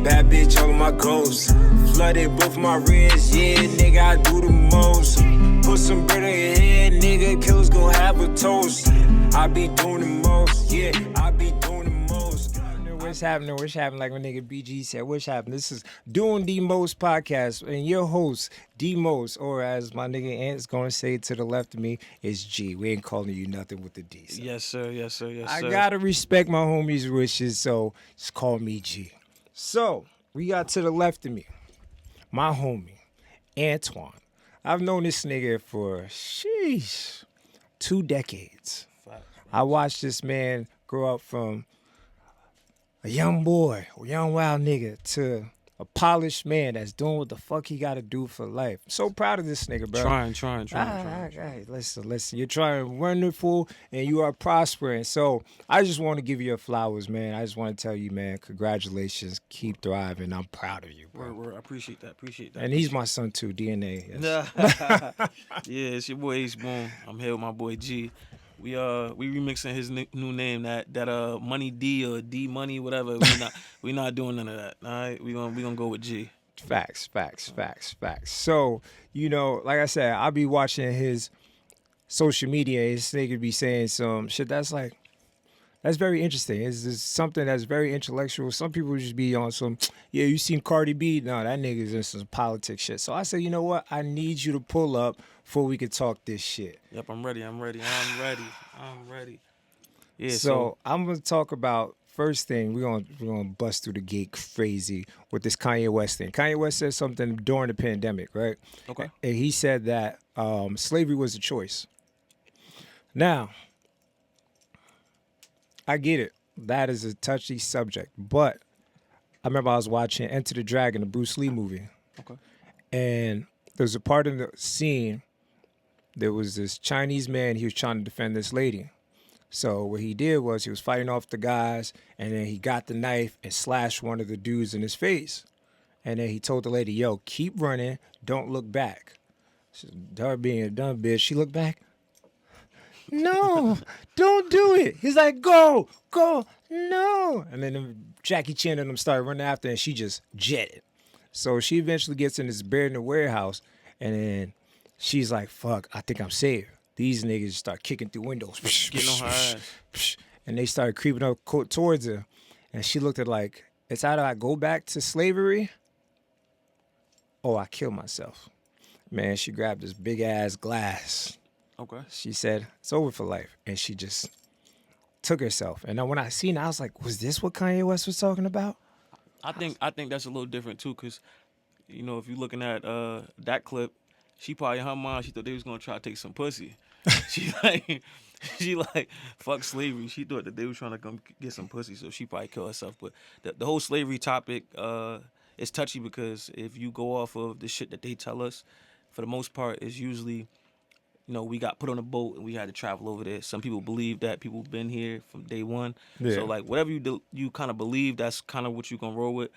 bad bitch all my goals. Flooded both my wrists, yeah, nigga, I do the most. Put some bread on your head, nigga, killers gon' have a toast. I be doing the most, yeah, I be doing the most. What's happening? What's happening? Like my nigga BG said, what's happening? This is DoingDemost podcast, and your host, Demost, or as my nigga Ant's gonna say to the left of me, is G. We ain't calling you nothing with the D. So. Yes, sir. Yes, sir. Yes, sir. I gotta respect my homies' wishes, so just call me G. So, we got to the left of me, my homie, Antoine. I've known this nigga for, 2 decades. I watched this man grow up from a young boy, a young wild nigga, to a polished man that's doing what the fuck he gotta do for life. I'm so proud of this nigga, bro. Trying. Listen. You're trying wonderful and you are prospering. So I just want to give you your flowers, man. I just want to tell you, man, congratulations. Keep thriving. I'm proud of you, bro. Word. I appreciate that. And he's my son too, DNA. Yes. Yeah, it's your boy H Boon. I'm here with my boy G. We remixing his new name, that Money D or D Money, whatever. We not doing none of that. All right, we gonna go with G. Facts. So, like I said, I'll be watching his social media. His nigga be saying some shit that's very interesting. It's something that's very intellectual. Some people just be on some, yeah, you seen Cardi B? No, that nigga's in some politics shit. So I said, you know what? I need you to pull up before we can talk this shit. Yep, I'm ready. Yeah. So I'm gonna talk about first thing. We're gonna bust through the gate crazy with this Kanye West thing. Kanye West said something during the pandemic, right? Okay. And he said that slavery was a choice. Now, I get it. That is a touchy subject. But I remember I was watching Enter the Dragon, the Bruce Lee movie. Okay. And there's a part in the scene, there was this Chinese man, he was trying to defend this lady. So what he did was he was fighting off the guys, and then he got the knife and slashed one of the dudes in his face. And then he told the lady, yo, keep running, don't look back. Her being a dumb bitch, she looked back. No, don't do it. He's like, go, no. And then Jackie Chan and them started running after her, and she just jetted. So she eventually gets in this bed in the warehouse, and then she's like, fuck, I think I'm safe. These niggas start kicking through windows. Getting on her ass. And they started creeping up towards her. And she looked at like, it's either I go back to slavery or I kill myself. Man, she grabbed this big ass glass. Okay. She said, it's over for life. And she just took herself. And then when I seen it, I was like, was this what Kanye West was talking about? I think that's a little different too, because, if you're looking at that clip, she probably in her mind, she thought they was gonna try to take some pussy. she like, fuck slavery. She thought that they was trying to come get some pussy, so she probably killed herself. But the whole slavery topic is touchy, because if you go off of the shit that they tell us, for the most part, it's usually, we got put on a boat and we had to travel over there. Some people believe that people been here from day one. Yeah. So like whatever you kind of believe, that's kind of what you gonna roll with.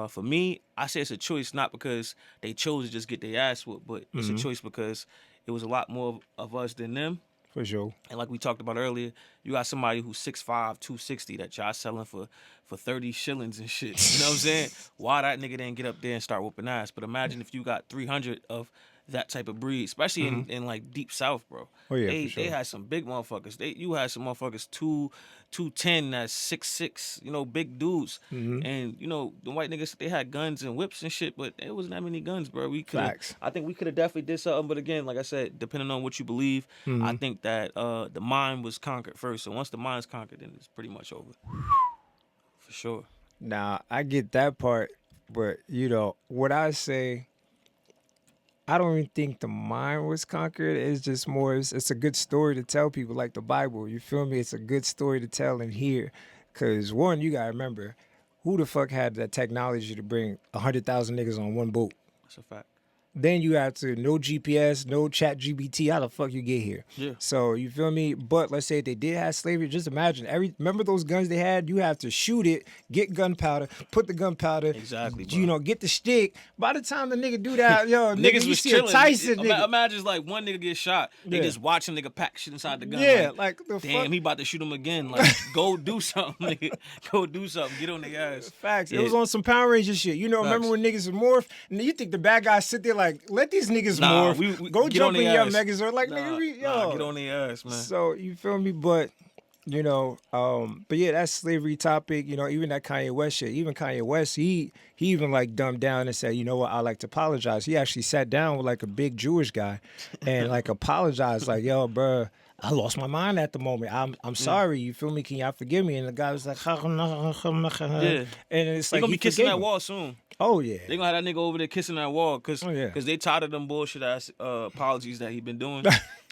For me, I say it's a choice, not because they chose to just get their ass whooped, but it's a choice because it was a lot more of us than them. For sure. And like we talked about earlier, you got somebody who's 6'5", 260 that y'all selling for 30 shillings and shit. You know what I'm saying? Why that nigga didn't get up there and start whooping ass? But imagine if you got 300 of that type of breed, especially in like deep south, bro. Oh yeah, they had some big motherfuckers. You had some motherfuckers 210, that's 6'6", big dudes. And the white niggas, they had guns and whips and shit, but it wasn't that many guns, bro. I think we could have definitely did something, but again, like I said, depending on what you believe, I think that the mind was conquered first. So once the mind's conquered, then it's pretty much over. For sure. Now I get that part, but what I say, I don't even think the mind was conquered. It's just more, it's a good story to tell people, like the Bible. You feel me? It's a good story to tell and hear. Because one, you got to remember, who the fuck had that technology to bring 100,000 niggas on one boat? That's a fact. Then you have to no GPS, no chat GBT. How the fuck you get here? Yeah. So you feel me? But let's say if they did have slavery, just imagine remember those guns they had? You have to shoot it, get gunpowder, put the gunpowder, Exactly, bro. you know, get the stick. By the time the nigga do that, yo, nigga, Niggas you was see a chilling. Tyson nigga. Imagine like one nigga get shot. They Yeah. just watch a nigga pack shit inside the gun. Yeah, like the damn, fuck. he about to shoot him again. Like, go do something, nigga. Go do something. Get on their ass. Facts. Yeah. It was on some Power Rangers shit. You know, Facts. remember when niggas would morph? And you think the bad guys sit there like, let these niggas Nah, morph. we Go get jump on in their your ass. Megazord. Like, Nah, nigga, nah, get on their ass, man. So, you feel me? But, you know, but yeah, that slavery topic, you know, even that Kanye West shit, even Kanye West, he even like dumbed down and said, you know what, I like to apologize. He actually sat down with like a big Jewish guy and like apologized, like, yo, bro, I lost my mind at the moment. I'm sorry. You feel me? Can y'all forgive me? And the guy was like, yeah. And it's They like gonna he be kissing forgave that him. wall soon. Oh yeah. They gonna have that nigga over there kissing that wall because Oh, yeah. they tired of them bullshit ass apologies that he been doing.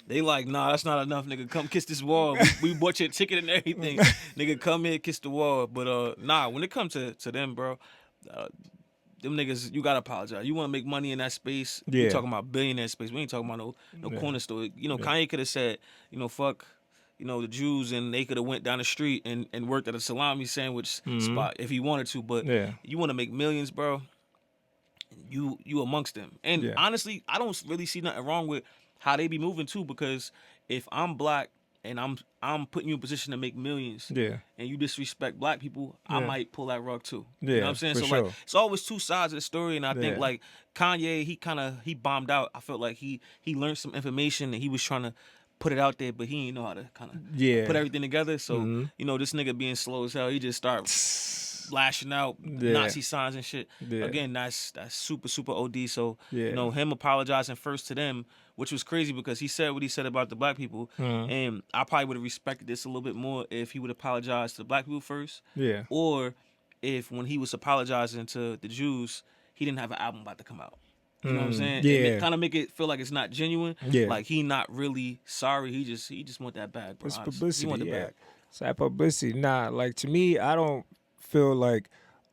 They like, nah, that's not enough, nigga. Come kiss this wall. We bought your ticket and everything. Nigga, come here, kiss the wall. But nah, when it comes to them, bro, them niggas, you gotta apologize. You wanna make money in that space. Yeah. We talking about billionaire space. We ain't talking about no corner store. You know, Kanye could have said, you know, fuck, you know, the Jews, and they could have went down the street and worked at a salami sandwich spot if he wanted to. But you wanna make millions, bro, you amongst them. And honestly, I don't really see nothing wrong with how they be moving too, because if I'm black and I'm putting you in a position to make millions, and you disrespect black people, I might pull that rug too. You know what I'm saying? So sure. like, it's always two sides of the story, and I think like Kanye, he bombed out. I felt like he learned some information and he was trying to put it out there, but he didn't know how to kind of put everything together. So you know, this nigga being slow as hell, he just start lashing out Nazi signs and shit. Again, that's super OD. So you know, him apologizing first to them, which was crazy because he said what he said about the black people, and I probably would have respected this a little bit more if he would apologize to the black people first, or if when he was apologizing to the Jews, he didn't have an album about to come out. You know what I'm saying? Yeah. Kind of make it feel like it's not genuine. Yeah. Like he not really sorry. He just want that bag, bro. It's Honestly. publicity. He want the Yeah. bag. It's that publicity. Nah, like to me, I don't feel like,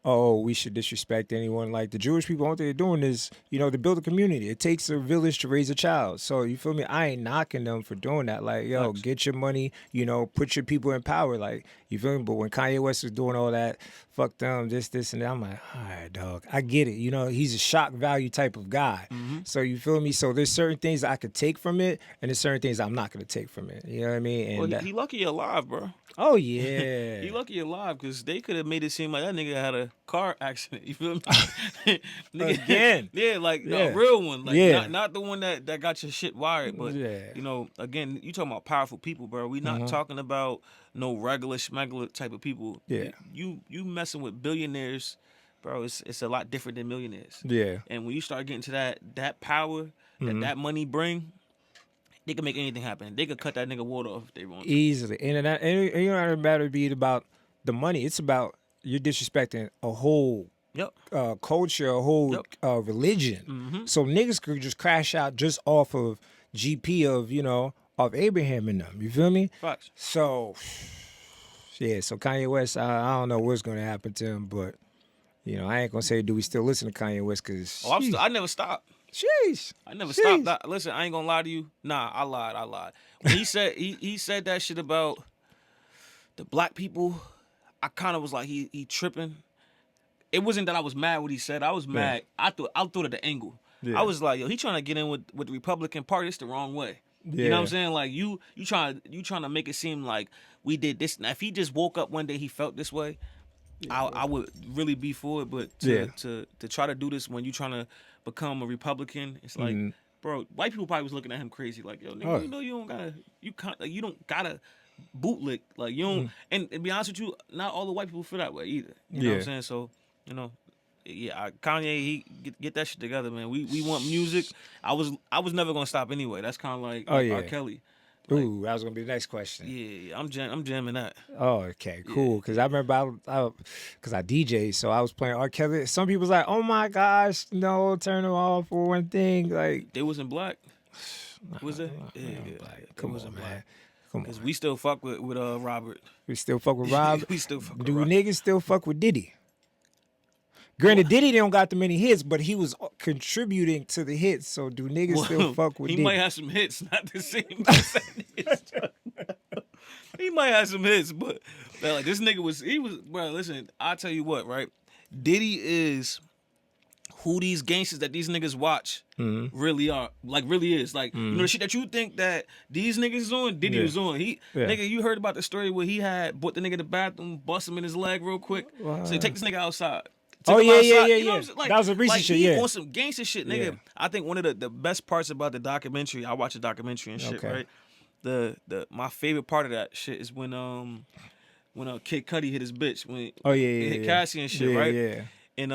oh, we should disrespect anyone. Like the Jewish people, what they're doing is, you know, to build a community. It takes a village to raise a child. So you feel me? I ain't knocking them for doing that. Like, yo, get your money, you know, put your people in power. Like, you feel me? But when Kanye West was doing all that, fuck them, this, and that, I'm like, all right, dog. I get it. You know, he's a shock value type of guy. So you feel me? So there's certain things I could take from it, and there's certain things I'm not gonna take from it. You know what I mean? And Well, he lucky you're alive, bro. oh yeah. He lucky you're alive because they could have made it seem like that nigga had a car accident. You feel me? Nigga, Again. Yeah, like Yeah. a real one. Like Yeah. not the one that got your shit wired. But you know, again, you talking about powerful people, bro. We not talking about no regular schmegular type of people. Yeah. You messing with billionaires, bro. It's a lot different than millionaires. Yeah. And when you start getting to that power that money bring, they can make anything happen. They could cut that nigga water off if they want to. Easily. And you don't have to be about the money. It's about you're disrespecting a whole culture, a whole religion. So niggas could just crash out just off of GP of, you know, of Abraham and them. You feel me? Facts. So, yeah. So Kanye West, I don't know what's going to happen to him, but, you know, I ain't going to say, do we still listen to Kanye West? Because I never stopped. Sheesh. I never stopped. Listen, I ain't gonna lie to you. Nah, I lied. When he said he said that shit about the black people, I kind of was like he tripping. It wasn't that I was mad what he said. I was mad. I thought it the angle. I was like, yo, he trying to get in with the Republican Party. It's the wrong way. You know what I'm saying? Like you trying to make it seem like we did this. Now, if he just woke up one day he felt this way, I would really be for it. But to try to do this when you trying to become a Republican, it's like, bro, white people probably was looking at him crazy, like, yo, nigga, you know you don't gotta bootlick, like you don't. And to be honest with you, not all the white people feel that way either. You know what I'm saying? So, you know, Kanye, he get that shit together, man. We want music. I was never gonna stop anyway. That's kind of like R. Kelly. Like, ooh, that was gonna be the next question. Yeah, I'm jamming that. Oh, okay, cool. Because I remember because I DJ, so I was playing R. Kelly. Some people's like, "Oh my gosh, no, turn it off for one thing." Like they wasn't black. Was it? Come on, man. Come on. Because we still fuck with Robert. We still fuck with Rob. We still fuck with Do Rob. niggas still fuck with Diddy? Granted, Diddy don't got the many hits, but he was contributing to the hits. So do niggas still fuck with he Diddy? might have some hits, not the same percentage. He might have some hits, but like this nigga was bro. Listen, I tell you what, right? Diddy is who these gangsters that these niggas watch really are. Like really is. Like you know the shit that you think that these niggas is on, Diddy was on. Nigga, you heard about the story where he had brought the nigga to the bathroom, bust him in his leg real quick. So take this nigga outside. Oh Took him outside. You know yeah. what I'm like, That was a recent shit. He Yeah, on some gangster shit, nigga. Yeah. I think one of the best parts about the documentary. I watch a documentary and shit, Okay. right? The my favorite part of that shit is when Kid Cudi hit his bitch when he hit Cassie and shit, right? Yeah. And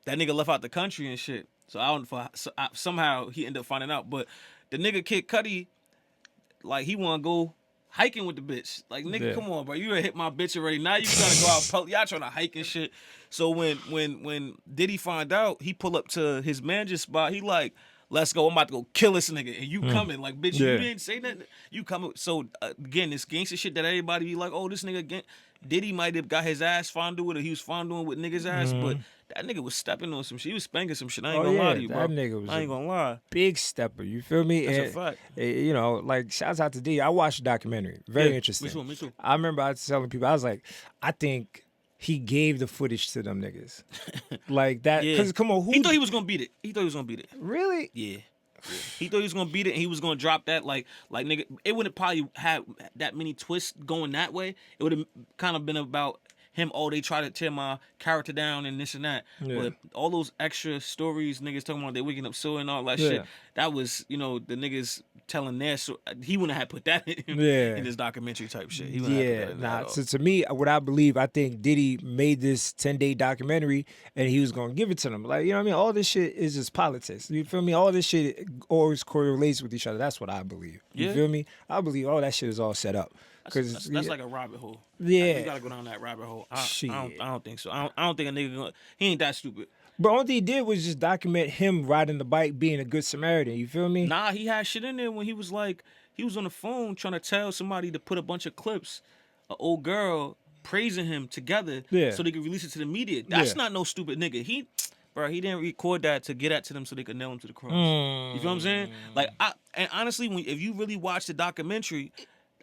that nigga left out the country and shit. So somehow he ended up finding out. But the nigga Kid Cudi, like he wanna go hiking with the bitch. Like nigga, come on, bro. You done hit my bitch already. Now you trying to go out. Y'all trying to hike and shit. So when Diddy find out, he pull up to his manager's spot. He like, let's go. I'm about to go kill this nigga, and you coming like, bitch. You didn't say nothing. You coming. So again, this gangster shit that everybody be like, oh, this nigga again. Diddy might have got his ass fondue with, or he was fondueing with niggas' ass, but that nigga was stepping on some shit. He was spanking some shit. I ain't gonna lie to you, bro. That nigga was I ain't gonna lie. big stepper. You feel me? That's a fact. You know, like shouts out to D. I watched the documentary. Very interesting. Me too. I remember I was telling people, I was like, I think he gave the footage to them niggas. Like that. Because come on, he thought he was gonna beat it. Really? Yeah. He thought he was gonna beat it and he was gonna drop that like nigga. It wouldn't probably have that many twists going that way. It would have kind of been about him. Oh, they try to tear my character down and this and that. Yeah. But all those extra stories niggas talking about they waking up so and all that shit. That was the niggas telling their story. He wouldn't have put that in his documentary type shit. He wouldn't have put that in that at all. So to me, what I believe, I think Diddy made this 10-day documentary and he was gonna give it to them. Like, you know what I mean? All this shit is just politics. You feel me? All this shit always correlates with each other. That's what I believe. You feel me? I believe all that shit is all set up. That's like a rabbit hole. Yeah. You gotta go down that rabbit hole. I don't think so. I don't think a nigga he ain't that stupid. But all he did was just document him riding the bike, being a good Samaritan. You feel me? Nah, he had shit in there when he was on the phone trying to tell somebody to put a bunch of clips, an old girl praising him together, so they could release it to the media. That's not no stupid nigga. He didn't record that to get at to them so they could nail him to the cross. You feel what I'm saying? Like, and honestly, if you really watch the documentary,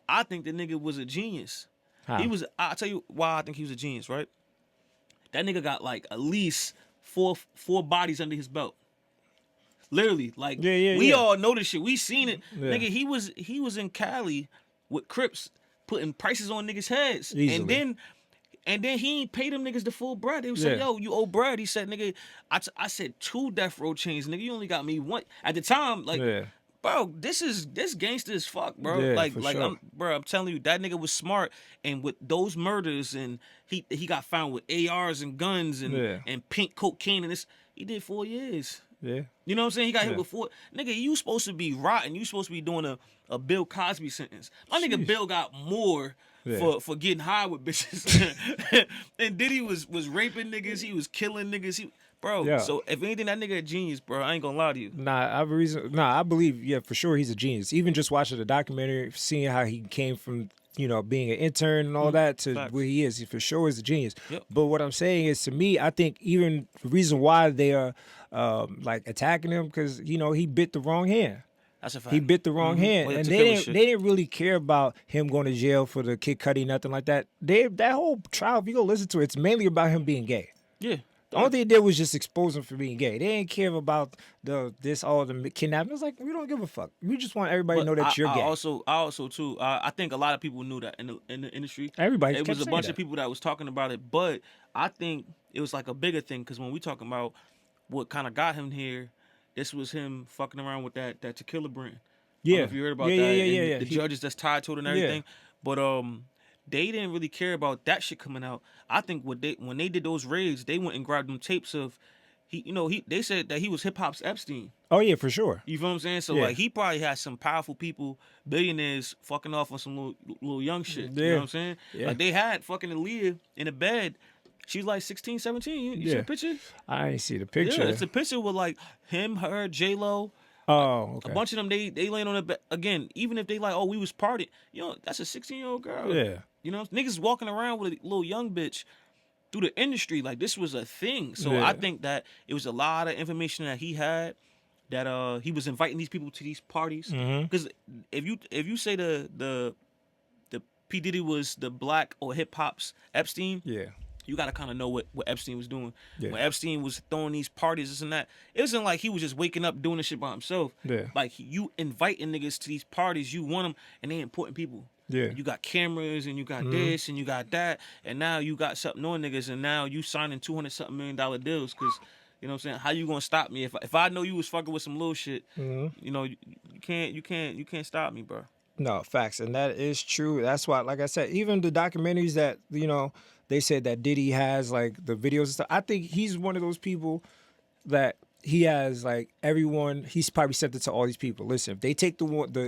I think the nigga was a genius. How? I'll tell you why I think he was a genius, right? That nigga got like at least four bodies under his belt. Literally, like we all know this shit. We seen it. Nigga, he was in Cali with Crips putting prices on niggas' heads. Easily. And then he ain't paid them niggas the full bread. They was saying, yo, you owe bread. He said, nigga, I said 2 death row chains, nigga. You only got me 1. At the time, like, bro, this gangster as fuck, bro. Sure. I'm telling you, that nigga was smart. And with those murders, and he got found with ARs and guns and pink cocaine and this, he did 4 years. Yeah. You know what I'm saying? He got hit with 4. Nigga, you supposed to be rotten. You supposed to be doing a Bill Cosby sentence. My nigga Bill got more for getting high with bitches. And Diddy was raping niggas. He was killing niggas. So if anything, that nigga a genius, bro. I ain't gonna lie to you. I believe, for sure he's a genius. Even just watching the documentary, seeing how he came from, being an intern and all that to where he is, he for sure is a genius. Yep. But what I'm saying is, to me, I think even the reason why they are like attacking him, because, he bit the wrong hand. That's a fact. He bit the wrong hand, and they didn't really care about him going to jail for the Kid Cudi, nothing like that. That whole trial, if you go listen to it, it's mainly about him being gay. Yeah. The only thing they did was just expose him for being gay. They didn't care about the kidnapping. It's like, we don't give a fuck. We just want everybody to know that you're gay. I also too. I think a lot of people knew that in the industry. Everybody. It was a bunch of people that was talking about it, but I think it was like a bigger thing because when we talking about what kind of got him here, this was him fucking around with that tequila brand. Yeah. I don't know if you heard about that. Yeah. The judges that's tied to it and everything, but they didn't really care about that shit coming out. I think when they did those raids, they went and grabbed them tapes of they said that he was hip hop's Epstein. Oh yeah, for sure. You feel what I'm saying? So like he probably had some powerful people, billionaires, fucking off on some little young shit. You know what I'm saying? Yeah. Like they had fucking Aaliyah in a bed. She was like 16, 17. You see the picture? I ain't see the picture. Yeah, it's a picture with like him, her, J-Lo. Oh, okay. A bunch of them, they laying on the bed. Again, even if they like, oh, we was partying. That's a 16-year-old girl. Yeah. Niggas walking around with a little young bitch through the industry. Like this was a thing. So Yeah. I think that it was a lot of information that he had that he was inviting these people to these parties. Because if you say the P Diddy was the black or hip hop's Epstein, Yeah. you gotta kind of know what Epstein was doing. Yeah. When Epstein was throwing these parties, this and that, it wasn't like he was just waking up doing this shit by himself. Yeah. Like you inviting niggas to these parties, you want them, and they important people. Yeah. You got cameras, and you got this, and you got that, and now you got something on niggas, and now you signing $200-something million deals, cause you know what I'm saying. How you gonna stop me if I know you was fucking with some little shit? You know you can't stop me, bro. No, facts. And that is true. That's why, like I said, even the documentaries that, they said that Diddy has, like, the videos and stuff, I think he's one of those people that he has, like, everyone, he's probably sent it to all these people. Listen, if they take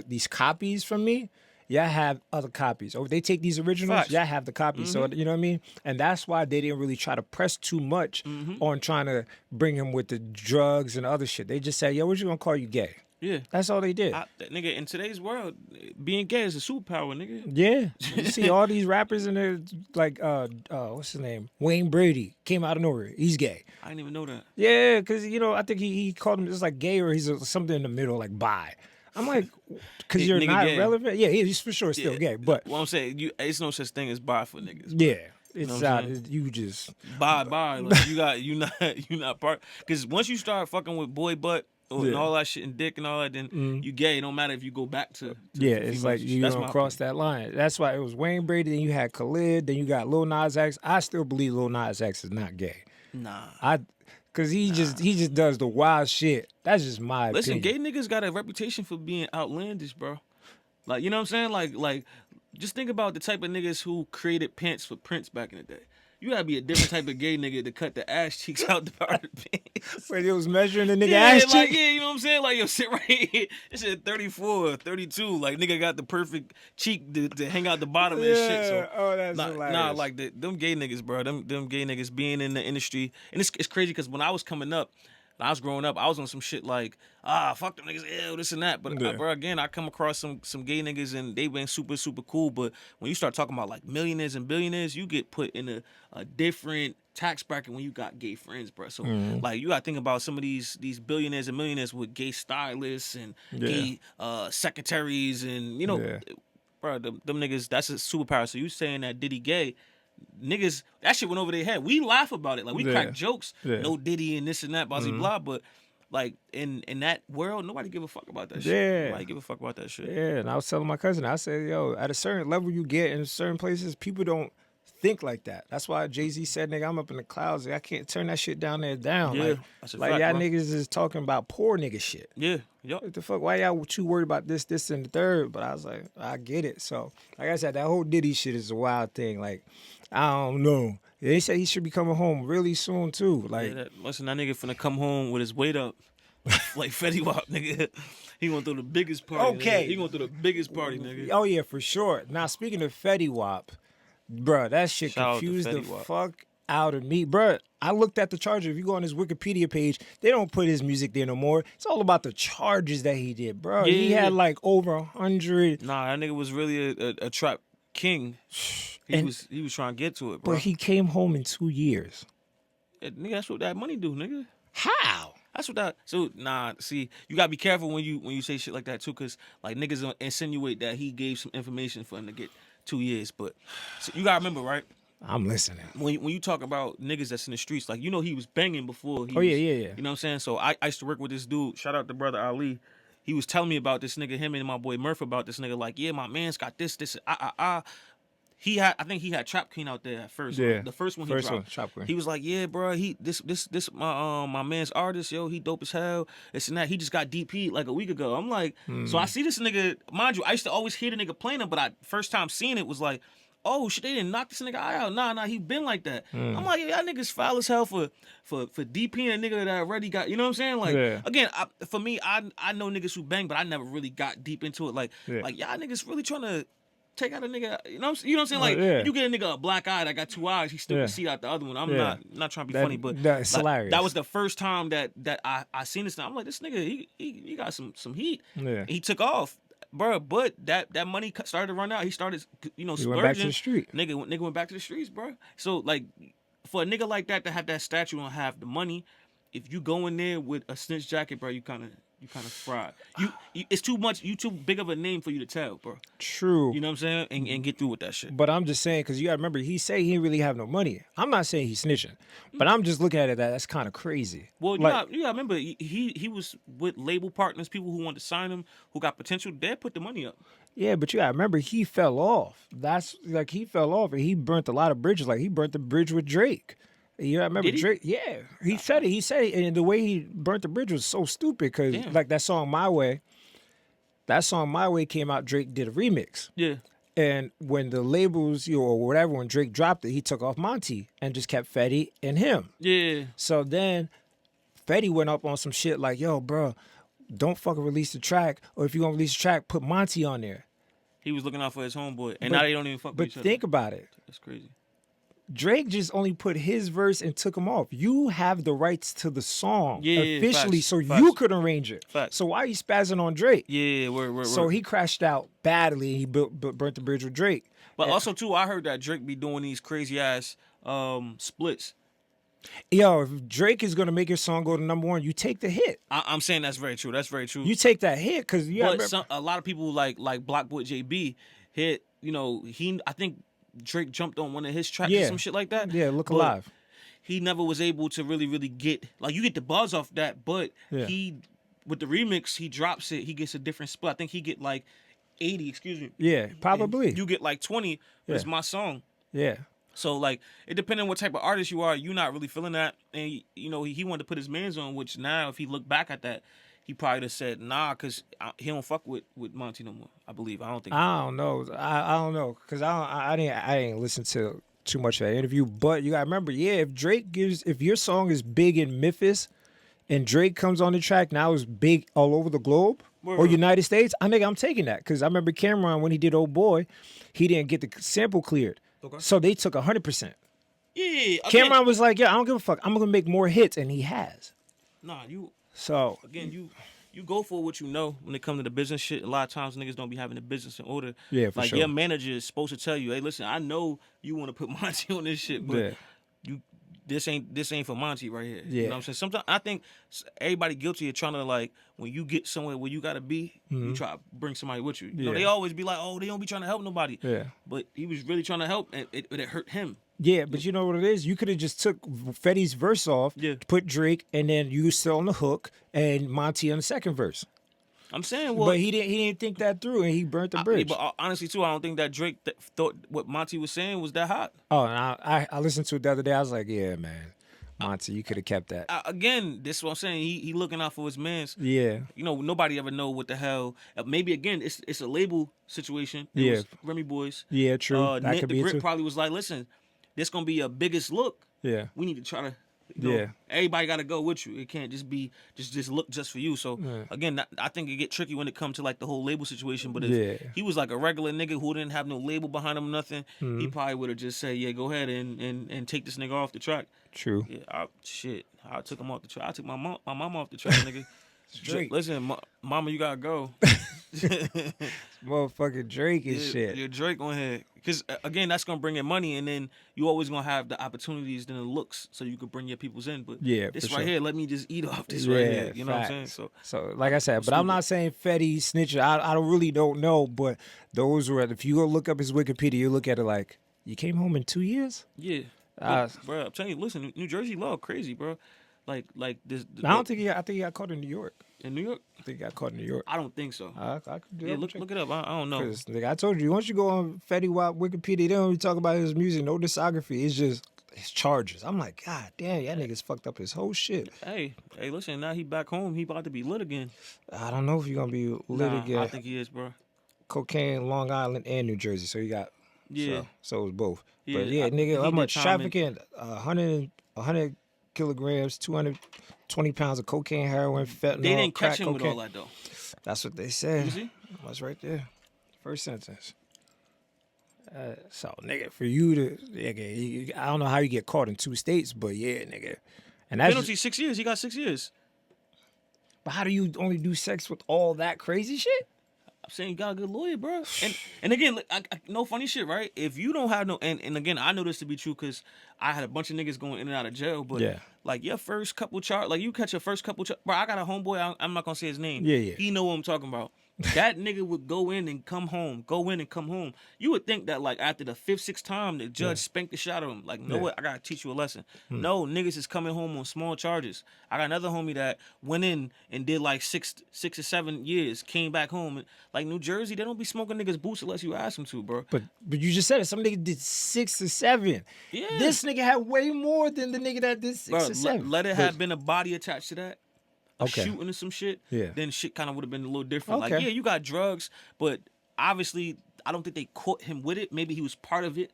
these copies from me, y'all have other copies. Or if they take these originals, Facts. y'all have the copies. So, you know what I mean? And that's why they didn't really try to press too much on trying to bring him with the drugs and other shit. They just said, yo, we're just going to call you gay. Yeah. That's all they did. Nigga, in today's world, being gay is a superpower, nigga. Yeah. You see all these rappers in there, like, what's his name? Wayne Brady came out of nowhere. He's gay. I didn't even know that. Yeah, because, I think he called him just like gay or he's something in the middle, like bi. I'm like, because you're Nigga not gay. relevant? Yeah, he's for sure still gay. But, Well, I'm saying, it's no such thing as bi for niggas. yeah. It's know what not, I'm you just. Bye. Like, you not part. Because once you start fucking with boy butt and all that shit and dick and all that, then you gay. It don't matter if you go back to Yeah, it's like you That's don't my cross opinion. that line. That's why it was Wayne Brady, then you had Khalid, then you got Lil Nas X. I still believe Lil Nas X is not gay. Nah. Because he just does the wild shit. That's just my Listen, opinion. gay niggas got a reputation for being outlandish, bro. Like, you know what I'm saying? Like, just think about the type of niggas who created pants for Prince back in the day. You gotta be a different type of gay nigga to cut the ass cheeks out the part of the pants. When it was measuring the nigga Yeah, ass like, cheek. yeah, you know what I'm saying? Like, yo, sit right here. This shit 34, 32. Like, nigga got the perfect cheek to hang out the bottom and shit. So, that's hilarious. like, them gay niggas, bro. Them gay niggas being in the industry. And it's crazy because when I was coming up, when I was growing up, I was on some shit like, fuck them niggas, ew, this and that. But, bro, again, I come across some gay niggas and they been super, super cool. But when you start talking about, like, millionaires and billionaires, you get put in a different tax bracket when you got gay friends, bro. So, like, you got to think about some of these billionaires and millionaires with gay stylists and gay secretaries and, bro, them niggas, that's a superpower. So you saying that Diddy gay, niggas, that shit went over their head. We laugh about it. Like, we crack jokes. No Diddy and this and that, blah, blah, but, like, in that world, nobody give a fuck about that shit. Yeah. Nobody give a fuck about that shit. Yeah, and I was telling my cousin, I said, yo, at a certain level you get in certain places, people don't think like that. That's why Jay-Z said, nigga, I'm up in the clouds. I can't turn that shit down there down. Yeah, like, that's a like fact, y'all bro. niggas is talking about poor nigga shit. Yeah, yup. What the fuck? Why y'all too worried about this, and the third? But I was like, I get it. So, like I said, that whole Diddy shit is a wild thing. Like, I don't know. They said he should be coming home really soon, too. Like, Listen, that nigga finna come home with his weight up. Like Fetty Wap, nigga. He gonna throw the biggest party. Okay. Nigga. He gonna throw the biggest party, nigga. oh, yeah, for sure. Now, speaking of Fetty Wap, bruh, that shit Shout out to confused the Fetty Wap. fuck out of me. Bruh, I looked at the charger. If you go on his Wikipedia page, they don't put his music there no more. It's all about the charges that he did, bro. He Yeah. had like over 100. Nah, that nigga was really a trap king. He was trying to get to it, bro. But he came home in 2 years. Nigga, that's what that money do, nigga. How? That's what that. So see, you gotta be careful when you say shit like that too, cause like niggas will insinuate that he gave some information for him to get 2 years. But so you gotta remember, right? I'm listening. When you talk about niggas that's in the streets, like, he was banging before. Yeah. You know what I'm saying? So I used to work with this dude. Shout out to brother Ali. He was telling me about this nigga, him and my boy Murph about this nigga. Like, yeah, my man's got this. I think he had Trap Queen out there at first. Yeah. The first one he First dropped. one, Trap Queen. He was like, yeah, bro, this my man's artist, yo, he dope as hell. This and that. He just got DP'd like a week ago. I'm like, so I see this nigga, mind you, I used to always hear the nigga playing him, but first time seeing it was like, oh shit, they didn't knock this nigga eye out. Nah, he been like that. I'm like, yeah, y'all niggas foul as hell for DPing a nigga that already got, you know what I'm saying? Like, again, for me, I know niggas who bang, but I never really got deep into it. Like y'all niggas really trying to take out a nigga, you know what I'm saying? Like, you get a nigga a black eye that got 2 eyes, he still can see out the other one. I'm not trying to be funny, but that's hilarious. That was the first time that I seen this. I'm like, this nigga, he got some heat. Yeah. He took off. Bro, but that money started to run out. He started, splurging. He went back to the street. Nigga went back to the streets, bro. So, like, for a nigga like that to have that statue and have the money, if you go in there with a snitch jacket, bro, you kind of fried. You it's too much. You too big of a name for you to tell, bro. True. You know what I'm saying? And get through with that shit. But I'm just saying, because you got to remember, he say he didn't really have no money. I'm not saying he's snitching, but I'm just looking at it that's kind of crazy. Well, like, you gotta remember, he was with label partners, people who wanted to sign him, who got potential. They put the money up. yeah, but you got to remember, he fell off. That's like he fell off, and he burnt a lot of bridges. Like he burnt the bridge with Drake. You know, I remember Did he? Drake. Yeah, he said it. He said it, and the way he burnt the bridge was so stupid because Damn. like that song "My Way." That song "My Way" came out. Drake did a remix. Yeah. And when the labels, or whatever, when Drake dropped it, he took off Monty and just kept Fetty and him. Yeah. So then Fetty went up on some shit like, yo, bro, don't fucking release the track. Or if you're going to release the track, put Monty on there. He was looking out for his homeboy. And But- now they don't even fuck with But each other. think about it. That's crazy. Drake just only put his verse and took him off. You have the rights to the song Yeah, officially, facts, so you facts. could arrange it. Facts. So why are you spazzing on Drake? Yeah, word. So he crashed out badly. He burnt the bridge with Drake. But also too, I heard that Drake be doing these crazy ass splits. Yo, if Drake is gonna make your song go to #1, you take the hit. I'm saying that's very true. That's very true. You take that hit because you but got a lot of people like Blockboy JB hit. You know, I think Drake jumped on one of his tracks or some shit like that. Yeah, Look But Alive. He never was able to really get like you get the buzz off that, but Yeah. he with the remix he drops it. He gets a different split. I think he get like 80. Excuse me. Yeah, probably. You get like 20. But it's Yeah. my song. Yeah. So like it depending on what type of artist you are, you're not really feeling that, and he wanted to put his mans on. Which now, if he looked back at that, he probably have said nah, cause he don't fuck with Monty no more. I believe. I don't think. I don't know. I don't know because I didn't listen to too much of that interview. But you gotta remember, if your song is big in Memphis, and Drake comes on the track, now it's big all over the globe or United States. I'm taking that because I remember Cameron when he did Old Boy, he didn't get the sample cleared, so they took 100%. Yeah. Again, Cameron was like, yeah, I don't give a fuck. I'm gonna make more hits, and he has. Nah, you. So Again, you go for what you know when it comes to the business shit. A lot of times niggas don't be having the business in order. Yeah, for like sure. your manager is supposed to tell you, hey, listen, I know you want to put Monty on this shit, but Yeah. this ain't for Monty right here. Yeah. You know what I'm saying? Sometimes I think everybody guilty of trying to like when you get somewhere where you gotta be, you try to bring somebody with you. You know, Yeah. they always be like, oh, they don't be trying to help nobody. Yeah. But he was really trying to help, and it hurt him. Yeah, but you know what it is? You could have just took Fetty's verse off, Yeah. put Drake, and then you still on the hook and Monty on the second verse. I'm saying, well, But he didn't think that through, and he burnt the bridge. but honestly, too, I don't think that Drake thought what Monty was saying was that hot. Oh, and I listened to it the other day. I was like, yeah, man, Monty, you could have kept that. Again, this is what I'm saying. He looking out for his mans. Yeah, You know, nobody ever know what the hell. Maybe again, it's a label situation. It Yeah. was Remy Boys. yeah, true. That Nick could the be it Grip too. probably was like, listen, this gonna be a biggest look. Yeah, We need to try to. You know, Yeah. Everybody got to go with you. It can't just be just look just for you. So Yeah. again, I think it get tricky when it comes to like the whole label situation. But if Yeah. he was like a regular nigga who didn't have no label behind him, nothing, Mm-hmm. he probably would have just said, yeah, go ahead and take this nigga off the track. true. Yeah, I took him off the track. I took my mom off the track, nigga. Straight. Listen, mama, you gotta go. Motherfucking Drake and shit. Your Drake on here, because again, that's gonna bring in money, and then you always gonna have the opportunities, then the looks, so you could bring your peoples in. But Yeah, this for right sure. here, let me just eat off this right here. You know what I'm saying? facts. So So, like I said, but I'm not saying Fetty snitching. I don't know, but those were, if you go look up his Wikipedia, you look at it like, you came home in 2 years? yeah, bro, I'm telling you, listen, New Jersey law crazy, bro. Like this. I think he got caught in New York. in New York. I think he got caught in New York. I don't think so. I could do Yeah, that. look it up. I don't know. Because I told you, once you go on Fetty Wap Wikipedia, they don't even talk about his music, no discography. It's just his charges. I'm like, God damn, that nigga's fucked up his whole shit. Hey, listen, now he back home. He about to be lit again. I don't know if you're gonna be lit Nah, again. I think he is, bro. Cocaine, Long Island, and New Jersey. So you got Yeah. So it was both. Yeah, But yeah, he nigga, how did much time in- trafficking? 100 kilograms, 220 pounds of cocaine, heroin, fentanyl, They didn't crack catch him with cocaine. all that though. That's what they said. You see? That's right there. First sentence. So, nigga, for you to, nigga, I don't know how you get caught in 2 states, but yeah, nigga. And that's Penalty 6 years. He got 6 years. but how do you only do sex with all that crazy shit? I'm saying you got a good lawyer, bro. And again, no funny shit, right? If you don't have no, and again, I know this to be true because I had a bunch of niggas going in and out of jail, but Yeah. like your first couple like you catch your first couple bro. I got a homeboy. I'm not gonna say his name. Yeah. He know what I'm talking about. That nigga would go in and come home. You would think that like after the 5th, 6th time, the judge spanked the shit out of him. Like, know what? I gotta teach you a lesson. No, niggas is coming home on small charges. I got another homie that went in and did like 6 or 7 years, came back home. And, like New Jersey, they don't be smoking niggas boots unless you ask them to, bro. But you just said it. Some nigga did 6 or 7. Yeah. This nigga had way more than the nigga that did 6 or 7. Let it have been a body attached to that. Okay. Shooting or some shit, Yeah. then shit kind of would have been a little different. Okay. Like, yeah, you got drugs, but obviously, I don't think they caught him with it. Maybe he was part of it,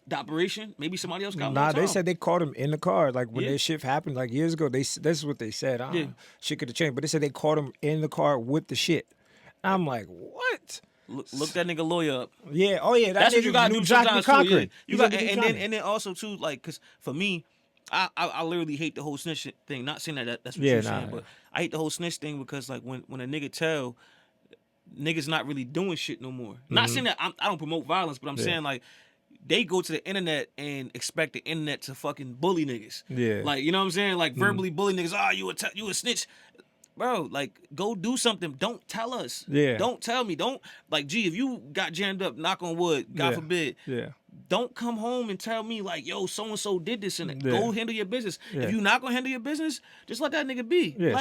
the operation. Maybe somebody else got more Nah, time. they said they caught him in the car. Like when that shit happened, like years ago. This is what they said. Shit could have changed, but they said they caught him in the car with the shit. I'm like, what? Look that nigga lawyer up. Yeah. Oh yeah. That's what you gotta do sometimes too. Yeah. You got, and then also too, like, cause for me, I literally hate the whole snitch thing. Not saying that's what you're saying, but I hate the whole snitch thing because like when a nigga tell, niggas not really doing shit no more. Not saying that I don't promote violence, but I'm saying like they go to the internet and expect the internet to fucking bully niggas. Yeah. Like, you know what I'm saying? Like verbally bully niggas. Oh, you a snitch. Bro, like, go do something. Don't tell us. Yeah. Don't tell me. Don't, like, gee, if you got jammed up, knock on wood, God forbid. Yeah. Don't come home and tell me, like, yo, so-and-so did this and go handle your business. Yeah. If you not gonna handle your business, just let that nigga be. Yeah,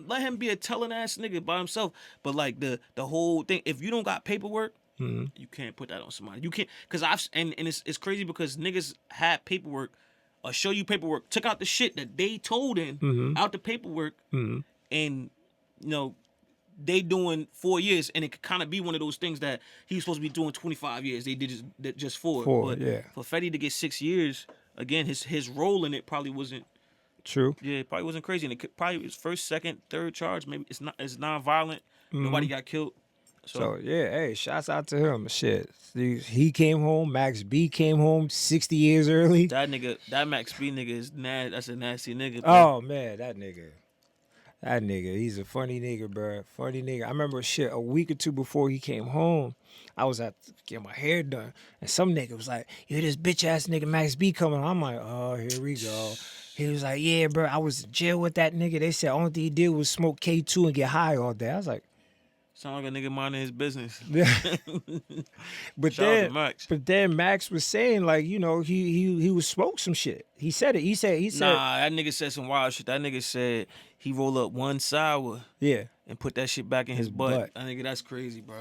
let him be a telling ass nigga by himself. But like the whole thing, if you don't got paperwork, you can't put that on somebody. You can't, cause it's crazy because niggas had paperwork, or show you paperwork, took out the shit that they told in out the paperwork, and you know, they doing 4 years, and it could kind of be one of those things that he's supposed to be doing 25 years. They did just 4. But for Fetty to get 6 years, again, his role in it probably wasn't true. Yeah, it probably wasn't crazy, and it could, probably his first, second, third charge. Maybe it's non-violent. Nobody got killed. So yeah, hey, shouts out to him. Shit, he came home. Max B came home 60 years early. That Max B nigga is that's a nasty nigga. Bro. Oh man, that nigga, he's a funny nigga, bro. Funny nigga. I remember shit a week or 2 before he came home, I was at getting my hair done, and some nigga was like, "Yo, this bitch ass nigga Max B coming." I'm like, "Oh, here we go." He was like, "Yeah, bro, I was in jail with that nigga. They said only thing he did was smoke K2 and get high all day." I was like, sound like a nigga minding his business. Yeah. but Max. then Max was saying, like, you know, he was smoke some shit. He said it. He said nah, that nigga said some wild shit. That nigga said he rolled up one sour and put that shit back in his butt. That nigga, that's crazy, bro.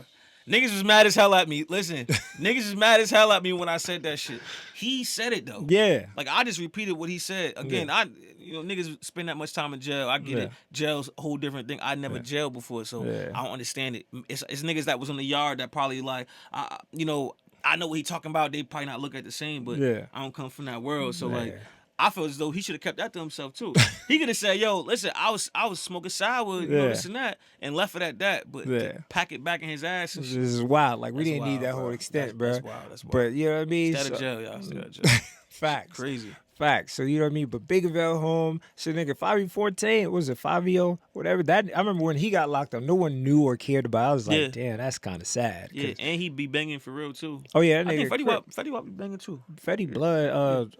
Niggas was mad as hell at me. Listen, niggas was mad as hell at me when I said that shit. He said it though. Yeah. Like I just repeated what he said. Again, niggas spend that much time in jail. I get it. Jail's a whole different thing. I never jailed before, so I don't understand it. It's niggas that was on the yard that probably like, I know what he talking about. They probably not look at the same, but I don't come from that world, so like. I feel as though he should have kept that to himself too. He could have said, "Yo, listen, I was smoking sour, you know, this and that," and left it at that. But to pack it back in his ass and shit. This is wild. Like we didn't need that whole extent, bro. That's wild. That's wild. But you know what I mean? Stay out of jail, y'all. Stay out of jail. Facts. Crazy. Facts. So you know what I mean? But Biggerville home, so nigga, 514, was it 50, whatever? That I remember when he got locked up, no one knew or cared about it. I was like, damn, that's kind of sad. Yeah, and he be banging for real too. Oh yeah, that nigga. I think Fetty Wap be banging too. Fetty Blood,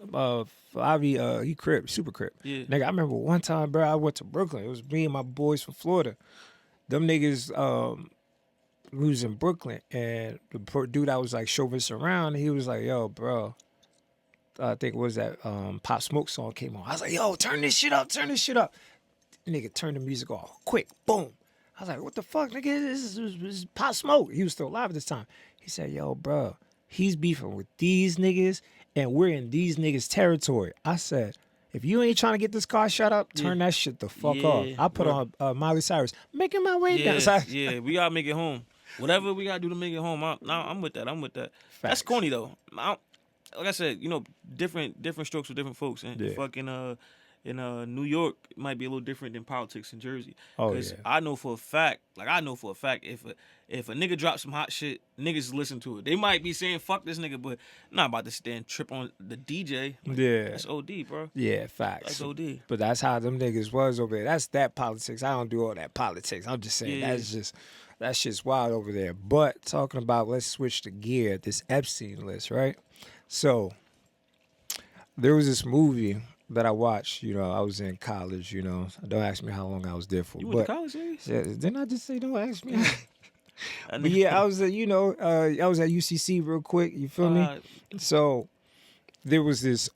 Favi, he crip, super crip. Yeah. Nigga, I remember one time, bro, I went to Brooklyn. It was me and my boys from Florida. Them niggas, we was in Brooklyn, and the dude I was like chauvinist around, he was like, yo, bro. I think it was that Pop Smoke song came on. I was like, yo, turn this shit up. Nigga, turn the music off. Quick, boom. I was like, what the fuck, nigga? This is Pop Smoke. He was still alive at this time. He said, yo, bro, he's beefing with these niggas, and we're in these niggas' territory. I said, if you ain't trying to get this car shut up, turn that shit the fuck off. I put on Miley Cyrus, making my way down. We gotta make it home. Whatever we gotta do to make it home, I'm with that. Facts. That's corny, though. Like I said, you know, different strokes for different folks, and fucking in New York it might be a little different than politics in Jersey. Because I know for a fact, if a nigga drops some hot shit, niggas listen to it. They might be saying fuck this nigga, but not about to stand trip on the DJ. Like, that's OD, bro. Yeah, facts. That's OD. But that's how them niggas was over there. That's that politics. I don't do all that politics. I'm just saying that's shit's wild over there. But talking about, let's switch the gear. This Epstein list, right? So there was this movie that I watched. You know, I was in college. You know, don't ask me how long I was there for. You went to But college, series? yeah, didn't I just say don't ask me? I But yeah, I was at I was at UCC real quick. You feel me? So there was this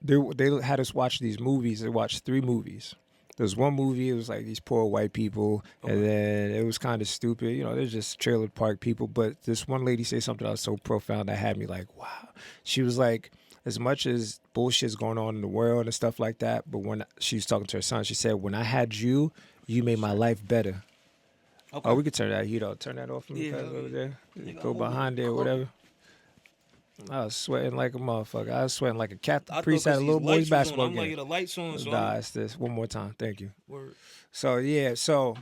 they had us watch these movies. They watched 3 movies. There was one movie. It was like these poor white people, and then it was kind of stupid. You know, they're just trailer park people. But this one lady said something that was so profound that had me like, wow. She was like, as much as bullshit's going on in the world and stuff like that, but when she was talking to her son, she said, "When I had you, you made my life better." Okay. Oh, we could turn that heat off. Turn that off from the Yeah, over there. Nigga, Go I'm behind there, or cooking. whatever. I was sweating like a motherfucker. I was sweating like a Captain I Priest thought at a 'cause little these boys lights was on. basketball I'm like, game. the lights on, so Nah, it's this. One more time. Thank you. Word. So yeah, so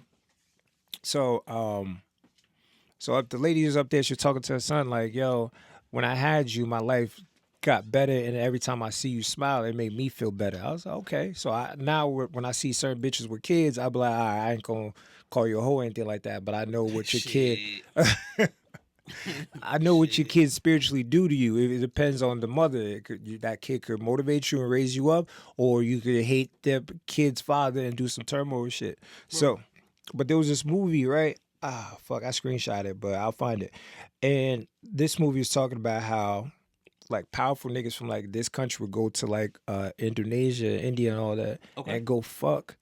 if the lady is up there, she's talking to her son like, "Yo, when I had you, my life got better, and every time I see you smile, it made me feel better." I was like, okay. So when I see certain bitches with kids, I be like, all right, I ain't gonna call you a hoe or anything like that, but I know what your kid, I know what your kids spiritually do to you. It depends on the mother. That kid could motivate you and raise you up, or you could hate their kid's father and do some turmoil shit. So, but there was this movie, right? Ah, fuck, I screenshot it, but I'll find it. And this movie is talking about how like powerful niggas from like this country would go to like Indonesia, India, and all that, and go fuck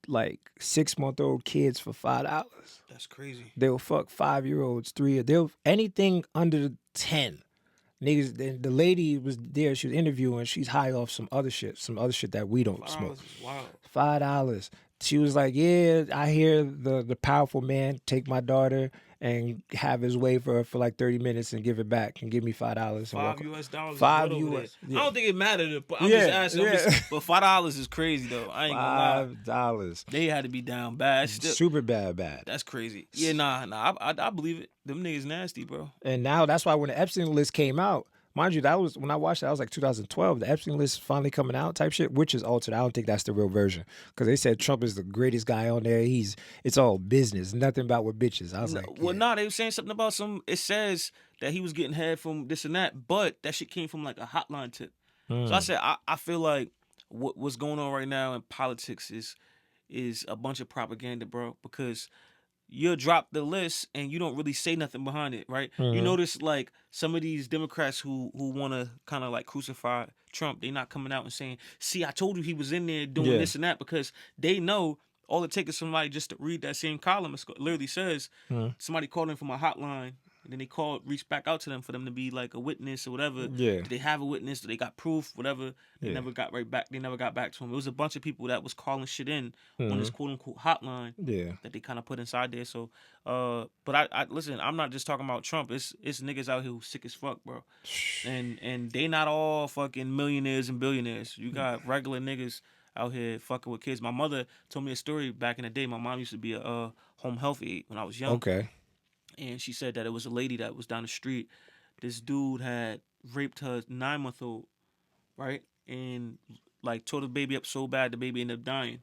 like 6-month-old kids for $5. That's crazy. They'll fuck 5-year-olds, they'll anything under 10. Niggas, the lady was there. She was interviewing. She's high off some other shit that we don't smoke. Wow. $5. She was like, "Yeah, I hear the powerful man take my daughter and have his way for her for like 30 minutes and give it back and give me $5 and walk." $5 US. Five is what over US. there? Yeah. I don't think it mattered. I'm Yeah, just asking. yeah. But $5 is crazy though. I ain't gonna lie. $5. They had to be down bad. Still, Super bad. that's crazy. Yeah, nah. I believe it. Them niggas nasty, bro. And now that's why when the Epstein list came out, mind you, that was when I watched that was like 2012. The Epstein list finally coming out type shit, which is altered. I don't think that's the real version because they said Trump is the greatest guy on there. It's all business, nothing about with bitches. I was like, Well, nah, they were saying something about it says that he was getting head from this and that, but that shit came from like a hotline tip. So I said, I feel like what's going on right now in politics is a bunch of propaganda, bro, because you'll drop the list and you don't really say nothing behind it, right? You notice like some of these Democrats who want to kind of like crucify Trump, they not coming out and saying, "See, I told you he was in there doing this and that," because they know all it takes is somebody just to read that same column. It literally says somebody called in from a hotline. And then they reached back out to them for them to be like a witness or whatever. Yeah. Did they have a witness? Did they got proof? Whatever. They never got right back. They never got back to him. It was a bunch of people that was calling shit in on this quote unquote hotline that they kind of put inside there. So, but I listen. I'm not just talking about Trump. It's niggas out here who sick as fuck, bro. And they not all fucking millionaires and billionaires. You got regular niggas out here fucking with kids. My mother told me a story back in the day. My mom used to be a home health aide when I was young. Okay. And she said that it was a lady that was down the street. This dude had raped her 9-month-old, right? And like tore the baby up so bad the baby ended up dying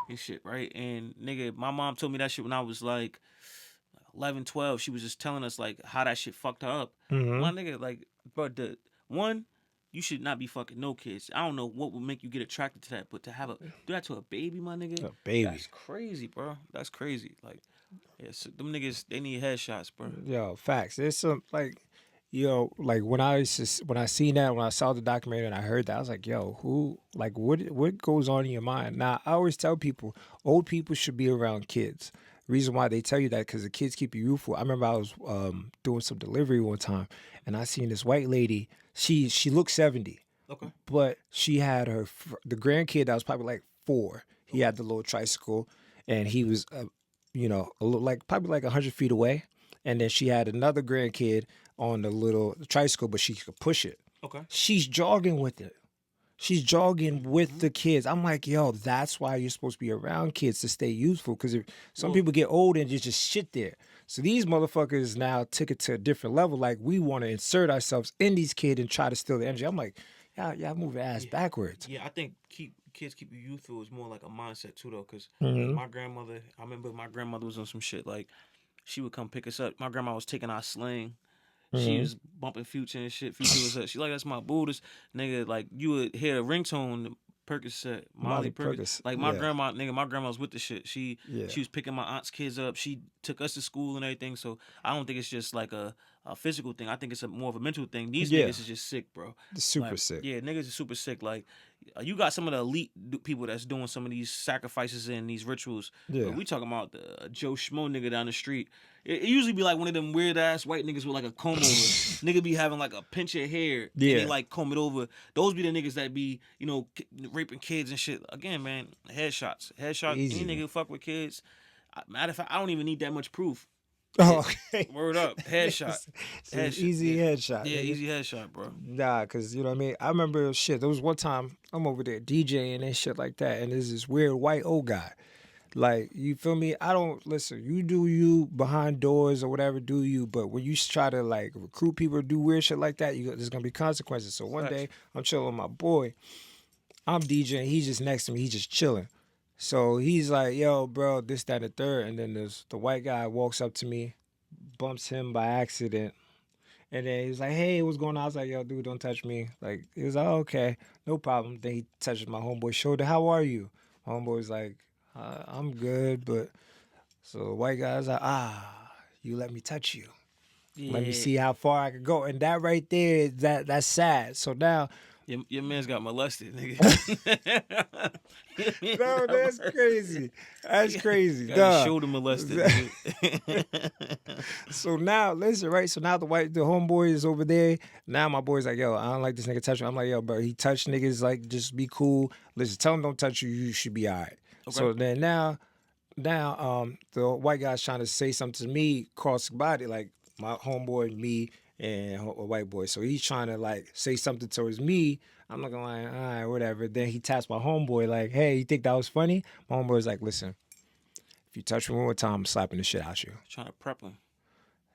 and shit, right? And nigga, my mom told me that shit when I was like 11, 12. She was just telling us like how that shit fucked her up. My nigga, like, bro, you should not be fucking no kids. I don't know what would make you get attracted to that, but to do that to a baby, my nigga, A baby. that's crazy, bro. That's crazy. Like, yeah, so them niggas, they need headshots, bro. Yo, facts. There's some like, like when I seen that, when I saw the documentary and I heard that, I was like, yo, what goes on in your mind? Now, I always tell people, old people should be around kids. Reason why they tell you that because the kids keep you youthful. I remember I was doing some delivery one time and I seen this white lady. She looked 70. Okay. But she had the grandkid that was probably like 4. He had the little tricycle and he was probably like 100 feet away. And then she had another grandkid on the little tricycle, but she could push it. Okay. She's jogging with it. She's jogging with the kids. I'm like, yo, that's why you're supposed to be around kids to stay youthful. Because some people get old and just shit there. So these motherfuckers now took it to a different level. Like, we want to insert ourselves in these kids and try to steal the energy. I'm like, y'all move your ass backwards. Yeah, I think kids keep you youthful is more like a mindset too, though. Because my grandmother, I remember my grandmother was on some shit. Like, she would come pick us up. My grandma was taking our sling She was bumping Future and shit. Future was she like, that's my boo. This nigga, like, you would hear a ringtone, Percocet, Molly Percocet. Like, my grandma, nigga, my grandma was with the shit. She was picking my aunt's kids up. She took us to school and everything. So I don't think it's just like a physical thing. I think it's more of a mental thing. These niggas is just sick, bro. Super sick. Yeah, niggas is super sick. Like, you got some of the elite people that's doing some of these sacrifices and these rituals. Yeah. But we talking about the Joe Schmo nigga down the street. It usually be like one of them weird ass white niggas with like a comb over. Nigga be having like a pinch of hair. Yeah. And they like comb it over. Those be the niggas that be, you know, raping kids and shit. Again, man, headshots. Easy, any nigga who fuck with kids. Matter of fact, I don't even need that much proof. Oh, okay. Word up. Headshot. Easy headshot. Yeah, easy headshot, bro. Nah, because, you know what I mean? I remember, shit, there was one time I'm over there DJing and shit like that, and there's this weird white old guy. Like, you feel me? I don't, listen, you do you behind doors or whatever, do you, but when you try to, like, recruit people to do weird shit like that, there's going to be consequences. So one day, I'm chilling with my boy. I'm DJing. He's just next to me. He's just chilling. So he's like, yo, bro, this, that, and the third. And then there's the white guy walks up to me, bumps him by accident. And then he's like, hey, what's going on? I was like, yo, dude, don't touch me. Like, he was like, oh, okay, no problem. Then he touches my homeboy's shoulder. How are you? My homeboy's like, I'm good, but... So the white guy's like, you let me touch you. Yeah. Let me see how far I can go. And that right there, that's sad. So now... Your man's got molested, nigga. No, that's crazy. That's crazy. Shoulder molested. So now, listen, right? So now the homeboy is over there. Now my boy's like, yo, I don't like this nigga touching me. I'm like, yo, bro, he touched niggas, like, just be cool. Listen, tell him don't touch you. You should be all right. Okay. So then now, the white guy's trying to say something to me, cross body, like my homeboy, me, and a white boy. So he's trying to, like, say something towards me. I'm looking like, all right, whatever. Then he taps my homeboy like, hey, you think that was funny? My homeboy's like, listen, if you touch me one more time, I'm slapping the shit out you. Trying to prep him.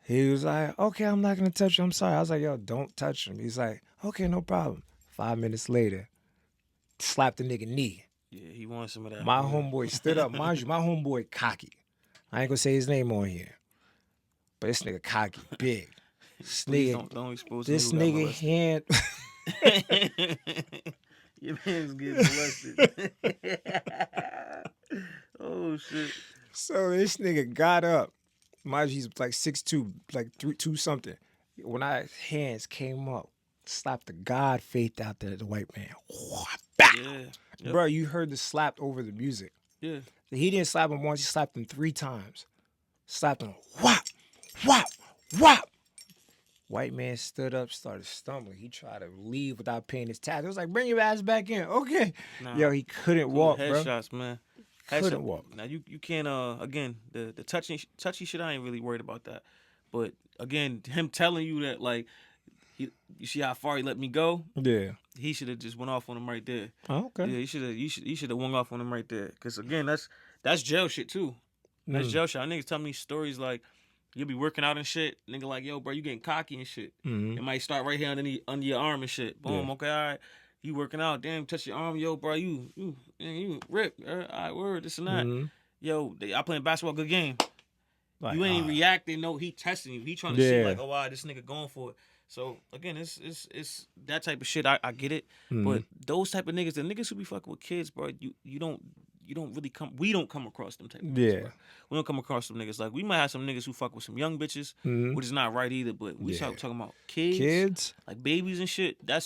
He was like, okay, I'm not going to touch you. I'm sorry. I was like, yo, don't touch him. He's like, okay, no problem. 5 minutes later, slapped the nigga knee. Yeah, he wanted some of that. My homeboy stood up. Mind you, my homeboy cocky. I ain't going to say his name on here. But this nigga cocky, big. This nigga, don't expose this nigga hand. Your man's getting molested. Oh shit! So this nigga got up. Mind you, he's like 6'2", like 2 something. When our hands came up, slapped the God faith out there, the white man. Yeah. Yep. Bro, you heard the slap over the music. Yeah. He didn't slap him once. He slapped him 3 times. Slapped him. Whop, whop, whop. White man stood up, started stumbling. He tried to leave without paying his tax. It was like, bring your ass back in. Okay. Nah, yo, he couldn't walk, bro. Headshots, man. Couldn't walk. Now, you can't, again, the touchy shit, I ain't really worried about that. But, again, him telling you that, like, you see how far he let me go? Yeah. He should have just went off on him right there. Oh, okay. Yeah, he should have went off on him right there. Because, again, that's jail shit, too. That's jail shit. Niggas tell me stories like, you'll be working out and shit. Nigga like, yo, bro, you getting cocky and shit. Mm-hmm. It might start right here under your arm and shit. Boom, yeah. Okay, all right. You working out. Damn, touch your arm. Yo, bro, you rip. All right, word, this and that. Mm-hmm. Yo, I playing basketball, good game. Like, you ain't reacting. No, he testing you. He trying to see, like, oh, wow, this nigga going for it. So, again, it's that type of shit. I get it. Mm-hmm. But those type of niggas, the niggas who be fucking with kids, bro, you don't really come. We don't come across them type of niggas, bro. We don't come across them niggas. Like, we might have some niggas who fuck with some young bitches, which is not right either. But we start talking about kids, like babies and shit. I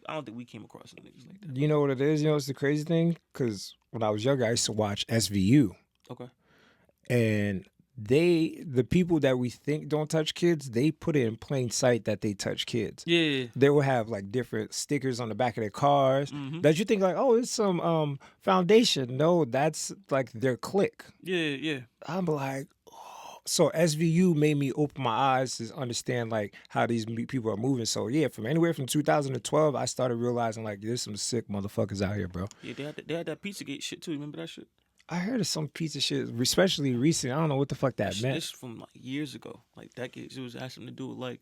don't think we came across some niggas like that. You know what it is? You know what's the crazy thing? Because when I was younger, I used to watch SVU. Okay. And the people that we think don't touch kids, they put it in plain sight that they touch kids. Yeah. They will have like different stickers on the back of their cars that you think like, oh, it's some foundation. No, that's like their clique. Yeah. I'm like, oh. So SVU made me open my eyes to understand like how these people are moving. So yeah, from anywhere from 2012, I started realizing like there's some sick motherfuckers out here, bro. Yeah, they had that Pizzagate shit too. Remember that shit? I heard of some piece of shit, especially recent. I don't know what the fuck that meant. This from like years ago, like decades. It had something to do with like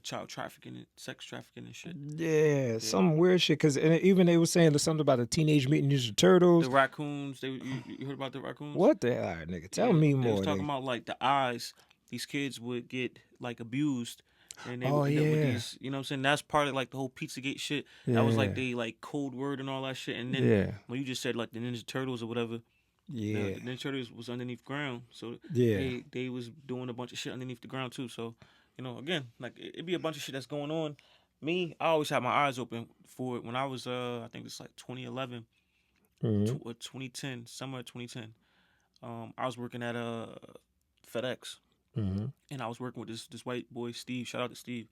child trafficking and sex trafficking and shit. Yeah, some weird shit. Cause even they were saying something about the Teenage Mutant Ninja Turtles. The raccoons. You heard about the raccoons? What the hell, nigga? Tell me more. They was talking about like the eyes. These kids would get like abused, and they Oh, would end up with yeah. these. You know what I'm saying? That's part of like the whole Pizzagate shit. That was like Yeah. they like code word and all that shit. And then Yeah. when you just said like the Ninja Turtles or whatever, Yeah. the Ninja Turtles was underneath ground, so Yeah. they was doing a bunch of shit underneath the ground too. So again, like it'd be a bunch of shit that's going on. Me, I always had my eyes open for it when I was I think it's like 2011 Mm-hmm. or 2010, summer of 2010. I was working at FedEx, Mm-hmm. and I was working with this white boy Steve. Shout out to Steve.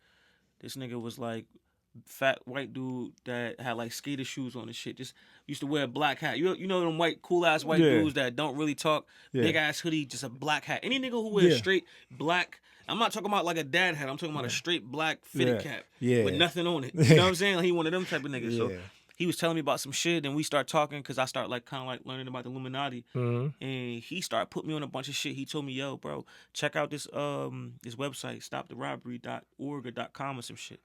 This nigga was like fat white dude that had like skater shoes on and shit. Just used to wear a black hat. You know them white cool ass white Yeah. dudes that don't really talk. Yeah. Big ass hoodie, just a black hat. Any nigga who wears Yeah. straight black. I'm not talking about like a dad hat. I'm talking about a straight black fitted cap with nothing on it. You know what I'm saying? Like, he one of them type of niggas. So he was telling me about some shit, and we start talking because I start like kind of like learning about the Illuminati, and he started putting me on a bunch of shit. He told me, "Yo, bro, check out this website, stoptherobbery.org or .com or some shit."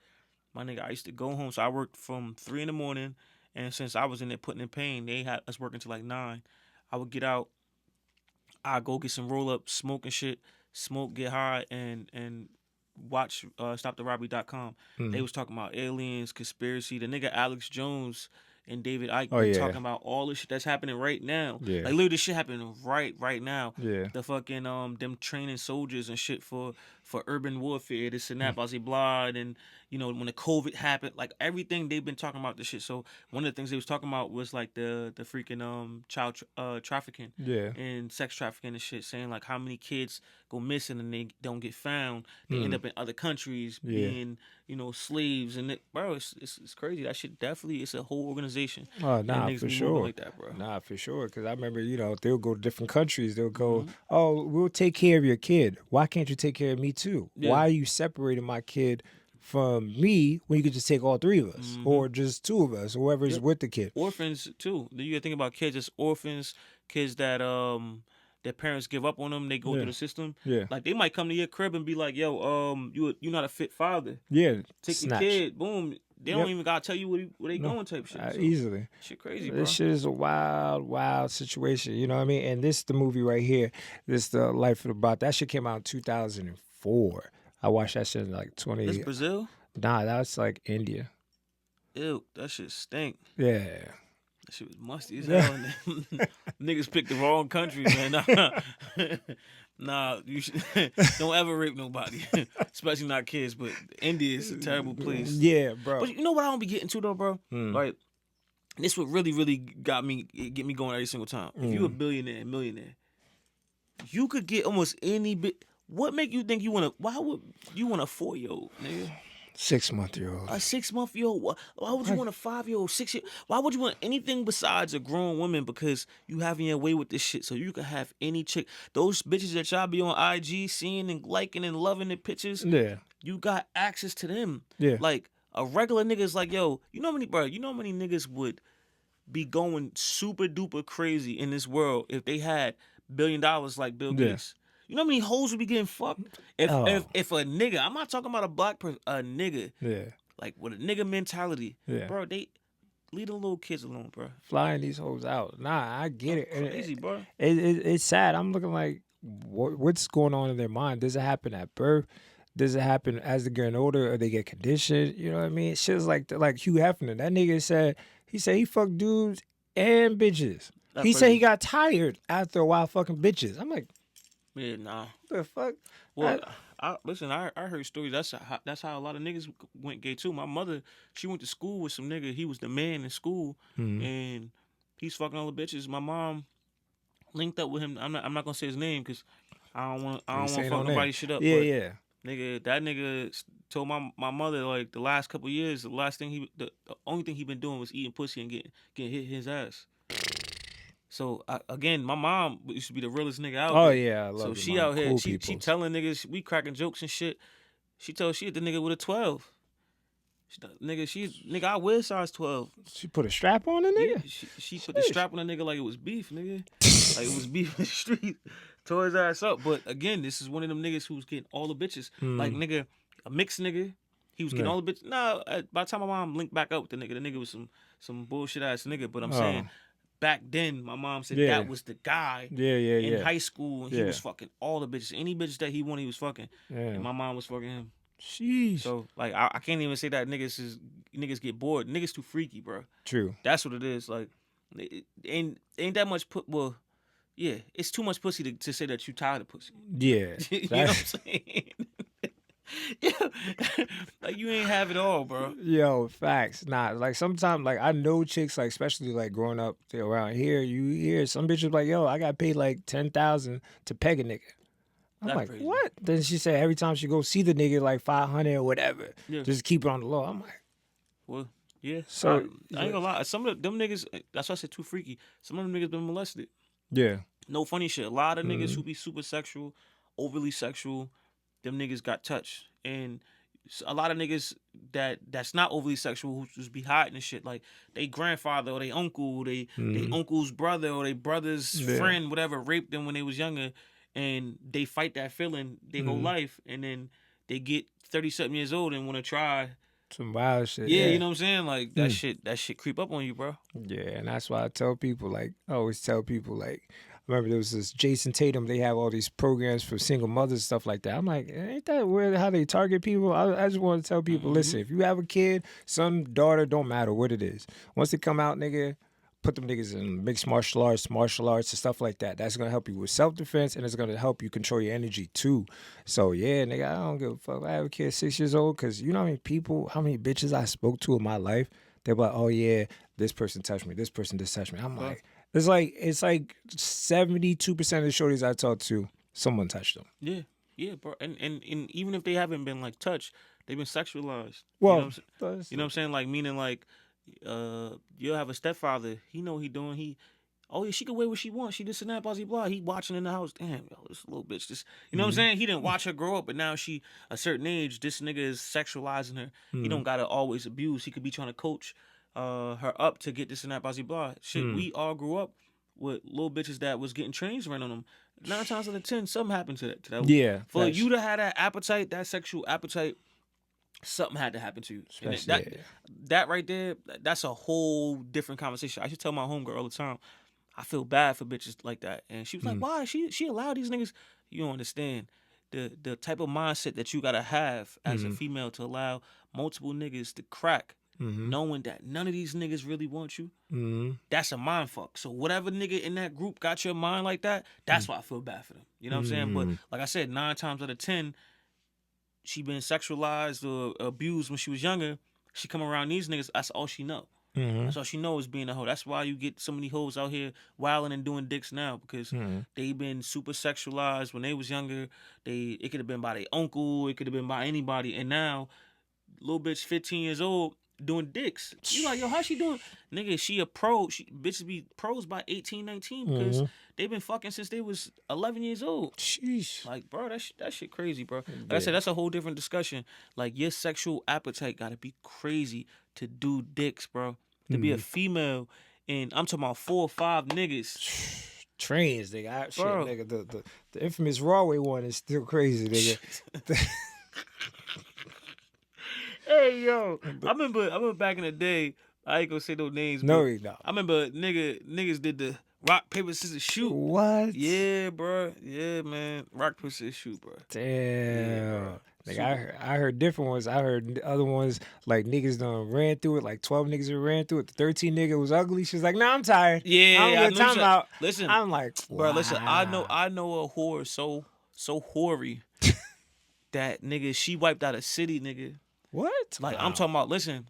My nigga, I used to go home, so I worked from 3 in the morning, and since I was in there putting in pain, they had us working till like 9. I would get out, I go get some roll up, smoke and shit, smoke, get high, and watch stoptherobbery.com. They was talking about aliens, conspiracy. The nigga Alex Jones and David Icke were talking about all this shit that's happening right now. Yeah. Like literally this shit happening right now. Yeah. The fucking them training soldiers and shit for urban warfare, this and that, blah blah blah, and when the COVID happened, like everything they've been talking about this shit. So one of the things they was talking about was like the freaking child trafficking and sex trafficking and shit, saying like how many kids go missing and they don't get found. They end up in other countries being slaves, and bro, it's crazy. That shit definitely, it's a whole organization. Oh, nah, and for be sure. like that, bro. Nah, for sure. Because I remember, they'll go to different countries. They'll go, oh, we'll take care of your kid. Why can't you take care of me too? Yeah. Why are you separating my kid from me when you could just take all 3 of us or just 2 of us, or whoever's with the kid? Orphans too. You gotta think about kids as orphans, kids that their parents give up on them. They go through the system. Yeah. Like they might come to your crib and be like, "Yo, you're not a fit father. Yeah. Take Snatch. your kid." Boom. They don't even gotta tell you where they going type shit. So, Easily. Shit crazy, bro. This shit is a wild situation. You know what I mean? And this the movie right here. This the Life of the Bot. That shit came out in 2004. I watched that shit in like 20. That's Brazil? Nah, that's like India. Ew, that shit stink. Yeah. That shit was musty as hell. Niggas picked the wrong country, man. Nah, you should, don't ever rape nobody, especially not kids. But India is a terrible place. Yeah, bro. But you know what I don't be getting to though, bro? Like this would really get me going every single time. If you a billionaire, millionaire, you could get almost any bit. What make you think you want to? Why would you want a 4-year-old, nigga? 6-month-old. A 6-month-old. Why would you want a 5-year-old, 6-year? Why would you want anything besides a grown woman? Because you having your way with this shit, so you can have any chick. Those bitches that y'all be on IG seeing and liking and loving the pictures. Yeah. You got access to them. Yeah. Like a regular nigga's like, yo, you know how many niggas would be going super duper crazy in this world if they had $1 billion like Bill Gates. You know how many hoes would be getting fucked? If a nigga, I'm not talking about a black person, a nigga. Yeah. Like with a nigga mentality. Yeah. Bro, they leave the little kids alone, bro. Flying these hoes out. Nah, I get it. Crazy, bro. It's sad. I'm looking like, what's going on in their mind? Does it happen at birth? Does it happen as they're getting older, or they get conditioned? You know what I mean? Shit's like Hugh Hefner. That nigga said he fucked dudes and bitches. He said he got tired after a while fucking bitches. I'm like, yeah, nah. What the fuck? Well, listen, I heard stories. That's how a lot of niggas went gay too. My mother, she went to school with some nigga. He was the man in school, and he's fucking all the bitches. My mom linked up with him. I'm not gonna say his name because I don't want to fuck nobody's shit up. Yeah, but yeah. Nigga, that nigga told my mother like the last couple of years, the only thing he been doing was eating pussy and getting hit his ass. So again, my mom used to be the realest nigga out there. Oh yeah, I love so it, she mom. out here, Cool she telling niggas, we cracking jokes and shit. She told she hit the nigga with a 12. Nigga, I wear size 12. She put a strap on the nigga? Yeah, she put the strap on the nigga like it was beef, nigga. Like it was beef in the street. Tore his ass up. But again, this is one of them niggas who's getting all the bitches. Like nigga, a mixed nigga. He was getting all the bitches. Nah, by the time my mom linked back up with the nigga was some bullshit ass nigga. But I'm saying, back then, my mom said that was the guy in high school, and he was fucking all the bitches. Any bitches that he wanted, he was fucking. And my mom was fucking him. Sheesh. So like I can't even say that niggas get bored. Niggas too freaky, bro. True. That's what it is. Like it ain't that much well, yeah, it's too much pussy to say that you tired of pussy. Yeah. You know what I'm saying? Yeah. Like you ain't have it all, bro. Yo, facts. Nah, like sometimes, like I know chicks, like especially like growing up around here, you hear some bitches like, "Yo, I got paid like 10,000 to peg a nigga." I'm That's like, crazy. what? Then she said every time she go see the nigga, like 500 or whatever, Yeah. just keep it on the low. I'm like, Well, yeah. So, I ain't gonna lie. Some of them niggas, that's why I said too freaky. Some of them niggas been molested. yeah, No funny shit. A lot of niggas who be super sexual, overly sexual, them niggas got touched. And a lot of niggas that's not overly sexual who just be hiding and shit. Like they grandfather or they uncle, they uncle's brother or they brother's friend, whatever, raped them when they was younger, and they fight that feeling their whole life, and then they get 30-something years old and want to try some wild shit. Yeah, you know what I'm saying? Like that shit creep up on you, bro. Yeah, and that's why I tell people, like, I always tell people, like, I remember there was this Jason Tatum, they have all these programs for single mothers, stuff like that. I'm like, ain't that weird how they target people? I just want to tell people, listen, if you have a kid, son, daughter, don't matter what it is. Once they come out, nigga, put them niggas in mixed martial arts, and stuff like that. That's going to help you with self-defense, and it's going to help you control your energy, too. So, yeah, nigga, I don't give a fuck. I have a kid 6 years old, because you know how many people, how many bitches I spoke to in my life? They're like, oh, yeah, this person touched me. This person just touched me. I'm like, it's like 72% of the shorties I talk to, someone touched them. Yeah, bro. And even if they haven't been like touched, they've been sexualized. Well, you know what I'm saying? Like meaning like, you'll have a stepfather. He know what he doing. Oh yeah, she can wear what she wants. She this and that, blah blah blah. He watching in the house. Damn, yo, this little bitch. This, you know what I'm saying? He didn't watch her grow up, but now she a certain age. This nigga is sexualizing her. He don't gotta always abuse. He could be trying to coach her up to get this and that, blah blah blah. Shit, we all grew up with little bitches that was getting trains ran on them. 9 times out of 10, something happened to that. Yeah. For you to have that appetite, that sexual appetite, something had to happen to you. And that right there, that's a whole different conversation. I should tell my homegirl all the time, I feel bad for bitches like that. And she was like, why? She allowed these niggas. You don't understand the type of mindset that you gotta have as a female to allow multiple niggas to crack, knowing that none of these niggas really want you. That's a mind fuck. So whatever nigga in that group got your mind like that, that's why I feel bad for them. You know what I'm saying? But like I said, 9 times out of 10, she been sexualized or abused when she was younger. She come around these niggas, that's all she know. That's all she know is being a hoe. That's why you get so many hoes out here wilding and doing dicks now, because they been super sexualized when they was younger. It could have been by their uncle, it could have been by anybody, and now little bitch 15 years old doing dicks. You like, yo, how she doing? Nigga, she a pro. Bitches be pros by 18, 19 because they been fucking since they was 11 years old. Sheesh. Like, bro, that shit crazy, bro. Like I said, that's a whole different discussion. Like, your sexual appetite gotta be crazy to do dicks, bro. To be a female, and I'm talking about 4 or 5 niggas. Trains, nigga. Shit, nigga. The infamous Rawway one is still crazy, nigga. Hey, yo. I remember back in the day, I ain't gonna say no names. No, but you don't. I remember niggas did the rock, paper, scissors, shoot. What? Yeah, bro. Yeah, man. Rock, paper, scissors, shoot, bro. Damn. Nigga, I heard different ones. I heard other ones like niggas done ran through it. Like 12 niggas done ran through it. The 13 nigga was ugly. She's like, nah, I'm tired. Yeah, I don't get time out. Listen, I'm like, wow. Bro, listen. I know a whore so hoary that nigga she wiped out a city, nigga. What? Like I'm talking about. Listen,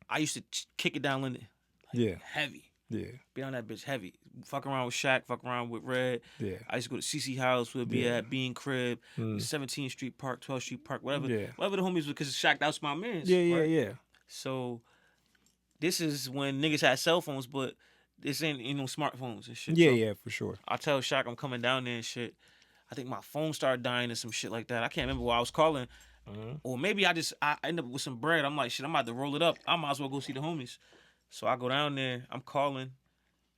I used to kick it down Linden. Like, heavy. Yeah. Be on that bitch heavy. Fuck around with Shaq, fuck around with Red. Yeah. I used to go to CC House, we'd be at Bean Crib, 17th Street Park, 12th Street Park, whatever. Yeah. Whatever the homies, because Shaq, that was my man. Yeah. So this is when niggas had cell phones, but this ain't smartphones and shit. Yeah, for sure. I tell Shaq I'm coming down there and shit. I think my phone started dying and some shit like that. I can't remember why I was calling. Or maybe I end up with some bread. I'm like, shit, I'm about to roll it up. I might as well go see the homies. So I go down there. I'm calling.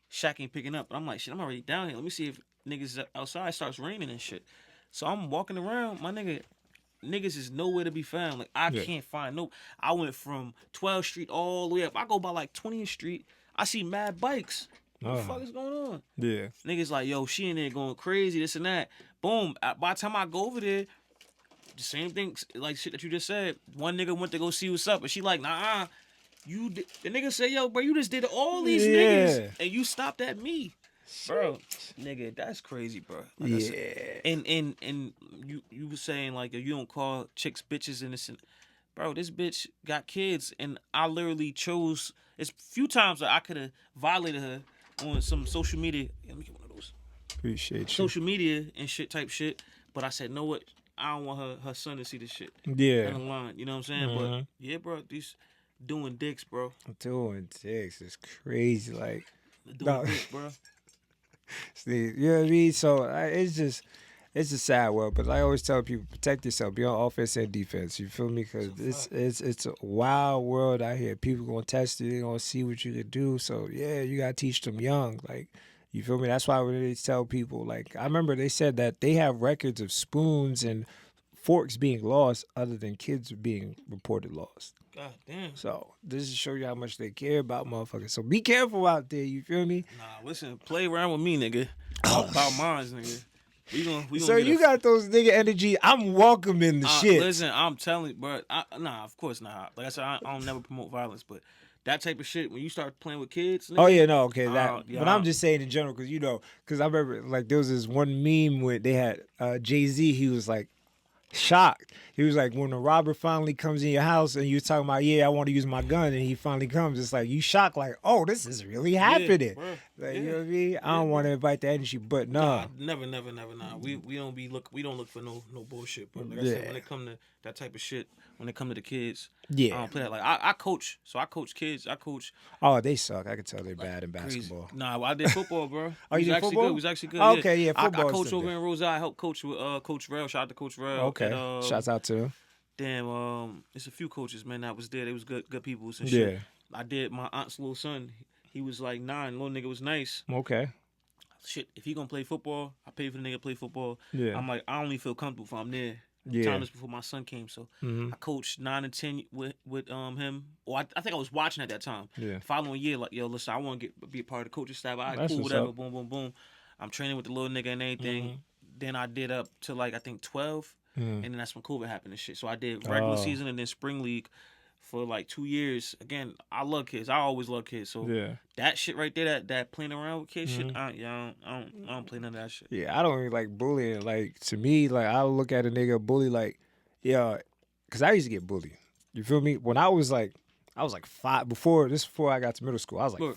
Shaq ain't picking up. But I'm like, shit, I'm already down here. Let me see if niggas outside starts raining and shit. So I'm walking around. My niggas is nowhere to be found. Like, I can't find no. I went from 12th Street all the way up. I go by like 20th Street. I see mad bikes. What the fuck is going on? Yeah. Niggas like, yo, she in there going crazy, this and that. Boom. By the time I go over there, the same thing, like shit that you just said. One nigga went to go see what's up, and she like, nah, the nigga said, yo, bro, you just did all these niggas, and you stopped at me, bro. Nigga, that's crazy, bro. Like I said, and you were saying like, you don't call chicks bitches and this, and bro, this bitch got kids, and I literally chose. It's few times that I could have violated her on some social media. Let me get one of those. Appreciate you. Social media and shit type shit. But I said, know what? I don't want her son to see this shit. Yeah. On the line, you know what I'm saying? But yeah, bro, these doing dicks, bro. Doing dicks is crazy. Like, doing dicks, bro. See, you know what I mean? So it's a sad world. But I always tell people, protect yourself. Be on offense and defense. You feel me? Because it's a wild world out here. People gonna test you. They gonna see what you can do. So yeah, you gotta teach them young. Like, you feel me? That's why when they tell people, like, I remember they said that they have records of spoons and forks being lost other than kids being reported lost. God damn. So this is to show you how much they care about motherfuckers. So be careful out there, you feel me? Nah, listen, play around with me, nigga. About mines, nigga. We gonna so you got those nigga energy. I'm welcoming the shit. Listen, I'm telling you, bro. Nah, of course not. Like I said, I don't never promote violence, but that type of shit, when you start playing with kids. Nigga, oh yeah, no, okay, that. But I'm just saying in general, because I remember like there was this one meme where they had Jay-Z. He was like shocked. He was like, when the robber finally comes in your house and you're talking about, yeah, I want to use my gun, and he finally comes, it's like you shocked, like, oh, this is really happening. Yeah, like, you know what I mean? I don't want to invite the energy, but no. Nah, never. Nah. We don't look for no bullshit. But like I said, when it come to that type of shit, when it come to the kids, I don't play that. Like I coach, so I coach kids. I coach. Oh, they suck. I can tell they're bad in basketball. Crazy. Nah, I did football, bro. Oh, you did football? Good. We was actually good. Oh, okay, yeah. Football. I coach over in Roselle. I helped coach with Coach Rel. Shout out to Coach Rel. Okay. And, shouts out to him. Damn, it's a few coaches, man, that was there. They was good people and shit. Yeah. I did my aunt's little son. He was like 9. Little nigga was nice. Okay. Shit, if he gonna play football, I pay for the nigga to play football. Yeah. I'm like, I only feel comfortable if I'm there. Yeah. Time was before my son came, so I coached 9 and 10 with him. Well, I think I was watching at that time. Yeah. Following year, like, yo, listen, I want to be a part of the coaching staff. All right, That's cool, whatever. Up. Boom, boom, boom. I'm training with the little nigga and everything. Then I did up to like I think 12. And then that's when COVID happened and shit. So I did regular season and then spring league for like 2 years. Again, I love kids. I always love kids. So that shit right there, that playing around with kids shit, I don't play none of that shit. Yeah, I don't even like bullying. Like, to me, like, I look at a nigga bully like, yeah, because I used to get bullied. You feel me? When I was like 5, before I got to middle school, I was like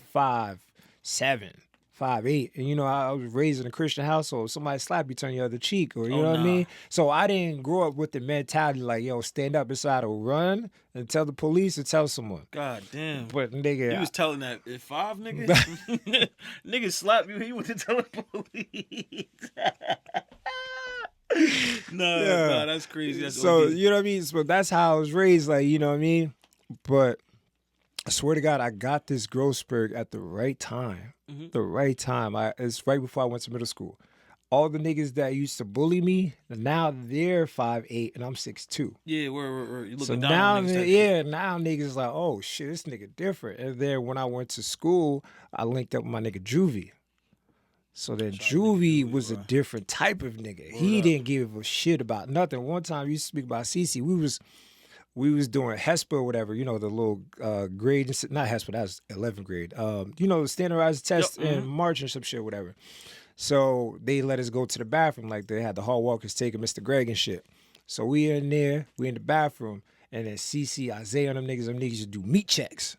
5'7", 5'8", and I was raised in a Christian household. Somebody slap you, turn your other cheek, or you know what I mean. So I didn't grow up with the mentality like, yo, stand up inside or run and tell the police or tell someone. God damn. But nigga, he was telling that at 5, nigga. Nigga slap you, he went to tell the police. No, that's crazy. That's so OD. You know what I mean. So that's how I was raised. Like, you know what I mean. But I swear to God, I got this growth spurt at the right time. The right time. It's right before I went to middle school. All the niggas that used to bully me, now they're 5'8" and I'm 6'2". Yeah, we're you looking so down now, on niggas. Now niggas like, oh shit, this nigga different. And then when I went to school, I linked up with my nigga Juvie. So then Juvie was a different type of nigga. He didn't give a shit about nothing. One time we used to speak about CC. We was doing HESPA or whatever, the little grade, not HESPA, that was 11th grade. The standardized test in March or some shit, whatever. So they let us go to the bathroom, like they had the hall walkers taking Mr. Greg and shit. So we in there, we in the bathroom, and then CC, Isaiah, them niggas just do meat checks.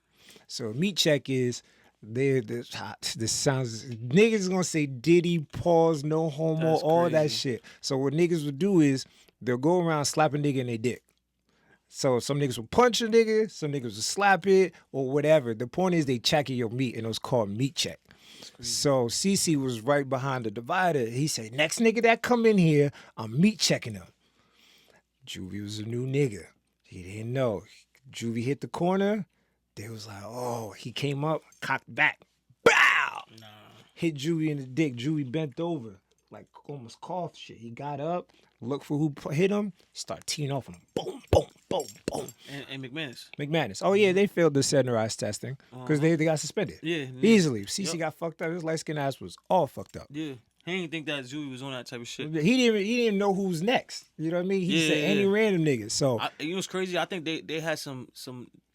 So meat check is, this sounds, niggas gonna say Diddy, pause, no homo, all that shit. So what niggas would do is, they'll go around slapping nigga in their dick. So some niggas will punch a nigga, some niggas will slap it, or whatever. The point is they checking your meat, and it was called meat check. So CC was right behind the divider. He said, next nigga that come in here, I'm meat checking him. Juvie was a new nigga. He didn't know. Juvie hit the corner. They was like, oh, he came up, cocked back. Bow! Nah. Hit Juvie in the dick. Juvie bent over, like almost coughed shit. He got up, looked for who hit him, start teeing off him. Boom, boom, boom, boom. And McManus. Oh, yeah, they failed the standardized testing because they got suspended. Yeah. Easily. CC got fucked up. His light-skinned ass was all fucked up. Yeah. He didn't think that Juvie was on that type of shit. He didn't know who was next. You know what I mean? He said any random nigga. So you know what's crazy? I think they had some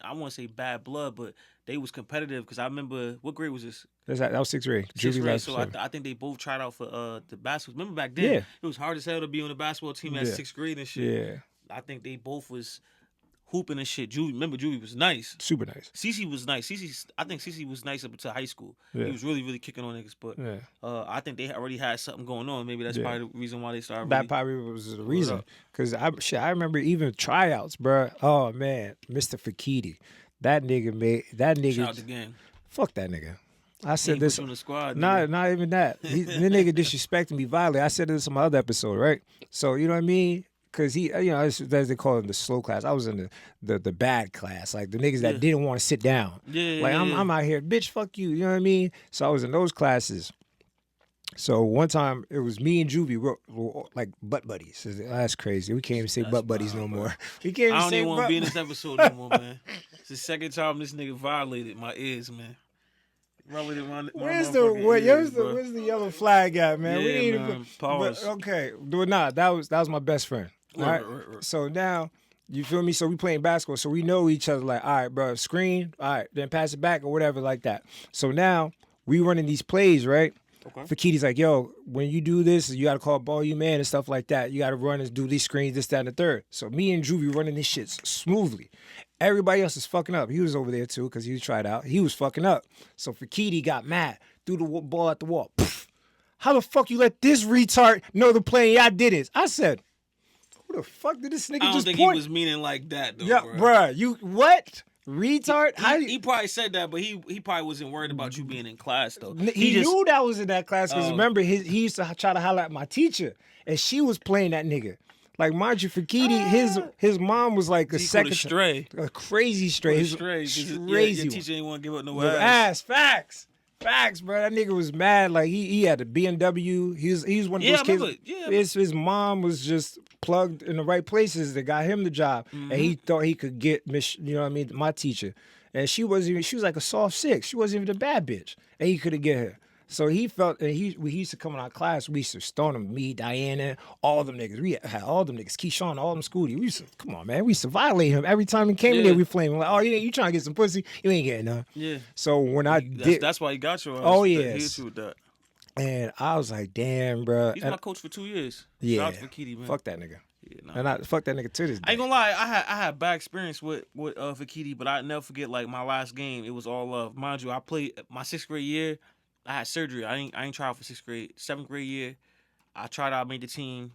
I want to say bad blood, but they was competitive because I remember what grade was this? that was 6th grade. Sixth Juvie grade. left. So I think they both tried out for the basketball. Remember back then, it was hard as hell to be on the basketball team at 6th grade and shit. Yeah. I think they both was hooping and shit. Remember Juvie was nice. Super nice. Cece was nice. I think Cece was nice up until high school. Yeah. He was really, really kicking on niggas. But I think they already had something going on. Maybe that's probably the reason why they started. That probably was the reason. Because I remember even tryouts, bro. Oh man, Mr. Fakiti, that nigga. Shout out the game. Fuck that nigga. I said this. On the squad, not even that. The nigga disrespecting me violently. I said this on my other episode, right? So you know what I mean? Because he, as they call it the slow class. I was in the bad class, like the niggas that didn't want to sit down. I'm out here, bitch, fuck you. You know what I mean? So I was in those classes. So one time it was me and Juvie were like butt buddies. That's crazy. We can't even say butt buddies no more. We can't even I don't say even want to be in this episode no more, man. It's the second time this nigga violated my ears, man. Where's the yellow flag at, man? Yeah, we need man. Pause. Okay, that was my best friend. All right. So now you feel me? So we playing basketball, so we know each other. Like, all right, bro, screen, all right, then pass it back or whatever, like that. So now we running these plays, right? Okay. Fakiti's like, yo, when you do this, you gotta call ball you man and stuff like that. You gotta run and do these screens, this, that, and the third. So me and Juvie running this shit smoothly. Everybody else is fucking up. He was over there too because he tried out. He was fucking up. So Fakiti got mad, threw the ball at the wall. Pfft. How the fuck you let this retard know the play? Yeah, I did it. I said, who the fuck did this nigga just point? I don't think he was meaning like that though, bruh. You what? Retard? He probably said that, but he probably wasn't worried about you being in class though. He knew that I was in that class because remember he used to try to holler at my teacher and she was playing that nigga. Like mind you, Fakiti, his mom was like a secretary, a crazy stray, crazy. Your teacher ain't want to give up no ass. Facts, bro. That nigga was mad. Like he had a BMW. He's one of those kids. His mom was just plugged in the right places that got him the job, and he thought he could get my teacher, and she was like a soft 6. She wasn't even a bad bitch, and he couldn't get her. So he felt, and he used to come in our class. We used to stone him, me, Diana, all them niggas. We had all them niggas, Keyshawn, all them Scooty. We used to, come on, man. We used to violate him every time he came in there. We flame him like, oh, you trying to get some pussy? You ain't getting none. Yeah. So when that's why he got your ass. Oh yeah. yes. He hit you with that. And I was like, damn, bro. He's my coach for 2 years. Yeah. Shout out to Fakiti, man. Fuck that nigga. Yeah, nah. And I fuck that nigga to this day. I ain't gonna lie, I had bad experience with Fakiti, but I never forget like my last game. It was all love. Mind you, I played my 6th grade year. I had surgery. I ain't tried for 6th grade. 7th grade year, I tried out, made the team,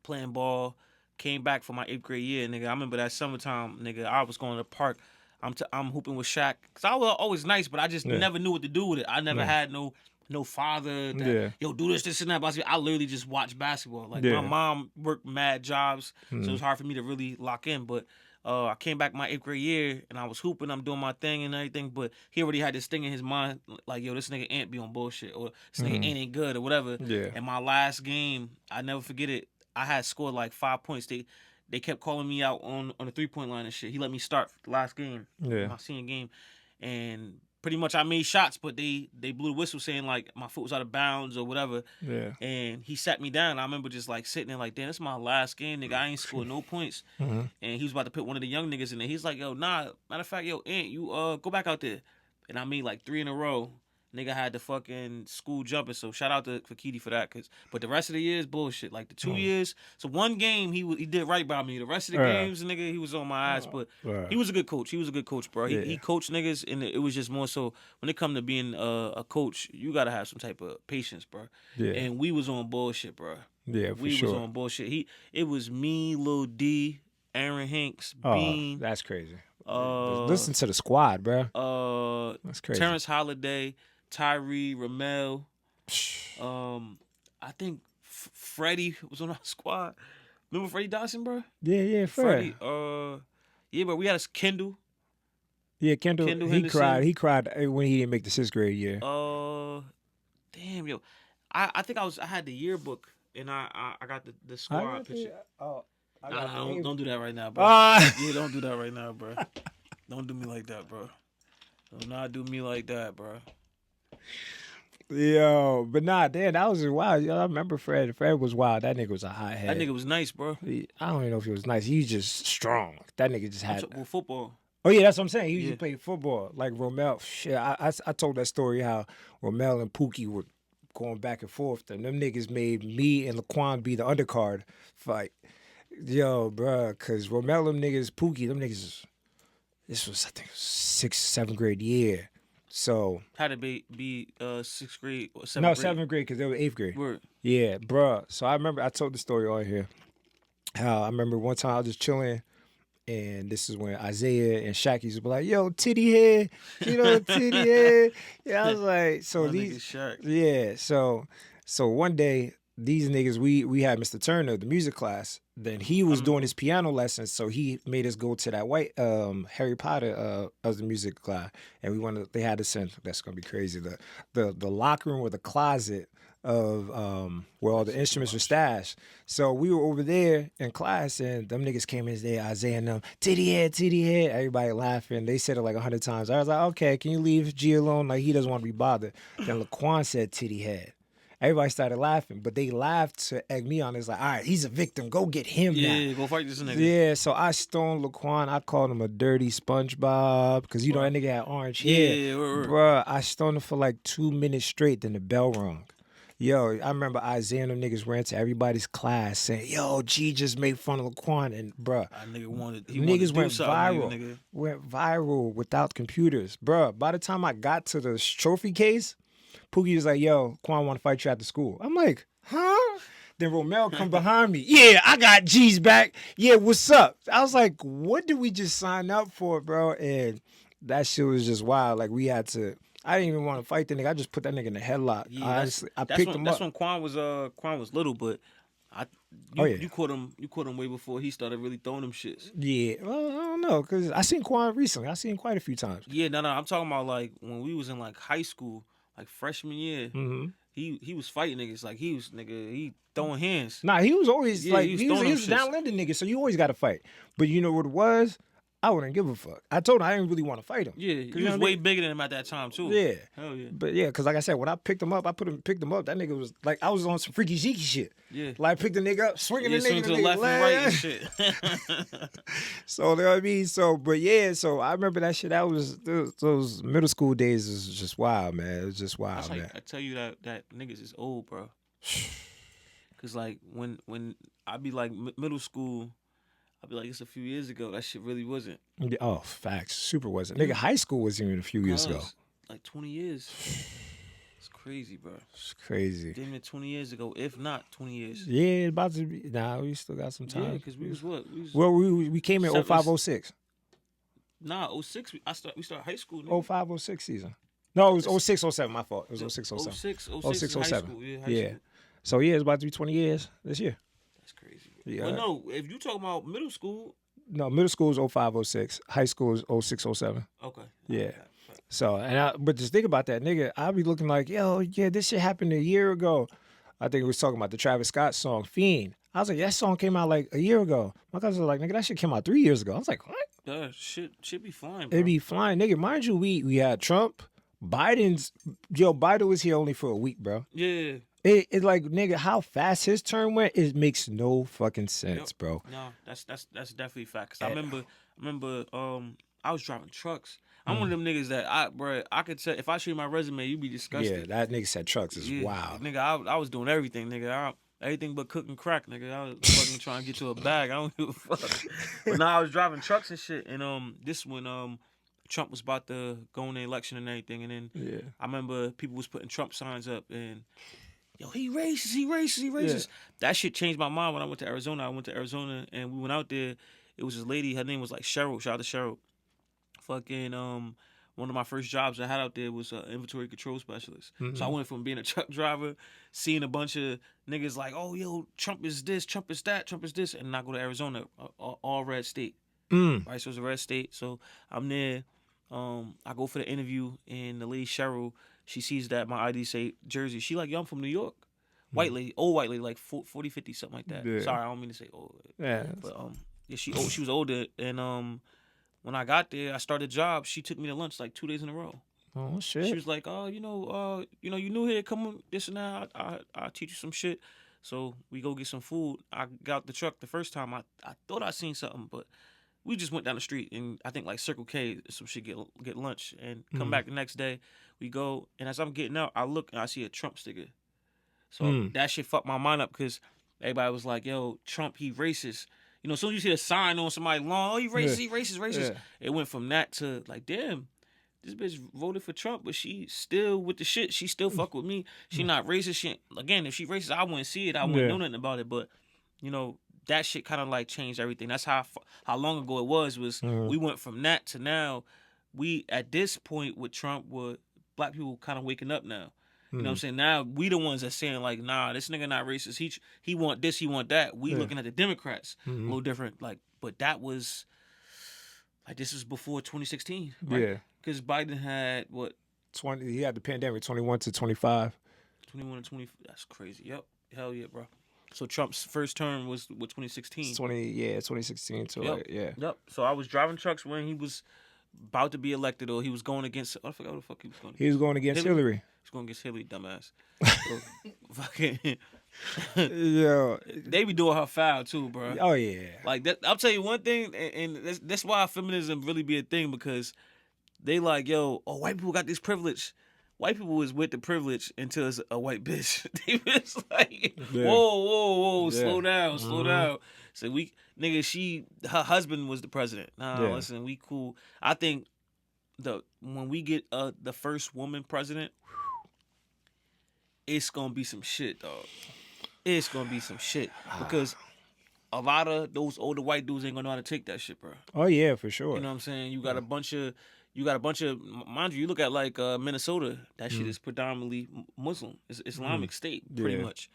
playing ball, came back for my 8th grade year, nigga. I remember that summertime, nigga. I was going to the park. I'm hooping with Shaq. Cause I was always nice, but I just never knew what to do with it. I never had no father that, yo, do this, and that. But I literally just watched basketball. Like my mom worked mad jobs, so it was hard for me to really lock in. But I came back my 8th grade year and I was hooping, I'm doing my thing and everything, but he already had this thing in his mind, like, yo, this nigga Ant be on bullshit, or this nigga ain't good, or whatever. Yeah. And my last game, I never forget it, I had scored like 5 points. They kept calling me out on the 3-point line and shit. He let me start the last game, my senior game, and pretty much I made shots, but they blew the whistle saying like my foot was out of bounds or whatever. Yeah. And he sat me down. I remember just like sitting there like, damn, this is my last game, nigga. I ain't scored no points. And he was about to put one of the young niggas in there. He's like, yo, nah, matter of fact, yo, Ant, you go back out there. And I made like 3 in a row. Nigga had the fucking school jumping, so shout out to Fakiti for that. But the rest of the years, bullshit. Like the 2 years, so one game he did right by me. The rest of the games, nigga, he was on my ass. But he was a good coach. He was a good coach, bro. He coached niggas, and it was just more so when it come to being a coach, you gotta have some type of patience, bro. Yeah. And we was on bullshit, bro. Yeah, for we sure. was on bullshit. It was me, Lil D, Aaron Hanks, Bean. That's crazy. Listen to the squad, bro. That's crazy. Terrence Holiday, Tyree, Ramel. I think Freddie was on our squad. Remember Freddie Dawson, bro? Yeah, Freddie. Yeah, but we had a Kendall. Yeah, Kendall he cried. He cried when he didn't make the 6th grade year. Damn, yo. I think I had the yearbook and I got the squad picture. Don't do that right now, bro. Yeah, don't do that right now, bro. Don't do me like that, bro. Do not do me like that, bro. Yo, but nah, damn, that was wild. Yo, I remember Fred. Fred was wild. That nigga was a hothead. That nigga was nice, bro. I don't even know if he was nice. He was just strong. That nigga just had. Well, football. Oh yeah, that's what I'm saying. He Yeah. usually played football. Like Romel. Shit, I told that story how Romel and Pookie were going back and forth, and them niggas made me and Laquan be the undercard fight. Yo, bruh, cause Romel, them niggas, Pookie, them niggas. This was I think 6th, 7th grade year. So Had to be 6th grade or 7th no, grade. 7th grade because they were 8th grade. Word. Yeah, bruh. So I remember I told the story on here. How I remember one time I was just chilling, and this is when Isaiah and Shaq used to be like, "Yo, titty head, you know, titty head." Yeah, I was like, so My these, nigga Shaq. yeah, so one day these niggas, we had Mr. Turner, the music class. Then he was doing his piano lessons, so he made us go to that white Harry Potter of the music class, and we wanted. They had us in. That's gonna be crazy. The locker room or the closet of where all the instruments were stashed. So we were over there in class, and them niggas came in there, Isaiah and them, titty head, titty head. Everybody laughing. They said it like 100 times. I was like, okay, can you leave G alone? Like he doesn't want to be bothered. Then Laquan said titty head. Everybody started laughing, but they laughed to egg me on. It's like, all right, he's a victim. Go get him now. Yeah, go fight this nigga. Yeah, so I stoned Laquan. I called him a dirty SpongeBob because you know that nigga had orange hair. Yeah, Bruh, I stoned him for like 2 minutes straight. Then the bell rung. Yo, I remember Isaiah and them niggas ran to everybody's class saying, "Yo, G just made fun of Laquan," and bruh, niggas went viral. Nigga. Went viral without computers, bruh. By the time I got to the trophy case, Pookie was like, "Yo, Quan want to fight you after school." I'm like, "Huh?" Then Romel come behind me. "Yeah, I got G's back. Yeah, what's up?" I was like, "What did we just sign up for, bro?" And that shit was just wild. Like we had to. I didn't even want to fight the nigga. I just put that nigga in the headlock. Yeah, Honestly, I picked him up. That's when Quan was little, but you caught him way before he started really throwing them shits. Yeah, well, I don't know, cause I seen Quan recently. I seen him quite a few times. Yeah, no, I'm talking about like when we was in like high school, like freshman year. Mm-hmm. He was fighting niggas like he throwing hands. Nah, he was always like he was shits. down Linden nigga, so you always got to fight. But you know what it was? I wouldn't give a fuck. I told him I didn't really want to fight him. Yeah, he was way bigger than him at that time too. Yeah, hell yeah. But yeah, cause like I said, when I picked him up, picked him up. That nigga was like I was on some freaky zeeky shit. Yeah, like picked the nigga up, swinging the nigga swing to the left and right and shit. So you know what I mean. So, but yeah, so I remember that shit. That was those middle school days was just wild, man. It was just wild, That's man. like, I tell you that niggas is old, bro. Cause like when I be like middle school, I'd be like, it's a few years ago. That shit really wasn't. Oh, facts. Super wasn't. Nigga, high school was even a few years ago. Like 20 years. It's crazy, bro. It's crazy. Damn it, 20 years ago, if not 20 years. Yeah, it's about to be. Nah, we still got some time. Yeah, because we was what? Well, we came in 05, 06. Nah, 06, we started high school. Nigga. 05, 06 season. No, it was 06, 07. My fault. It was 06, 07. 06, 07. High school. Yeah, high school. So yeah, it's about to be 20 years this year. That's crazy. Bro. Yeah. But no, if you talking about middle school. No, middle school is 05, 06. High school is 06, 07. Okay. Yeah. Okay. So, but just think about that, nigga. I'll be looking like, yo, yeah, this shit happened a year ago. I think we was talking about the Travis Scott song, Fiend. I was like, that song came out like a year ago. My cousin was like, nigga, that shit came out 3 years ago. I was like, what? Shit be flying, bro. It'd be flying, nigga. Mind you, we had Trump. Biden was here only for a week, bro. Yeah. It's like, nigga, how fast his term went, it makes no fucking sense, bro. No, that's definitely a fact. Cause I remember, I was driving trucks. I'm one of them niggas that I could tell if I show you my resume, you'd be disgusted. Yeah, that nigga said trucks is wild. Nigga, I was doing everything, nigga. Everything but cooking crack, nigga. I was fucking trying to get to a bag. I don't give a fuck. But now I was driving trucks and shit. And this when Trump was about to go in the election and everything. And then I remember people was putting Trump signs up and yo, he racist, he racist. Yeah. That shit changed my mind when I went to Arizona. I went to Arizona and we went out there. It was this lady, her name was like Cheryl. Shout out to Cheryl. Fucking one of my first jobs I had out there was an inventory control specialist. Mm-hmm. So I went from being a truck driver, seeing a bunch of niggas like, oh, yo, Trump is this, Trump is that, Trump is this. And then I go to Arizona, all red state. Right, so it's a red state. So I'm there. I go for the interview, and the lady Cheryl, she sees that my ID say Jersey. She like, yo, I'm from New York. White lady, old white lady, like 40, 50, something like that. Yeah. Sorry, I don't mean to say old. Yeah. But she was older, and when I got there, I started a job. She took me to lunch like 2 days in a row. Oh She shit. was like, "Oh, you new here? Come on, this and that. I'll teach you some shit." So we go get some food. I got out the truck the first time. I thought I seen something, but we just went down the street and I think like Circle K, some shit get lunch and come back the next day. We go and as I'm getting out, I look and I see a Trump sticker. So that shit fucked my mind up because everybody was like, "Yo, Trump, he racist." As soon as you see a sign on somebody's lawn, "Oh, he racist, he racist, racist." Yeah. It went from that to like, damn. This bitch voted for Trump, but she still with the shit. She still fuck with me. She not racist. Again, if she racist, I wouldn't see it. I wouldn't know nothing about it. But that shit kind of like changed everything. That's how long ago it was. We went from that to now. We at this point with Trump, were black people kind of waking up now. You know what I'm saying? Now we the ones that saying like, nah, this nigga not racist. He want this, he want that. We looking at the Democrats a little different. Like, but that was like this was before 2016, right? Yeah. Because Biden had what 20. He had the pandemic 21 to 25. 21 to 20. That's crazy. Yep. Hell yeah, bro. So Trump's first term was what 2016. 2016. So Yep. Yep. So I was driving trucks when he was about to be elected, or he was going against. I forgot what the fuck he was going. He was going against Hillary. He was going against Hillary, dumbass. So, fucking. Yo. They be doing her foul too, bro. Oh yeah. Like that. I'll tell you one thing, and that's why feminism really be a thing because they like, yo, white people got this privilege. White people was with the privilege until it's a white bitch. They was like, whoa, slow down. So her husband was the president. Nah, listen, we cool. I think when we get the first woman president, it's gonna be some shit, dog. It's gonna be some shit because a lot of those older white dudes ain't gonna know how to take that shit, bro. Oh yeah, for sure. You know what I'm saying? You got a bunch of, mind you look at like Minnesota, that shit is predominantly Muslim. It's Islamic State, pretty much.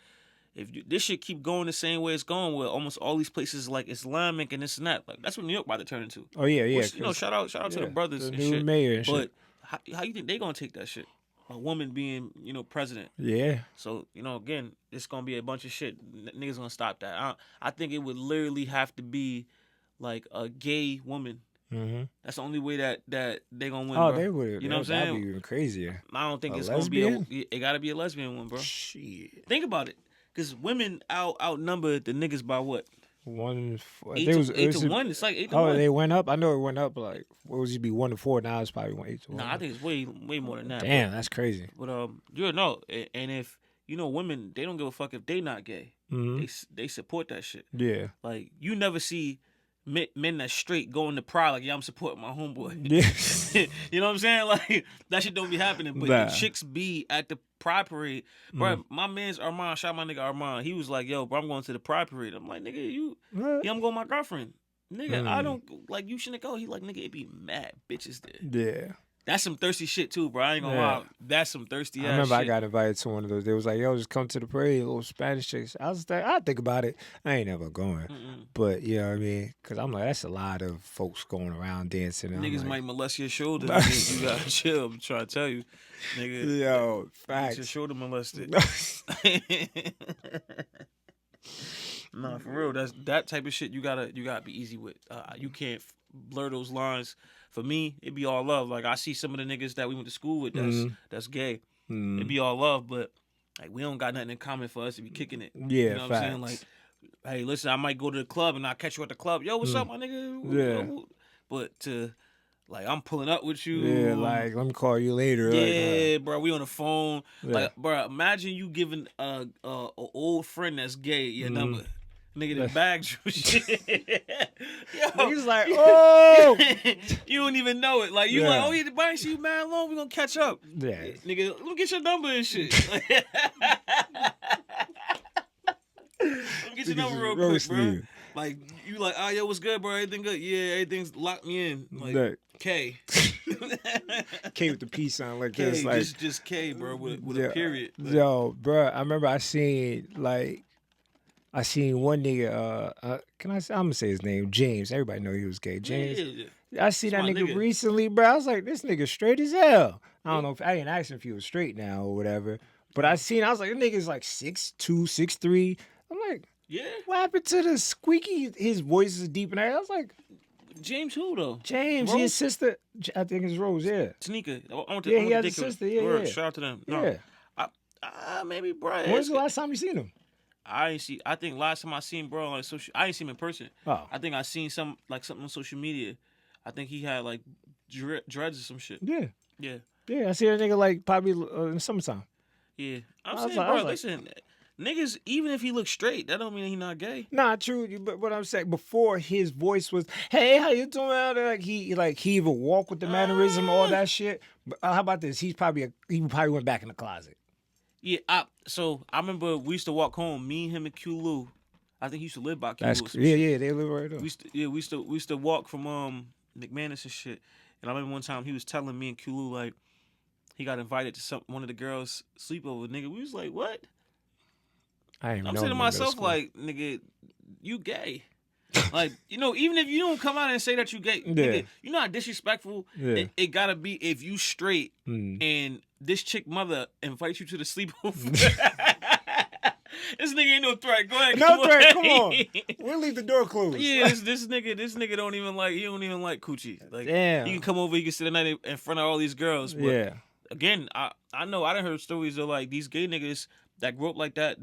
If this shit keep going the same way it's going, where almost all these places like Islamic and this and that, like that's what New York about to turn into. Oh yeah, yeah. Which, shout out to the brothers the and new shit. mayor and but shit. How you think they gonna take that shit? A woman being, president. Yeah. So, again, it's gonna be a bunch of shit. Niggas gonna stop that. I think it would literally have to be like a gay woman. Mm-hmm. That's the only way that they gonna win. Oh, bro. they would. You know what I'm saying? That'd be even crazier. I don't think it's lesbian? gonna be. It gotta be a lesbian one, bro. Shit. Think about it, because women outnumber the niggas by what? 1-4. 8 to 1. It's like 8 to 1. Oh, they went up. I know it went up. Like what was it be 1-4? Now it's probably 8 to 1. Nah, I think it's way more than that. Damn, that's crazy. But and if women, they don't give a fuck if they not gay. Mm-hmm. They support that shit. Yeah. Like you never see men that's straight going to pride like, yeah, I'm supporting my homeboy. Yeah. You know what I'm saying? Like that shit don't be happening. But the chicks be at the pride parade. Bro, my man's Armand, shout my nigga Armand. He was like, yo, bro, I'm going to the pride parade. I'm like, nigga, yeah, I'm going with my girlfriend. Nigga, I don't, like, you shouldn't go. He like, nigga, it be mad bitches there. Yeah. That's some thirsty shit too, bro. I ain't gonna lie. That's some thirsty ass shit. I remember I got invited to one of those. They was like, yo, just come to the parade, little Spanish chicks. I was like, I think about it. I ain't never going. But, you know what I mean? Because I'm like, that's a lot of folks going around dancing. Niggas might molest your shoulder. You gotta chill. I'm trying to tell you. Nigga. Yo, facts. Get your shoulder molested. Nah, for real. That's that type of shit you gotta be easy with. You can't blur those lines. For me, it be all love. Like I see some of the niggas that we went to school with that's gay. It be all love, but like we don't got nothing in common for us to be kicking it. Yeah, you know facts. what I'm saying? Like, hey, listen, I might go to the club and I'll catch you at the club. Yo, what's up, my nigga? Yeah. But like I'm pulling up with you. Yeah, like let me call you later. Yeah, bro, we on the phone. Yeah. Like, bro, imagine you giving a old friend that's gay your number. Nigga that bagged you shit. Yo, niggas like, oh, you don't even know it. Like you like, oh, yeah, the bike see you mad long. We gonna catch up. Yeah, nigga, let me get your number and shit. Let me get your number real quick, bro. Like you like, oh, yo, what's good, bro? Everything good? Yeah, everything's locked me in. Like K. K with the P sound like K, this, like just K, bro, with a period. Like, yo, bro, I remember I seen one nigga, I'm gonna say his name, James. Everybody know he was gay. James. Yeah. I see that nigga recently, bro. I was like, this nigga straight as hell. I don't know I didn't ask him if he was straight now or whatever. But I was like, this nigga's like 6'2", 6'3". I'm like, yeah. What happened to the squeaky? His voice is deep and I was like, James who though? James, Rose? his sister. I think it's Rose. Yeah. Sneaker. I went Yeah, he to has a Dick with- sister. Yeah, Word, yeah. Shout out to them. No, Yeah. maybe bro. When's the last time you seen him? I ain't see. I think last time I seen bro on like social. I ain't seen him in person. Oh. I think I seen something on social media. I think he had like dreads or some shit. Yeah. Yeah. Yeah, I see a nigga like probably in the summertime. Yeah. I'm I was saying, like- I bro, was like- listen, niggas, even if he looks straight, that don't mean he not gay. Nah, true. But what I'm saying, before his voice was, "Hey, how you doing?" Like he even walk with the mannerism, all that shit. But how about this? He probably went back in the closet. Yeah. So I remember we used to walk home. Me, him, and Q Lou. I think he used to live by Q Lou. or some shit. Yeah. They live right there. We used to walk from McManus and shit. And I remember one time he was telling me and Q Lou like he got invited to one of the girls' sleepover. Nigga, we was like, what? I ain't I'm know saying to him in middle myself school. like, nigga, you gay. Like, even if you don't come out and say that you gay, nigga, you know how disrespectful it gotta be if you straight and this chick mother invites you to the sleepover. This nigga ain't no threat. Go ahead. No threat. Come on. We'll leave the door closed. Yeah, this nigga don't even like coochie. Like, Damn. he can come over, he can sit at night in front of all these girls. But Yeah. again, I know I done heard stories of like these gay niggas that grew up like that.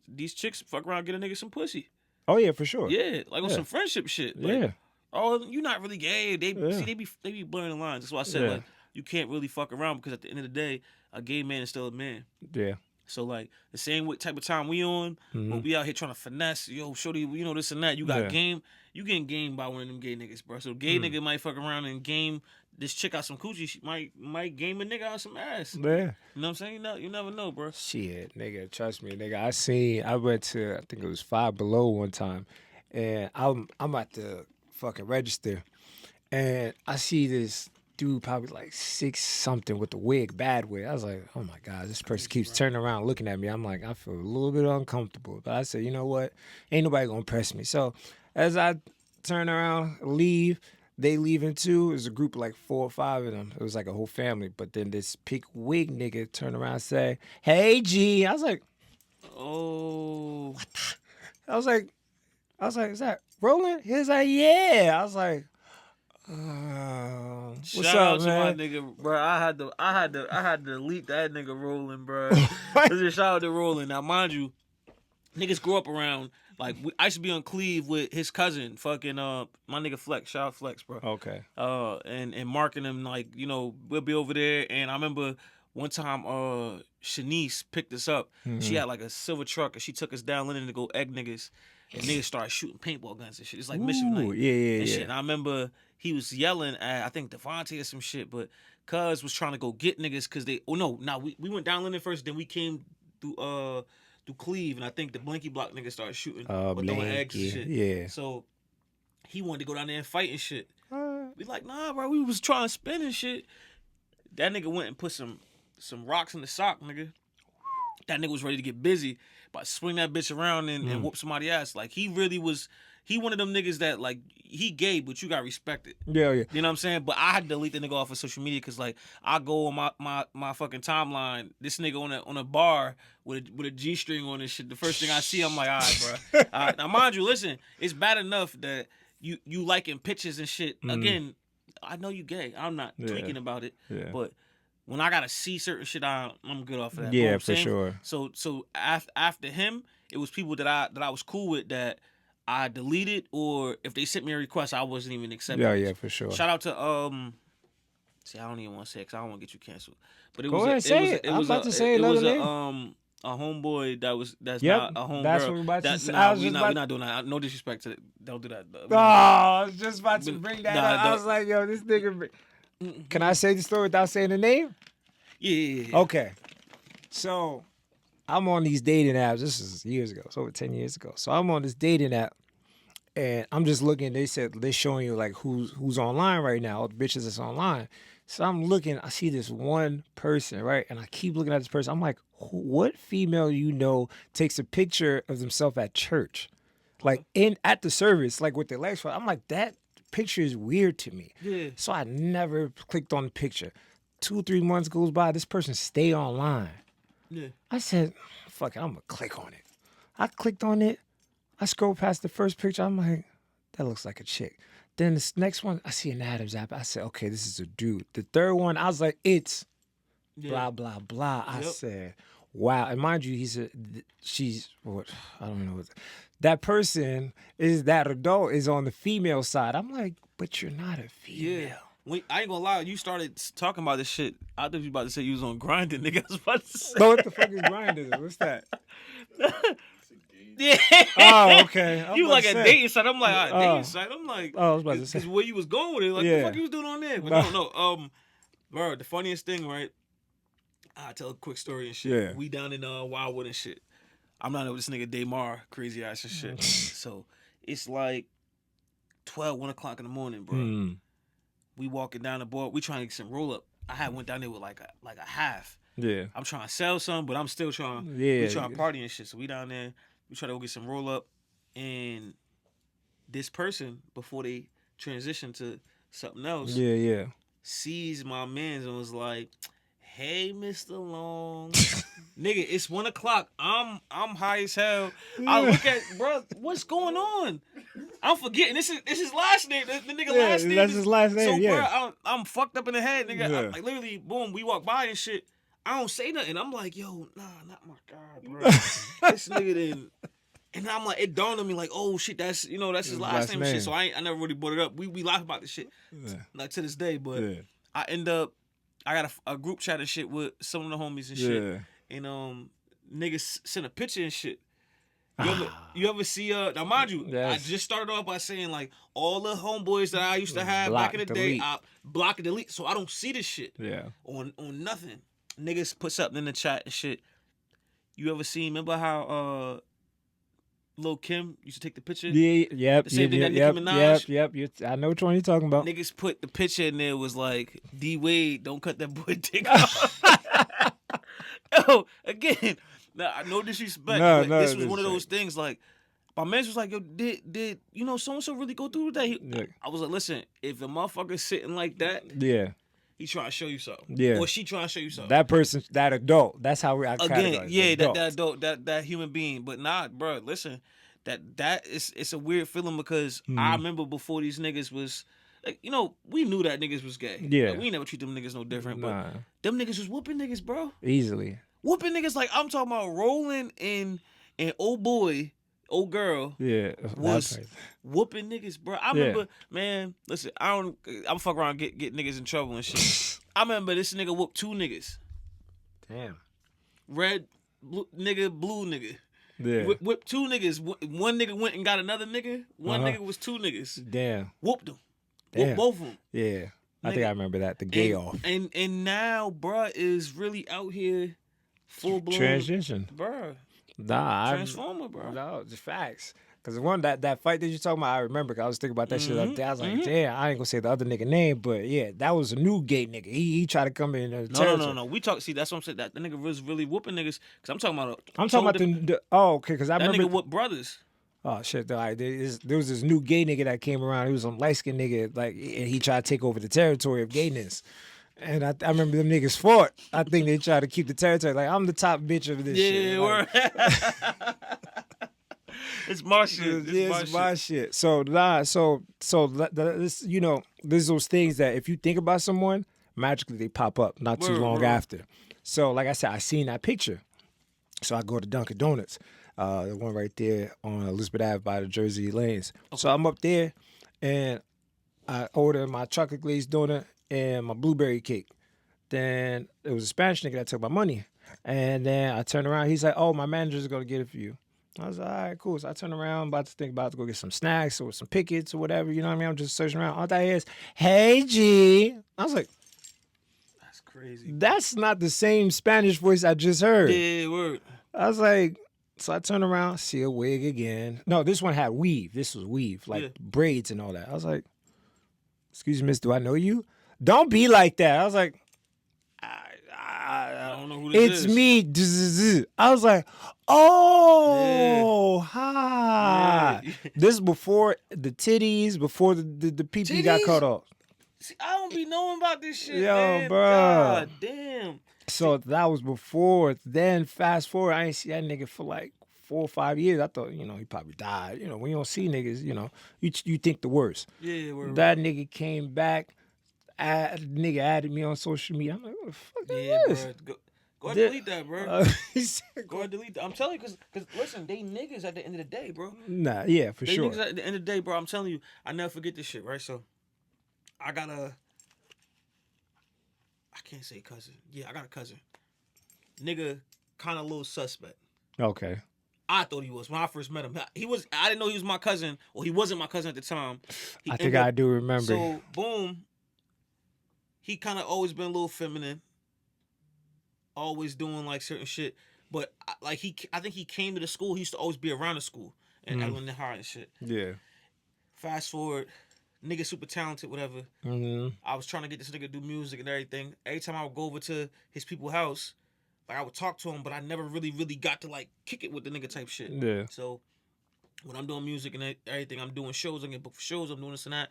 These chicks fuck around, get a nigga some pussy. Oh yeah, for sure. Yeah, like on some friendship shit. Like, Yeah. oh, you not really gay. They be blurring the lines. That's why I said like you can't really fuck around because at the end of the day, a gay man is still a man. Yeah. So like the same type of time we on, when we out here trying to finesse, yo, shorty, you know this and that. You got game. You getting game by one of them gay niggas, bro. So gay nigga might fuck around and game this chick out some coochie. She might game a nigga out some ass. Yeah. You know what I'm saying? You never know, bro. Shit, nigga, trust me, nigga. I went to, I think it was Five Below one time, and I'm at the fucking register, and I see this dude probably like 6 something with the wig, bad wig. I was like, oh my God, this person keeps turning around looking at me. I'm like, I feel a little bit uncomfortable. But I said, you know what? Ain't nobody gonna press me. So as I turn around, leave, they leaving too. It was a group of like 4 or 5 of them. It was like a whole family. But then this pink wig nigga turned around and say, hey G. I was like, oh, what the? I was like, is that Roland? He was like, yeah. I was like, what's shout up, out to man? my nigga, bro. I had to delete that nigga Rolling, bro. Listen, shout out to Rolling. Now, mind you, niggas grew up around. Like I used to be on Cleve with his cousin, fucking my nigga Flex. Shout out Flex, bro. Okay. And marking him like we'll be over there. And I remember one time Shanice picked us up. She had like a silver truck and she took us down Linden to go egg niggas. And niggas started shooting paintball guns and shit. It's like Mischief Night. Yeah. Shit. And I remember he was yelling at I think Devontae or some shit, but Cuz was trying to go get niggas because they. Oh no, we went down Linden first, then we came through Cleve, and I think the Blinky Block niggas started shooting with throwing eggs and shit. Yeah. So he wanted to go down there and fight and shit. We like, nah, bro. We was trying to spin and shit. That nigga went and put some rocks in the sock, nigga. That nigga was ready to get busy, but swing that bitch around and whoop somebody ass. Like he really was. He one of them niggas that like he gay, but you got respected. Yeah. You know what I'm saying? But I had to delete the nigga off of social media because like I go on my fucking timeline, this nigga on a bar with a G string on this shit. The first thing I see, I'm like, all right, bro. All right. Now mind you, listen, it's bad enough that you liking pictures and shit. Again, I know you gay. I'm not tweaking about it. Yeah. But when I gotta see certain shit, I'm good off of that. Yeah, Boom, for sure. So after him, it was people that I was cool with that I deleted, or if they sent me a request, I wasn't even accepting. Yeah, for sure. Shout out to see, I don't even want to say it because I don't want to get you canceled. But it Go was ahead, say it. I'm about to say another name. A homeboy that's Yep, not a homegirl. that's what we're about to say. We're not doing that. No disrespect to it. Don't do that. Oh, I was just about to bring that up. I don't. was like, yo, this nigga. Can I say the story without saying the name? Yeah. Okay. So I'm on these dating apps. This is years ago. It's over 10 years ago. So I'm on this dating app and I'm just looking. They said they're showing you like who's online right now, all the bitches that's online. So I'm looking, I see this one person, right? And I keep looking at this person. I'm like, what female takes a picture of themselves at church? Like at the service, like with their legs crossed. I'm like, that picture is weird to me. Yeah. So I never clicked on the picture. 2-3 months goes by, this person stay online. Yeah. I said, fuck it, I'm gonna click on it. I clicked on it. I scrolled past the first picture. I'm like, that looks like a chick. Then this next one, I see an Adam's apple. I said, okay, this is a dude. The third one, I was like, it's blah, blah, blah. I said, wow. And mind you, she's, what, I don't know. That person is, that adult is on the female side. I'm like, but you're not a female. Yeah. I ain't gonna lie, you started talking about this shit. I thought you about to say you was on grinding, nigga. I was about to say. But what the fuck is grinding? What's that? Yeah. Oh, okay. You like a dating site. I'm like, dating site. I'm like, I was about to say. Because where you was going with it, like, what the fuck you was doing on there? But no. Bro, the funniest thing, right? I'll tell a quick story and shit. Yeah. We down in Wildwood and shit. I'm not with this nigga Damar, crazy ass and shit. So it's like 1 o'clock in the morning, bro. We walking down the board. We trying to get some roll up. I had went down there with like a half. Yeah. I'm trying to sell some, but I'm still trying. Yeah. We trying to party and shit. So we down there. We try to go get some roll up, and this person, before they transition to something else, sees my man's and was like, "Hey, Mr. Long, nigga, it's 1 o'clock. I'm high as hell. I look at, bro, what's going on? I'm forgetting. This is his last name. The nigga last name. That's his last name. So, bro, I'm fucked up in the head, nigga. Like literally, boom. We walk by and shit. I don't say nothing. I'm like, yo, nah, not my God, bro. This nigga didn't. And I'm like, it dawned on me like, oh shit, that's his last name and shit. So I never really brought it up. We laugh about this shit like to this day. But I end up, I got a group chat and shit with some of the homies and shit. And niggas sent a picture and shit. You ever see now mind you, I just started off by saying like all the homeboys that I used to have back in the day, I block and delete, so I don't see this shit. On nothing. Niggas put something in the chat and shit. You ever seen? Remember how Lil Kim used to take the picture? Yep. The same thing that Nicki Minaj? Yep. I know which one you're talking about. Niggas put the picture in there was like, D Wade, don't cut that boy dick off. Yo, again, now, no disrespect, but this was one of those things like, my man was like, yo, did so-and-so really go through that? I was like, listen, if the motherfucker's sitting like that, he trying to show you something. Yeah. Or she trying to show you something. That person, that adult. That's how I again, yeah, that adult, that human being. But nah, bro, listen, that is, it's a weird feeling because I remember before these niggas was like, we knew that niggas was gay. Yeah. Like, we never treat them niggas no different, but them niggas was whooping niggas, bro. Easily. Whooping niggas like I'm talking about rolling and old boy, old girl was whooping niggas, bro. I remember, man, listen, I'm fuck around get niggas in trouble and shit. I remember this nigga whooped 2 niggas. Damn. Red blue nigga. Yeah. Whipped 2 niggas. One nigga went and got another nigga. One nigga was 2 niggas. Damn. Whooped them. Whooped both of them. Yeah. I think I remember that. The gay off. And now, bruh, is really out here full blown transition. Bruh. Transformer, bro. No, just facts. Because one that fight that you're talking about, I remember. 'Cause I was thinking about that shit the other day. I was like, damn, I ain't gonna say the other nigga name, but yeah, that was a new gay nigga. He tried to come in. No. We talk. See, that's what I'm saying. That nigga was really whooping niggas. Because I'm talking about. Okay. Because I remember that nigga whooped brothers. Oh shit! There was this new gay nigga that came around. He was some light skinned nigga, like, and he tried to take over the territory of gayness. And I remember them niggas fought. I think they tried to keep the territory. Like, I'm the top bitch of this shit. Like, it's my shit. It's my shit. So this, there's those things that if you think about someone, magically they pop up not too long after. So like I said, I seen that picture. So I go to Dunkin' Donuts, the one right there on Elizabeth Ave by the Jersey Lanes. Okay. So I'm up there, and I order my chocolate glazed donut and my blueberry cake. Then it was a Spanish nigga that took my money. And then I turned around. He's like, oh, my manager's going to get it for you. I was like, all right, cool. So I turned around, about to go get some snacks or some pickets or whatever. You know what I mean? I'm just searching around. All I hear is, hey, G. I was like, that's crazy. That's not the same Spanish voice I just heard. Yeah, word. I was like, so I turned around, see a wig again. No, this one had weave. This was weave, like braids and all that. I was like, excuse me, miss, do I know you? Don't be like that. I was like, I don't know who this is. It's me. I was like, oh, hi. Yeah. This is before the titties, before the people got cut off. See, I don't be knowing about this shit, yo, man. bro. God damn. So that was before. Then fast forward, I ain't see that nigga for like 4 or 5 years, I thought, he probably died. When you don't see niggas, you think the worst. Yeah, That nigga came back. Nigga added me on social media. I'm like, what the fuck is this? Bro. Go ahead and delete that, bro. He said, Go ahead and delete that. I'm telling you, because listen, they niggas at the end of the day, bro. Nah, yeah, for They sure. niggas at the end of the day, bro. I'm telling you, I never forget this shit, right? So, I can't say cousin. Yeah, I got a cousin. Nigga, kind of a little suspect. Okay. I thought he was when I first met him. I didn't know he was my cousin, or he wasn't my cousin at the time. I think I do remember. So, boom. He kind of always been a little feminine. Always doing like certain shit. But I think he came to the school. He used to always be around the school and Evelyn and Hart and shit. Yeah. Fast forward, nigga super talented, whatever. Mm-hmm. I was trying to get this nigga to do music and everything. Every time I would go over to his people's house, like I would talk to him, but I never really got to like kick it with the nigga type shit. Yeah. So when I'm doing music and everything, I'm doing shows, I'm getting booked for shows, I'm doing this and that.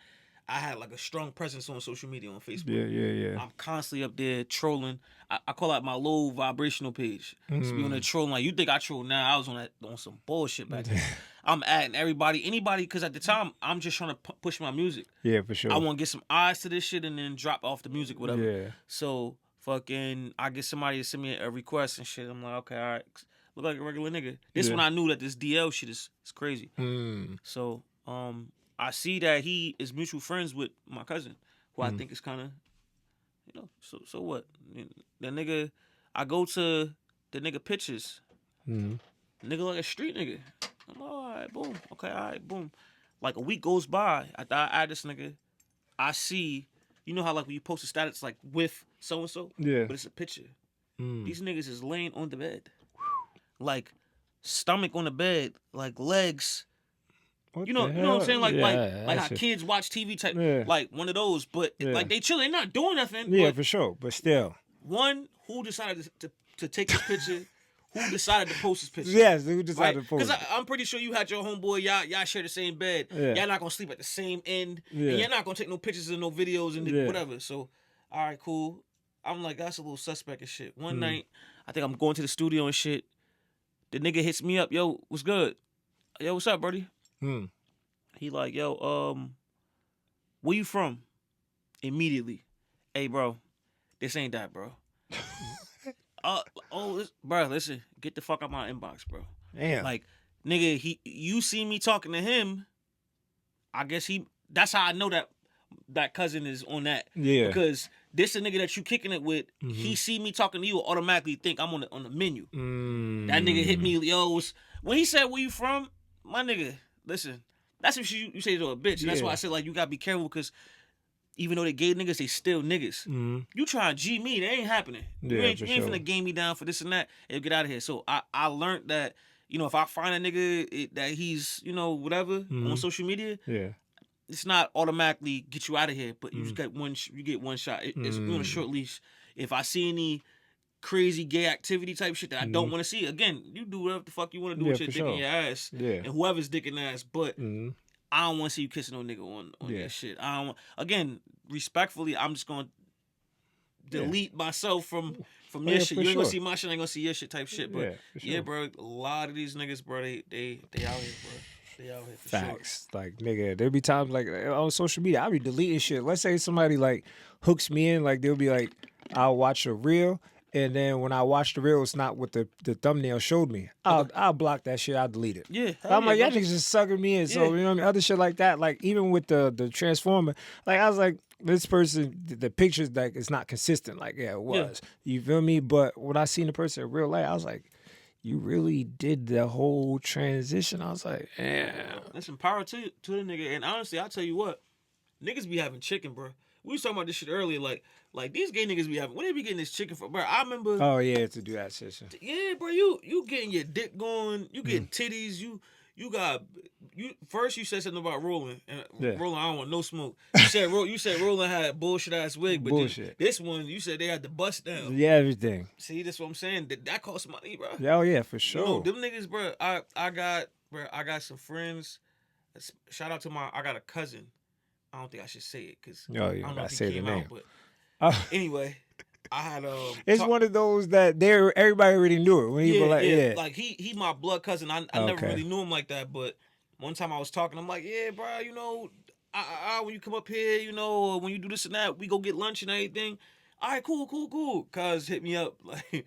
I had like a strong presence on social media, on Facebook. Yeah. I'm constantly up there trolling. I call that my low vibrational page. Just be on there trolling. Like, you think I troll now? I was on some bullshit back then. I'm adding anybody, because at the time, I'm just trying to push my music. Yeah, for sure. I want to get some eyes to this shit and then drop off the music, whatever. Yeah. So, fucking, I get somebody to send me a request and shit. I'm like, okay, all right. Look like a regular nigga. This when I knew that this DL shit is crazy. So, I see that he is mutual friends with my cousin, who I think is kind of, so what? The nigga, I go to the nigga pictures. Nigga like a street nigga. I'm like, all right, boom. Okay, all right, boom. Like a week goes by, after I add this nigga, I see, you know how like when you post a status like with so-and-so? Yeah. But it's a picture. These niggas is laying on the bed. Like stomach on the bed, like legs. You know what I'm saying? Like how kids watch TV type, like one of those. But like they chill, they not doing nothing. Yeah, but for sure. But still, who decided to take this picture? Who decided to post this picture? Yes, who decided to post? Because I'm pretty sure you had your homeboy. Y'all share the same bed. Yeah. Y'all not gonna sleep at the same end. Yeah. And you're not gonna take no pictures and no videos and whatever. So, all right, cool. I'm like, that's a little suspect and shit. One night, I think I'm going to the studio and shit. The nigga hits me up. Yo, what's good? Yo, what's up, buddy? He like, yo, where you from? Immediately. Hey, bro, this ain't that, bro. Bro, listen, get the fuck out my inbox, bro. Damn. Like, nigga, you see me talking to him, I guess that's how I know that cousin is on that. Yeah. Because this a nigga that you kicking it with, he see me talking to you, automatically think I'm on the menu. That nigga hit me, yo, when he said, where you from? My nigga, listen, that's what you say to a bitch. And that's why I said, like, you gotta be careful, because even though they gay niggas, they still niggas. You try and G me, that ain't happening. Yeah, you ain't sure. finna game me down for this and that and get out of here. So I learned that, if I find a nigga that he's, whatever, on social media, it's not automatically get you out of here, but you just get one shot. It's on a short leash. If I see any crazy gay activity type shit that I don't want to see, again, you do whatever the fuck you want to do with your dick in your ass, and whoever's dick in the ass, but I don't want to see you kissing no nigga on that shit. I don't want, again, respectfully, I'm just gonna delete myself from your shit. You ain't gonna see my shit, I ain't gonna see your shit type shit. But bro, a lot of these niggas, bro, they out here, bro. They out here for Facts. Sure. Like, nigga, there be times like on social media, I be deleting shit. Let's say somebody like hooks me in, like they'll be like, I'll watch a reel, and then when I watch the reel, it's not what the thumbnail showed me. I'll block that shit. I'll delete it. Yeah. I'm like, y'all niggas just sucking me in. So, you know what I mean? Other shit like that. Like, even with the Transformer, like, I was like, this person, the pictures, like, it's not consistent. Like, yeah, it was. Yeah. You feel me? But when I seen the person in real life, I was like, you really did the whole transition. I was like, damn. Listen, power to the nigga. And honestly, I'll tell you what, niggas be having chicken, bro. We was talking about this shit earlier, like these gay niggas be having, when they be getting this chicken for, bro, I remember. Oh, yeah, to do that shit. Yeah, bro, you getting your dick going, you getting titties, you first you said something about Roland, and Roland, I don't want no smoke. You said Roland had bullshit ass wig, but bullshit. This one, you said they had the bust down. Yeah, everything. See, that's what I'm saying. That costs money, bro. Yeah, oh yeah, for sure. Them niggas, bro. I got some friends. Shout out to I got a cousin. I don't think I should say it because I don't know if he came out, but anyway, I had It's one of those that everybody already knew it. When he was like, yeah. like he my blood cousin. I never really knew him like that, but one time I was talking, I'm like, yeah, bro, you know, when you come up here, you know, when you do this and that, we go get lunch and everything. All right, cool. Cuz hit me up like.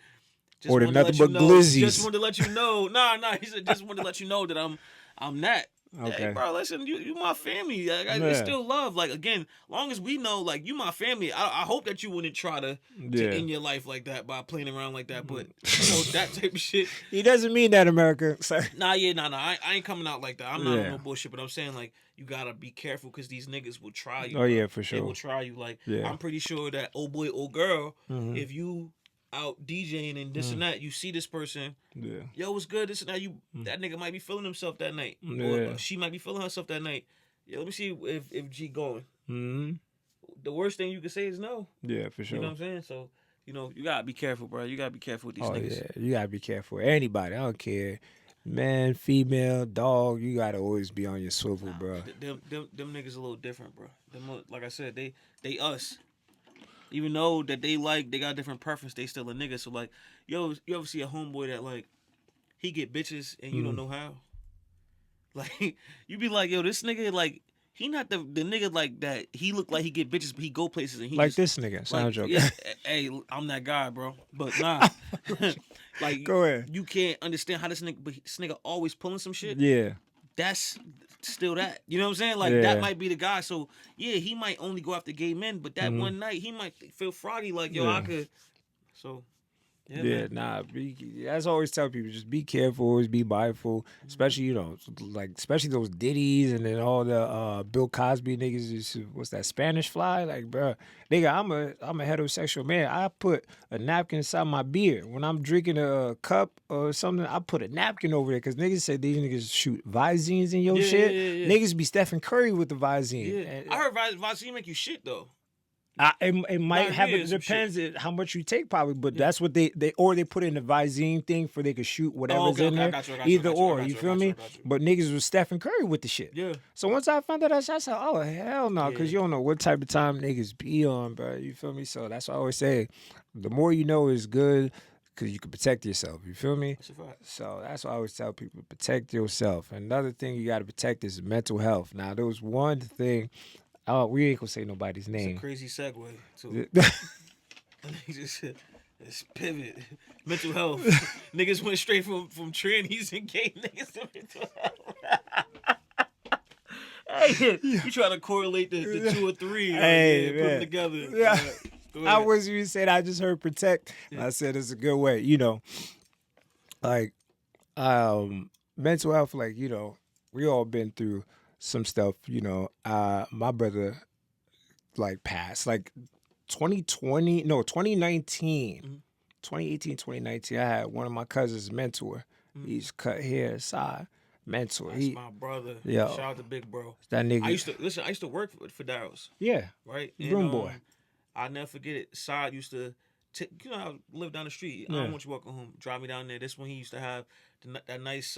Just Ordered wanted to nothing let you but know. glizzies. Just wanted to let you know. Nah. He said just wanted to let you know that I'm that. Okay. Hey, bro, listen, you my family. It's still love. Like again, long as we know, like you my family. I hope that you wouldn't try to end your life like that by playing around like that. But you know that type of shit. He doesn't mean that, America. Sorry. Nah. I ain't coming out like that. I'm not on no bullshit. But I'm saying like you gotta be careful because these niggas will try you. Oh yeah, for sure. They will try you. Like I'm pretty sure that old boy, old girl, if you out DJing and this and that, you see this person, yo, what's good, this and that, that nigga might be feeling himself that night, or she might be feeling herself that night. Yo, let me see if G going. The worst thing you can say is no. Yeah, for sure. You know what I'm saying? So, you know, you gotta be careful, bro. You gotta be careful with these niggas. Yeah, you gotta be careful. Anybody, I don't care, man, female, dog. You gotta always be on your swivel, bro. Them niggas a little different, bro. Them, like I said, they us. Even though that they got a different preference, they still a nigga. So like, yo, you ever see a homeboy that like, he get bitches and you don't know how? Like, you be like, yo, this nigga like, he not the nigga like that. He look like he get bitches, but he go places and he like just, this nigga. Sound like, joke. yeah, hey, I'm that guy, bro. But nah, like, go ahead. You can't understand how this nigga always pulling some shit. Yeah. That's still that. You know what I'm saying? Like, that might be the guy. So, yeah, he might only go after gay men, but that one night, he might feel froggy like, yo, I could. So, yeah, nah. As I always tell people, just be careful, always be mindful, especially, you know, like, especially those Diddy's and then all the Bill Cosby niggas. What's that, Spanish fly? Like, bro, nigga, I'm a heterosexual man. I put a napkin inside my beer. When I'm drinking a cup or something, I put a napkin over there because niggas said these niggas shoot Visines in your shit. Yeah. Niggas be Stephen Curry with the Visine. Yeah. I heard Visine make you shit, though. It might have it depends how much you take probably, but that's what they put in the Visine thing for they could shoot whatever's in there. Either or, you feel me? But niggas was Stephen Curry with the shit. Yeah. So once I found out that shit, I said, oh hell no, because you don't know what type of time niggas be on, bro. You feel me? So that's what I always say. The more you know is good, because you can protect yourself. You feel me? That's a fact. So that's what I always tell people: protect yourself. Another thing you got to protect is mental health. Now there was one thing. Oh, we ain't gonna say nobody's name. It's a crazy segue too. Just pivot. Mental health. Niggas went straight from trannies and gay niggas to mental health. Hey, you try to correlate the two or three. Hey, put them together. Yeah. I was you said I just heard protect. Yeah. I said it's a good way. You know, like mental health. Like, you know, we all been through some stuff, you know. My brother like passed like 2019, 2018, 2019. I had one of my cousins mentor. He's cut hair aside. Mentor. That's my brother. Yeah. Shout out to Big Bro. That nigga. I used to work for Daryl's. Yeah. Right? Room boy. I'll never forget it. Side used to you know, I live down the street. I don't want you walking home. Drive me down there. This one he used to have that nice.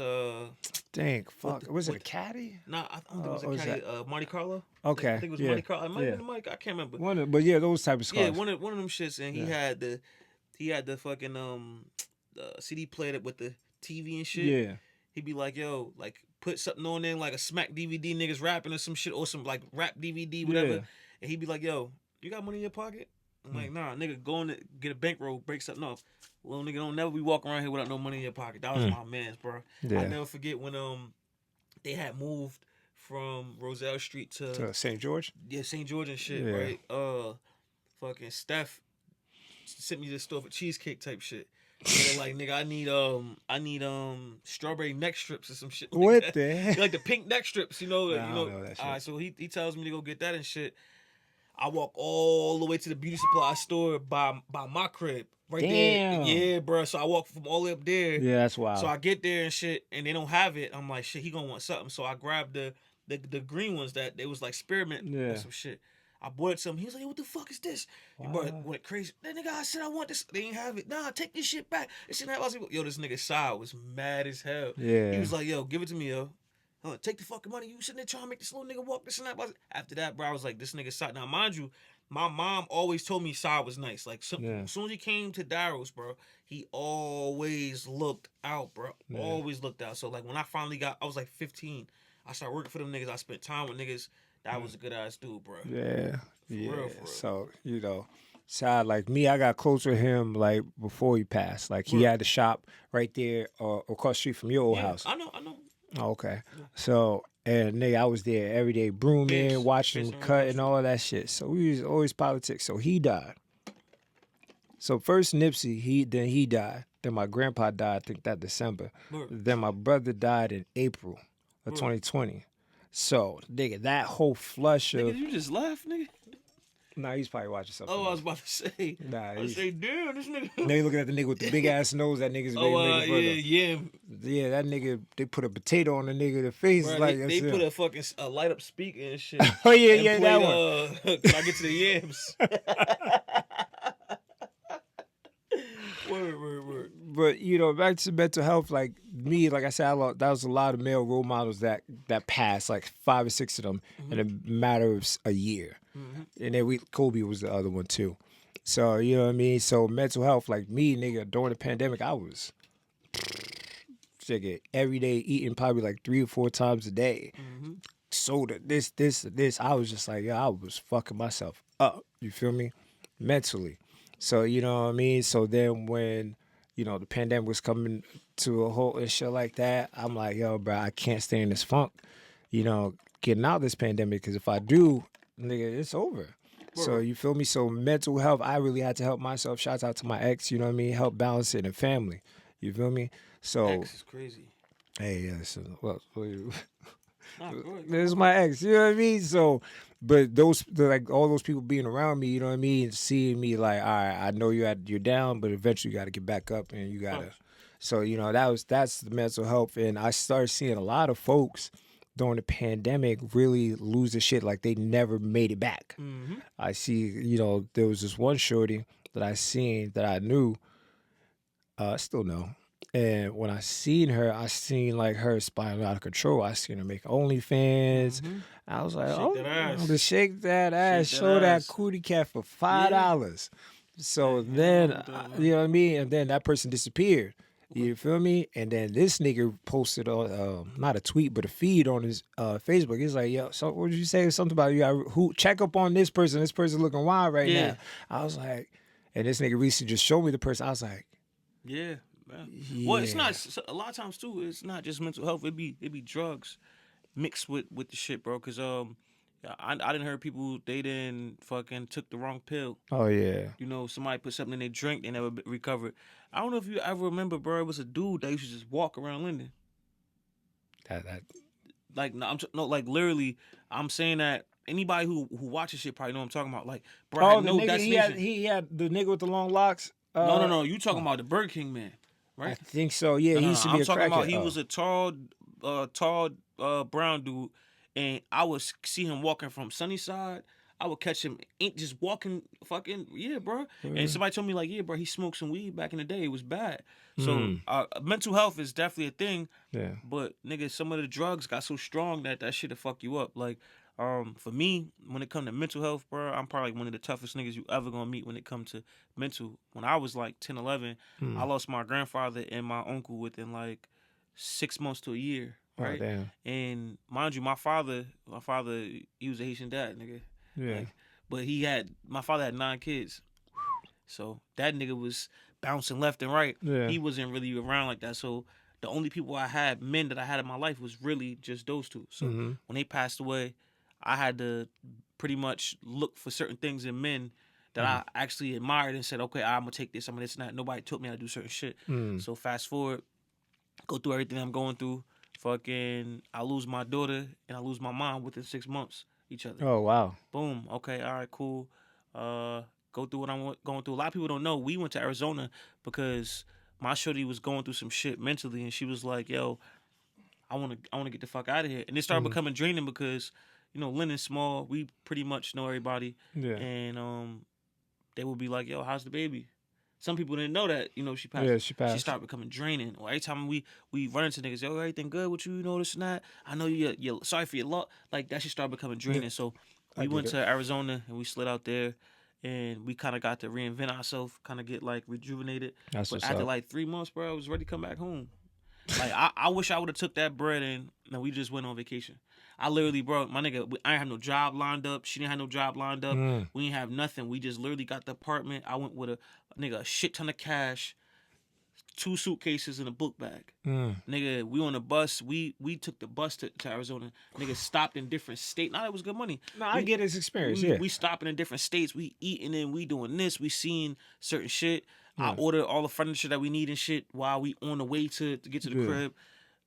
Dang, fuck. Was it a caddy? Nah, I don't think it was a caddy. Monte Carlo. Okay. I think it was Monte Carlo. It might have been the Monte. I can't remember. But yeah, those type of cars. Yeah, one of them shits, and he had the fucking the CD player with the TV and shit. Yeah. He'd be like, yo, like put something on there, like a smack DVD, niggas rapping or some shit, or some like rap DVD, whatever. Yeah. And he'd be like, yo, you got money in your pocket? I'm like, nah, nigga, go in get a bankroll, break something off. Little nigga don't never be walking around here without no money in your pocket. That was my man's, bro. Yeah. I never forget when they had moved from Roselle Street to St. George. Yeah, St. George and shit, right? Fucking Steph sent me to the store for cheesecake type shit. They're like, nigga, I need strawberry neck strips or some shit. Like what that. the heck? Like the pink neck strips, you know. I don't know that shit. All right, so he tells me to go get that and shit. I walk all the way to the beauty supply store by my crib. Right Damn. there. Yeah, bro. So I walk from all the way up there. Yeah, that's wild. So I get there and shit, and they don't have it. I'm like, shit, he gonna want something. So I grabbed the green ones that they was like spearmint or some shit. I bought some. He was like, hey, what the fuck is this? Wow. Bro went crazy. That nigga, I said I want this. They ain't have it. Nah, take this shit back. This shit. I was like, yo, this nigga side was mad as hell. Yeah. He was like, yo, give it to me, yo. Take the fucking money. You sitting there trying to make this little nigga walk this and that. After that, bro, I was like, this nigga side. Now, mind you, my mom always told me Sai was nice. Like, Yeah. as soon as he came to Darrow's, bro, he always looked out, bro. Yeah. Always looked out. So, like, when I finally I was like 15. I started working for them niggas. I spent time with niggas. That was a good ass dude, bro. Yeah. For Yeah. real. So, you know, Sai, like me, I got close with him like before he passed. Like he Word. had the shop right there across the street from your old house. I know. Oh, okay. So, and nigga, I was there every day brooming, Fix- watching him fixing cut real and all that shit. So we was always politics. So he died. So first Nipsey, then he died. Then my grandpa died, I think that December. Word. Then my brother died in April of Word. 2020. So, nigga, that whole flush Nigga, of... you just laugh, nigga. Nah, he's probably watching something. Oh, I was about to say. Nah, I say, damn, this nigga. Now you looking at the nigga with the big ass nose. That nigga's yeah. Yeah, that nigga. They put a potato on the nigga. The face Bro, like they that's put him. a fucking light up speaker and shit. Oh yeah, and yeah, played, that one. Can I get to the yams? Word. But you know, back to mental health. Like me, like I said, that was a lot of male role models that passed. Like 5 or 6 of them in a matter of a year. And then Kobe was the other one too. So you know what I mean. So mental health, like me, nigga, during the pandemic, I was every day eating probably like 3 or 4 times a day. Soda, this. I was just like, I was fucking myself up. You feel me? Mentally. So you know what I mean. So then when you know the pandemic was coming to a halt and shit like that, I'm like, yo, bro, I can't stay in this funk. You know, getting out of this pandemic, because if I do, nigga, it's over. So you feel me? So mental health, I really had to help myself. Shouts out to my ex, you know what I mean? Help balance it in family. You feel me? So X is crazy. hey, yeah, so well, Nah, go ahead. this is my ex, you know what I mean? So but like all those people being around me, you know what I mean, seeing me like, all right, I know you're down, but eventually you gotta get back up and you gotta so, you know, that's the mental health. And I started seeing a lot of folks during the pandemic really lose the shit, like they never made it back. I see, you know, there was this one shorty that I seen that I knew, still know. And when I seen her, I seen like her spiraling out of control. I seen her make OnlyFans. I was like, Shake that ass. to shake that ass, Shake that show that ass. cootie cat for $5. So then, you know what I mean? And then that person disappeared. You feel me? And then this nigga posted not a tweet, but a feed on his Facebook. He's like, yo, so what did you say? Something about you got who check up on this person. This person looking wild right now. I was like, and this nigga recently just showed me the person. I was like, yeah. Man. Well, it's not a lot of times too. It's not just mental health. It be drugs mixed with the shit, bro. Cause I didn't hear people they didn't fucking took the wrong pill. Oh yeah. You know, somebody put something in their drink, they never recovered. I don't know if you ever remember, bro. It was a dude that used to just walk around Linden. That Like no, like literally, I'm saying that anybody who watches shit probably know what I'm talking about. Like, bro, I had the no nigga destination. he had the nigga with the long locks. No. You talking about the Burger King man, right? I think so. Yeah, he used to be I'm a talking about crackhead. he was a tall brown dude, and I would see him walking from Sunnyside. I would catch him just walking, fucking bro. And somebody told me like, yeah, bro, he smoked some weed back in the day. It was bad. So mental health is definitely a thing. Yeah. But nigga, some of the drugs got so strong that shit'll fuck you up. Like, for me, when it come to mental health, bro, I'm probably one of the toughest niggas you ever gonna meet when it come to mental. When I was like 10, 11, I lost my grandfather and my uncle within like 6 months to a year. Right. Oh, damn. And mind you, my father, he was a Haitian dad, nigga. Yeah. Like, but my father had 9 kids. So that nigga was bouncing left and right. Yeah. He wasn't really around like that. So the only people men that I had in my life was really just those two. So when they passed away, I had to pretty much look for certain things in men that I actually admired and said, okay, I'm gonna take this, I'm gonna this and that. Nobody taught me how to do certain shit. So fast forward, go through everything I'm going through. Fucking, I lose my daughter and I lose my mom within 6 months each other. Oh wow. Boom. Okay. All right. Cool. Go through what I'm going through. A lot of people don't know. We went to Arizona because my shorty was going through some shit mentally, and she was like, "Yo, I want to get the fuck out of here." And it started becoming draining because, you know, London's small. We pretty much know everybody. Yeah. And they would be like, "Yo, how's the baby?" Some people didn't know that, you know, she passed. Yeah, she passed. She started becoming draining. Or every time we run into niggas, yo, everything good with you, you know, this and that. I know you're sorry for your luck. Like, that shit started becoming draining. So we went to Arizona and we slid out there, and we kind of got to reinvent ourselves, kind of get like rejuvenated. That's But what's after up. like 3 months, bro, I was ready to come back home. Like I wish I would have took that bread and we just went on vacation. I literally, bro, my nigga, I didn't have no job lined up. She didn't have no job lined up. We didn't have nothing. We just literally got the apartment. I went with a nigga, a shit ton of cash, 2 suitcases and a book bag. Nigga, we on the bus. We took the bus to Arizona. Nigga stopped in different states. Nah, it was good money. No, I get his experience. We stopping in different states. We eating and we doing this. We seeing certain shit. I ordered all the furniture that we need and shit while we on the way to get to the crib.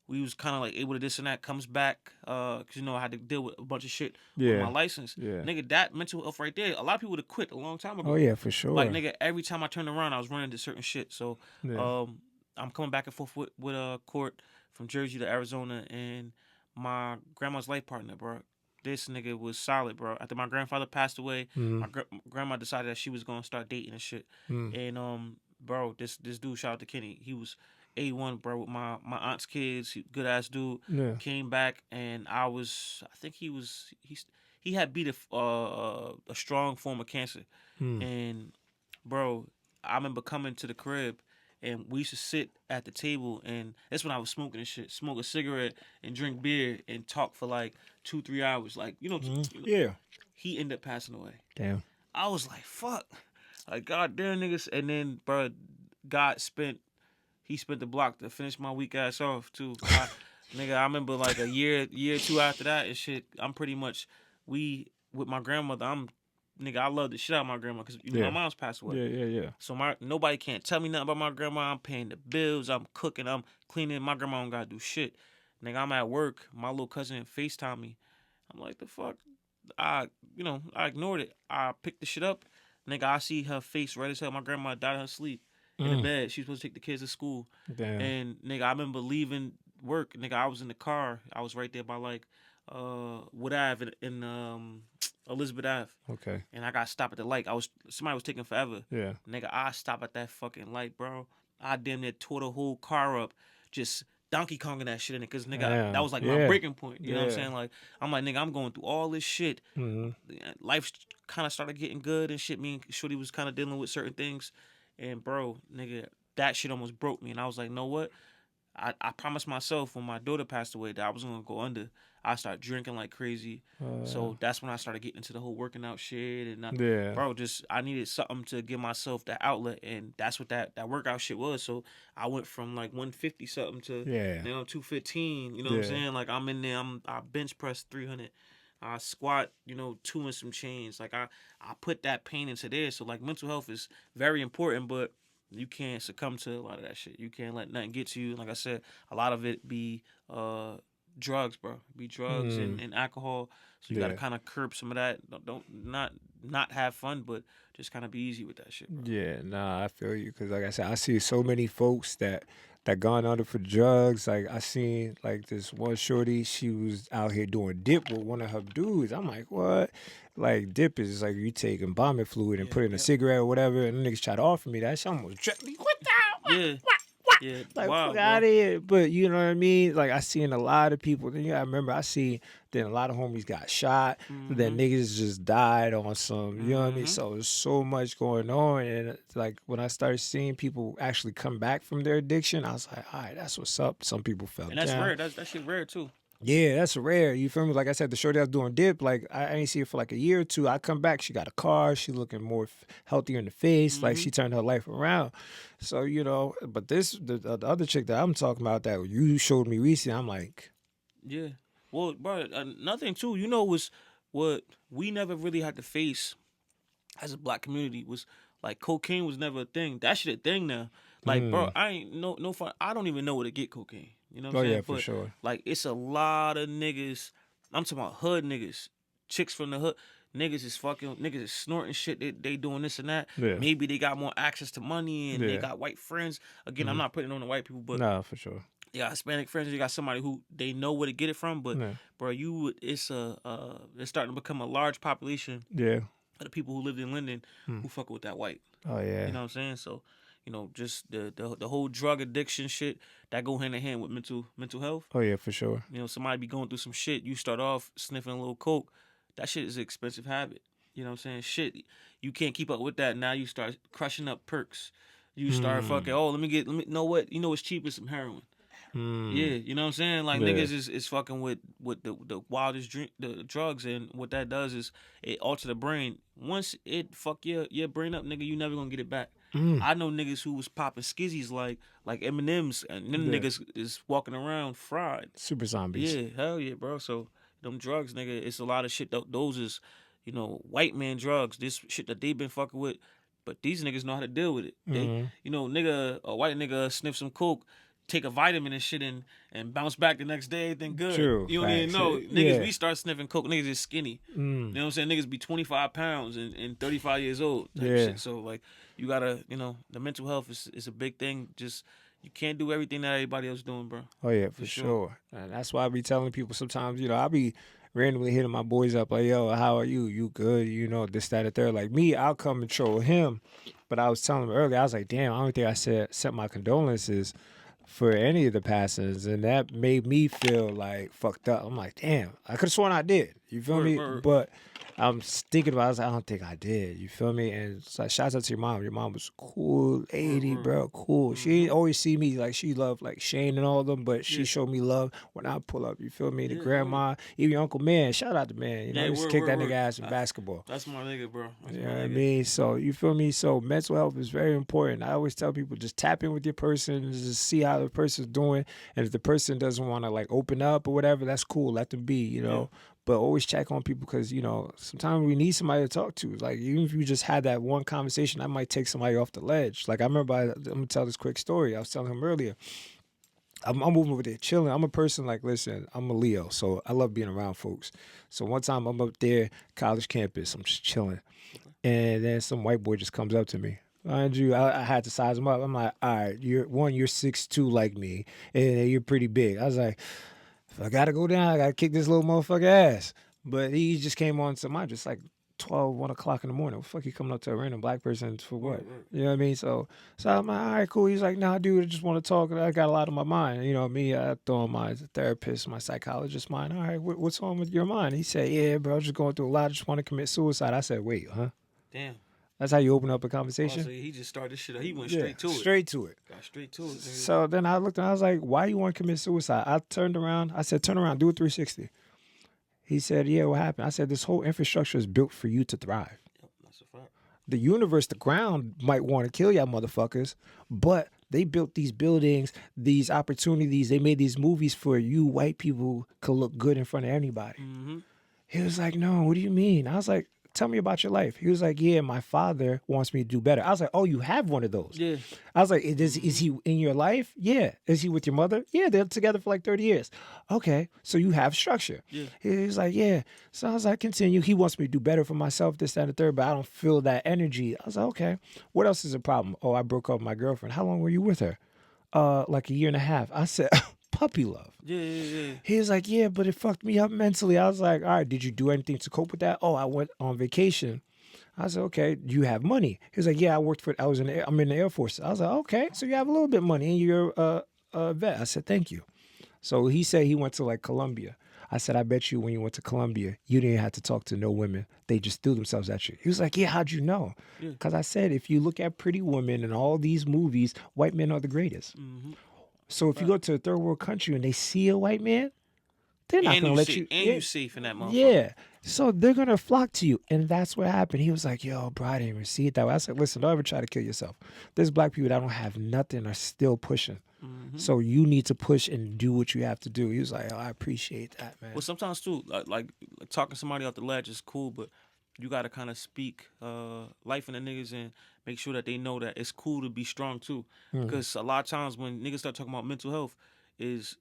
We was kind of like able to this and that. Comes back, cause you know I had to deal with a bunch of shit with my license. Nigga, that mental health right there. A lot of people would have quit a long time ago. Oh yeah, for sure. Like nigga, every time I turned around, I was running into certain shit. So, I'm coming back and forth with court from Jersey to Arizona, and my grandma's life partner, bro. This nigga was solid, bro. After my grandfather passed away, my grandma decided that she was gonna start dating and shit. And bro, this dude, shout out to Kenny. He was A1, bro, with my aunt's kids. Good ass dude. Came back, and I think he had beat a strong form of cancer. And bro, I remember coming to the crib, and we used to sit at the table, and that's when I was smoking and shit. Smoke a cigarette and drink beer and talk for like 2-3 hours. Like, you know, yeah. He ended up passing away. Damn. I was like, fuck. Like, goddamn niggas. And then, bro, God spent the block to finish my weak ass off, too. Nigga, I remember like a year or two after that and shit, I'm pretty much, with my grandmother, nigga, I love the shit out of my grandma because my mom's passed away. Yeah. So nobody can't tell me nothing about my grandma. I'm paying the bills. I'm cooking. I'm cleaning. My grandma don't gotta do shit. Nigga, I'm at work. My little cousin FaceTime me. I'm like, the fuck? I ignored it. I picked the shit up. Nigga, I see her face red as hell. My grandma died in her sleep in the bed. She was supposed to take the kids to school. Damn. And nigga, I remember leaving work. Nigga, I was in the car. I was right there by like Wood Ave in Elizabeth Ave. Okay. And I got stopped at the light. Somebody was taking forever. Yeah. Nigga, I stopped at that fucking light, bro. I damn near tore the whole car up, just Donkey Konging that shit in it, cause nigga, that was like my breaking point. You know what I'm saying? Like, I'm like, nigga, I'm going through all this shit. Life kind of started getting good and shit. Me and Shorty was kind of dealing with certain things, and bro, nigga, that shit almost broke me. And I was like, know what? I promised myself when my daughter passed away that I was gonna go under. I started drinking like crazy, so that's when I started getting into the whole working out shit. And bro, I needed something to give myself that outlet, and that's what that workout shit was. So I went from like 150 something to now 215. You know what I'm saying? Like I'm in there. I bench press 300. I squat, 2 and some chains. Like I put that pain into there. So like mental health is very important, but you can't succumb to a lot of that shit. You can't let nothing get to you. Like I said, a lot of it be drugs, bro. Be drugs and alcohol. So you gotta kind of curb some of that. Don't not have fun, but just kind of be easy with that shit, bro. Yeah, nah, I feel you. Because like I said, I see so many folks that gone under for drugs. Like I seen like this one shorty, she was out here doing dip with one of her dudes. I'm like, what? Like dip is like you take embalming fluid and put it in a cigarette or whatever, and the niggas try to offer me that. She almost tripped me. What the? Yeah, Like wow, fuck out of here. But you know what I mean? Like I seen a lot of people. Then I remember I seen then a lot of homies got shot. Then niggas just died on some. You know what I mean? So there's so much going on, and it's like when I started seeing people actually come back from their addiction, I was like, all right, that's what's up. Some people fell and that's down. rare. That shit rare too. Yeah, that's rare. You feel me? Like I said, the shorty I was doing dip, like I ain't see her for like a year or two. I come back, she got a car. She looking more healthier in the face. Like she turned her life around. So, but the other chick that I'm talking about that you showed me recently, I'm like. Yeah. Well, bro, another thing too, was what we never really had to face as a black community was like cocaine was never a thing. That shit a thing now. Like, bro, I ain't no fun. I don't even know where to get cocaine. You know what I'm saying? Yeah, for sure. Like, it's a lot of niggas. I'm talking about hood niggas, chicks from the hood. Niggas is snorting shit. They doing this and that. Yeah. Maybe they got more access to money and they got white friends. Again, I'm not putting on the white people, but Nah, for sure. you got Hispanic friends. You got somebody who they know where to get it from. But bro, it's starting to become a large population. Yeah. Of the people who lived in Linden who fuck with that white. Oh yeah. You know what I'm saying? So, just the whole drug addiction shit that go hand in hand with mental health. Oh yeah, for sure. Somebody be going through some shit. You start off sniffing a little coke. that shit is an expensive habit. You know what I'm saying? Shit, you can't keep up with that. Now you start crushing up perks. You start fucking. Oh, let me know what you know what's cheap is some heroin. Yeah, you know what I'm saying? Like Yeah. niggas is fucking with the wildest the drugs, and what that does is it alter the brain. Once it fuck your brain up, nigga, you never gonna get it back. I know niggas who was popping skizzies like M&Ms, and them Yeah. niggas is walking around fried. Super zombies. Yeah, hell yeah, bro. So them drugs, nigga, it's a lot of shit. Those is, white man drugs. This shit that they been fucking with, but these niggas know how to deal with it. They, nigga, a white nigga sniff some coke, take a vitamin and shit, and bounce back the next day. Everything good. True, You don't even facts. know, Yeah. niggas. We start sniffing coke, niggas is skinny. You know what I'm saying? Niggas be 25 pounds and 35 years old. Type Yeah. shit. So like, you gotta, the mental health is a big thing. Just you can't do everything that everybody else doing, bro. Oh yeah, for sure. And that's why I be telling people sometimes, I be randomly hitting my boys up like, yo, how are you? You good? This, that, and third. Like me, I'll come and troll him. But I was telling him earlier, I was like, damn, I don't think I sent my condolences for any of the passings, and that made me feel like fucked up. I'm like, damn, I could have sworn I did. You feel me? Word. But I'm thinking about it, I was like, I don't think I did. You feel me? And it's like, shouts out to your mom. Your mom was cool lady, bro. Cool. She didn't always see me like she loved like Shane and all of them, but she showed me love when I pull up. You feel me? The grandma, even your Uncle Man. Shout out to Man. I used to kick that nigga ass in basketball. That's my nigga, bro. That's You my know what I nigga. mean? So you feel me? So mental health is very important. I always tell people just tap in with your person and just see how the person's doing. And if the person doesn't want to like open up or whatever, that's cool. Let them be, But always check on people because, sometimes we need somebody to talk to. Like, even if you just had that one conversation, that might take somebody off the ledge. Like, I remember, I'm going to tell this quick story. I was telling him earlier. I'm moving over there chilling. I'm a person like, listen, I'm a Leo, so I love being around folks. So one time I'm up there, college campus, I'm just chilling. And then some white boy just comes up to me. Mind you, I had to size him up. I'm like, all right, you're 6'2" like me, and you're pretty big. I was like, if I gotta go down, I gotta kick this little motherfucker ass. But he just came on to mine just like 12, 1 o'clock in the morning. What the fuck you coming up to a random black person for what? Right. You know what I mean? So I'm like, all right, cool. He's like, nah, dude, I just want to talk. I got a lot on my mind. You know me, I throw in my therapist, my psychologist mind. All right, what's on with your mind? He said, yeah, bro, I'm just going through a lot. I just want to commit suicide. I said, wait, huh? Damn. That's how you open up a conversation? Oh, so he just started shit up. He went straight to it. Straight to it. Got straight to it. Nigga. So then I looked and I was like, why you want to commit suicide? I turned around. I said, turn around, do a 360. He said, yeah, what happened? I said, this whole infrastructure is built for you to thrive. Yep, that's a fact. The universe, the ground might want to kill y'all motherfuckers, but they built these buildings, these opportunities. They made these movies for you white people could look good in front of anybody. He was like, no, what do you mean? I was like, tell me about your life. He was like, yeah, my father wants me to do better. I was like, oh, you have one of those? Yeah. I was like, is he in your life? Yeah. Is he with your mother? Yeah, they're together for like 30 years. Okay, so you have structure. Yeah. He was like, yeah. So I was like, continue. He wants me to do better for myself, this, that, and the third, but I don't feel that energy. I was like, okay. What else is a problem? Oh, I broke up with my girlfriend. How long were you with her? Like a year and a half. I said, puppy love. Yeah. He was like, yeah, but it fucked me up mentally. I was like, all right, did you do anything to cope with that? Oh, I went on vacation. I said, okay, do you have money? He was like, yeah, I'm in the Air Force. I was like, okay, so you have a little bit of money and you're a vet. I said, thank you. So he said he went to like Colombia. I said, I bet you when you went to Colombia, you didn't have to talk to no women. They just threw themselves at you. He was like, yeah, how'd you know? Because I said, if you look at Pretty Woman and all these movies, white men are the greatest. So if you go to a third world country and they see a white man, they're not going to let you. And you safe in that motherfucker. Yeah. So they're going to flock to you. And that's what happened. He was like, yo, bro, I didn't even see it that way. I said, listen, don't ever try to kill yourself. There's black people that don't have nothing are still pushing. So you need to push and do what you have to do. He was like, oh, I appreciate that, man. Well, sometimes too, like talking somebody off the ledge is cool, but you got to kind of speak life in the niggas and make sure that they know that it's cool to be strong too. Because a lot of times when niggas start talking about mental health, is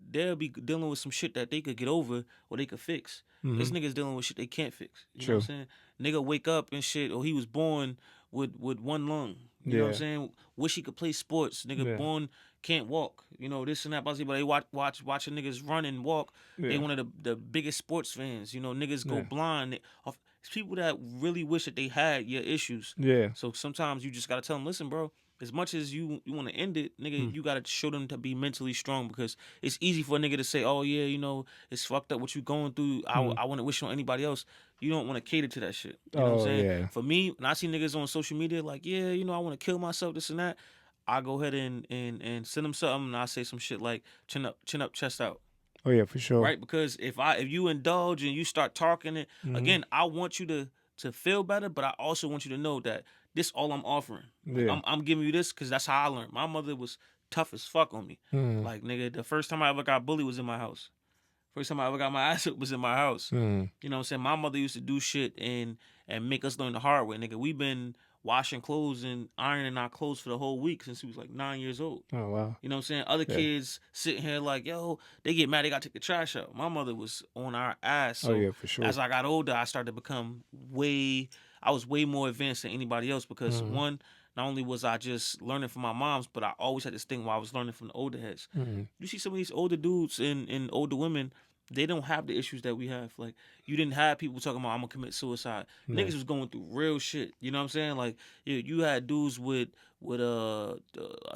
they'll be dealing with some shit that they could get over or they could fix. This nigga's dealing with shit they can't fix. You know what I'm saying? Nigga wake up and shit, or he was born with one lung. You know what I'm saying? Wish he could play sports. Nigga born can't walk. You know, this and that. But they watching niggas run and walk. They one of the biggest sports fans. You know, niggas go blind. It's people that really wish that they had your issues. Yeah. So sometimes you just gotta tell them, listen, bro, as much as you want to end it, nigga, you gotta show them to be mentally strong, because it's easy for a nigga to say, oh yeah, it's fucked up what you going through. I wouldn't wish it on anybody else. You don't want to cater to that shit. You know what I'm saying? Yeah. For me, when I see niggas on social media like, yeah, I want to kill myself, this and that, I go ahead and send them something, and I say some shit like chin up, chest out. Oh yeah, for sure. Right? Because if you indulge and you start talking it, again, I want you to feel better, but I also want you to know that this all I'm offering. Like, Yeah. I'm giving you this because that's how I learned. My mother was tough as fuck on me. Like, nigga, the first time I ever got bullied was in my house. First time I ever got my ass whipped was in my house. You know what I'm saying? My mother used to do shit and make us learn the hard way, nigga. We've been washing clothes and ironing our clothes for the whole week since we was like 9 years old. Oh wow. You know what I'm saying? Other kids sitting here like, yo, they get mad, they gotta take the trash out. My mother was on our ass. So Oh yeah, for sure. as I got older, I started to become I was way more advanced than anybody else, because one, not only was I just learning from my moms, but I always had this thing where I was learning from the older heads. You see some of these older dudes and older women, they don't have the issues that we have. Like, you didn't have people talking about, I'm gonna commit suicide. Niggas was going through real shit. You know what I'm saying? Like, you had dudes with a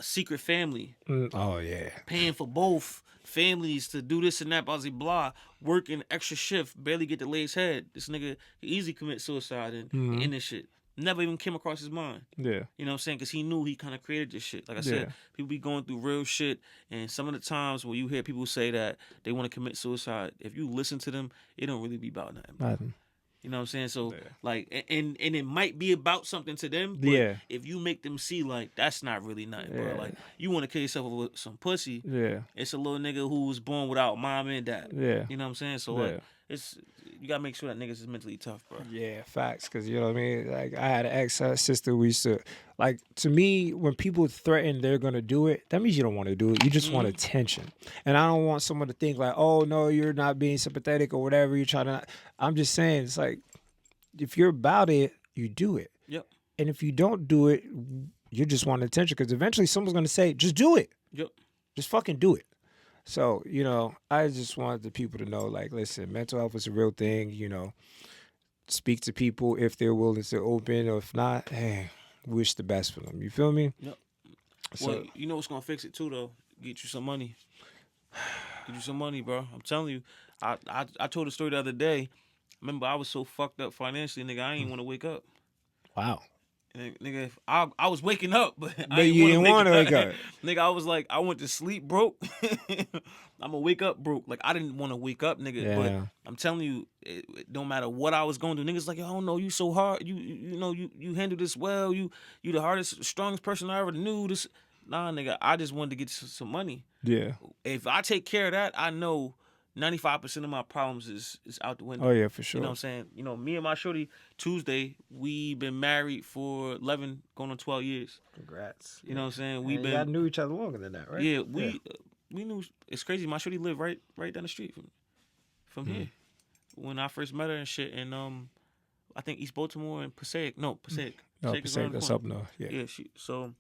secret family. Oh yeah. Paying for both families to do this and that, blah, blah, blah, working extra shift, barely get to lay his head. This nigga easy commit suicide and end this shit. Never even came across his mind. Yeah. You know what I'm saying? Because he knew he kind of created this shit. Like I said, people be going through real shit. And some of the times when you hear people say that they want to commit suicide, if you listen to them, it don't really be about nothing. Bro. You know what I'm saying? So, like, and it might be about something to them, but if you make them see, like, that's not really nothing, bro. Like, you want to kill yourself with some pussy. Yeah. It's a little nigga who was born without mom and dad. Yeah. You know what I'm saying? So, like, you gotta make sure that niggas is mentally tough, bro. Yeah, facts. Because, you know what I mean? Like, I had an ex-sister, we used to, like, to me, when people threaten they're going to do it, that means you don't want to do it. You just want attention. And I don't want someone to think like, oh, no, you're not being sympathetic or whatever. You're trying to, I'm just saying, it's like, if you're about it, you do it. Yep. And if you don't do it, you just want attention, because eventually someone's going to say, just do it. Yep. Just fucking do it. So, you know, I just wanted the people to know, like, listen, mental health is a real thing. You know, speak to people if they're willing to open, or if not, hey, wish the best for them. You feel me? Yep. So, well, you know what's going to fix it too, though? Get you some money. Get you some money, bro. I'm telling you. I told a story the other day. Remember, I was so fucked up financially, nigga, I ain't want to wake up. Wow. Nigga, I was waking up, but you didn't want to wake up. Nigga, I was like, I went to sleep broke. I'm gonna wake up broke. Like, I didn't want to wake up, nigga. But I'm telling you, it don't matter what I was going through. Niggas like, I don't know, you so hard. You handle this well. You the hardest, strongest person I ever knew. This, nah, nigga. I just wanted to get some money. Yeah. If I take care of that, I know 95% of my problems is out the window. Oh, yeah, for sure. You know what I'm saying? You know, me and my shorty, Tuesday, we been married for 11, going on 12 years. Congrats. You know what I'm saying? We y'all knew each other longer than that, right? Yeah, we knew. It's crazy. My shorty lived right down the street from here. When I first met her and shit, and I think East Baltimore and Passaic. No, Passaic. No, Passaic, that's up north. Yeah. Yeah, so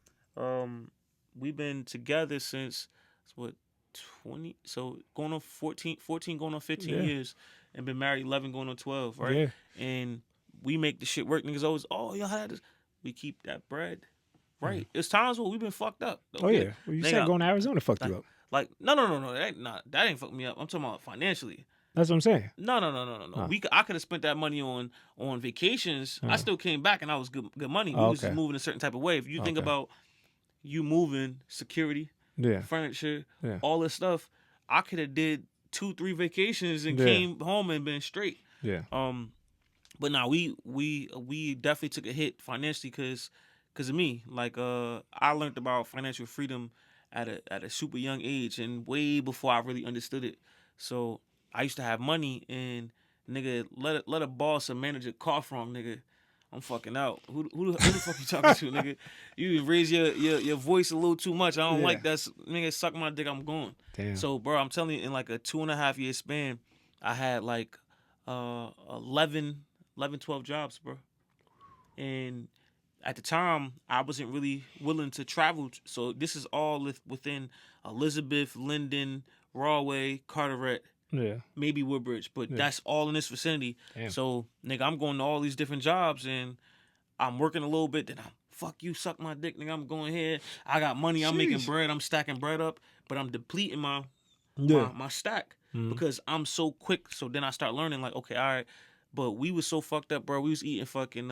we've been together since, what, 20, so going on 14 going on 15 years, and been married 11 going on 12, right? Yeah. And we make the shit work. Niggas always, oh, y'all had this. We keep that bread, right? It's times where we've been fucked up. Okay? Oh yeah, well, you said going to Arizona fucked you up. Like, no, that ain't fucked me up. I'm talking about financially. That's what I'm saying. No. I could have spent that money on vacations. I still came back and I was good money. We was moving a certain type of way. If you think about you moving, security, furniture, all this stuff, I could have did 2-3 vacations and came home and been straight. Yeah. But now we definitely took a hit financially because of me. Like, I learned about financial freedom at a super young age and way before I really understood it. So I used to have money, and nigga, let a boss or manager cough wrong, nigga, I'm fucking out. Who the fuck you talking to, nigga? You raise your voice a little too much. I don't like that. Nigga, suck my dick, I'm going. Damn. So, bro, I'm telling you, in like a 2.5 year span, I had like 11, 12 jobs, bro. And at the time, I wasn't really willing to travel. So this is all within Elizabeth, Linden, Rahway, Carteret, maybe Woodbridge. But that's all in this vicinity. Damn. So, nigga, I'm going to all these different jobs, and I'm working a little bit, then I'm fuck you, suck my dick, nigga. I'm going here. I got money. I'm making bread. I'm stacking bread up, but I'm depleting my stack because I'm so quick. So then I start learning like, okay, all right. But we was so fucked up, bro. We was eating fucking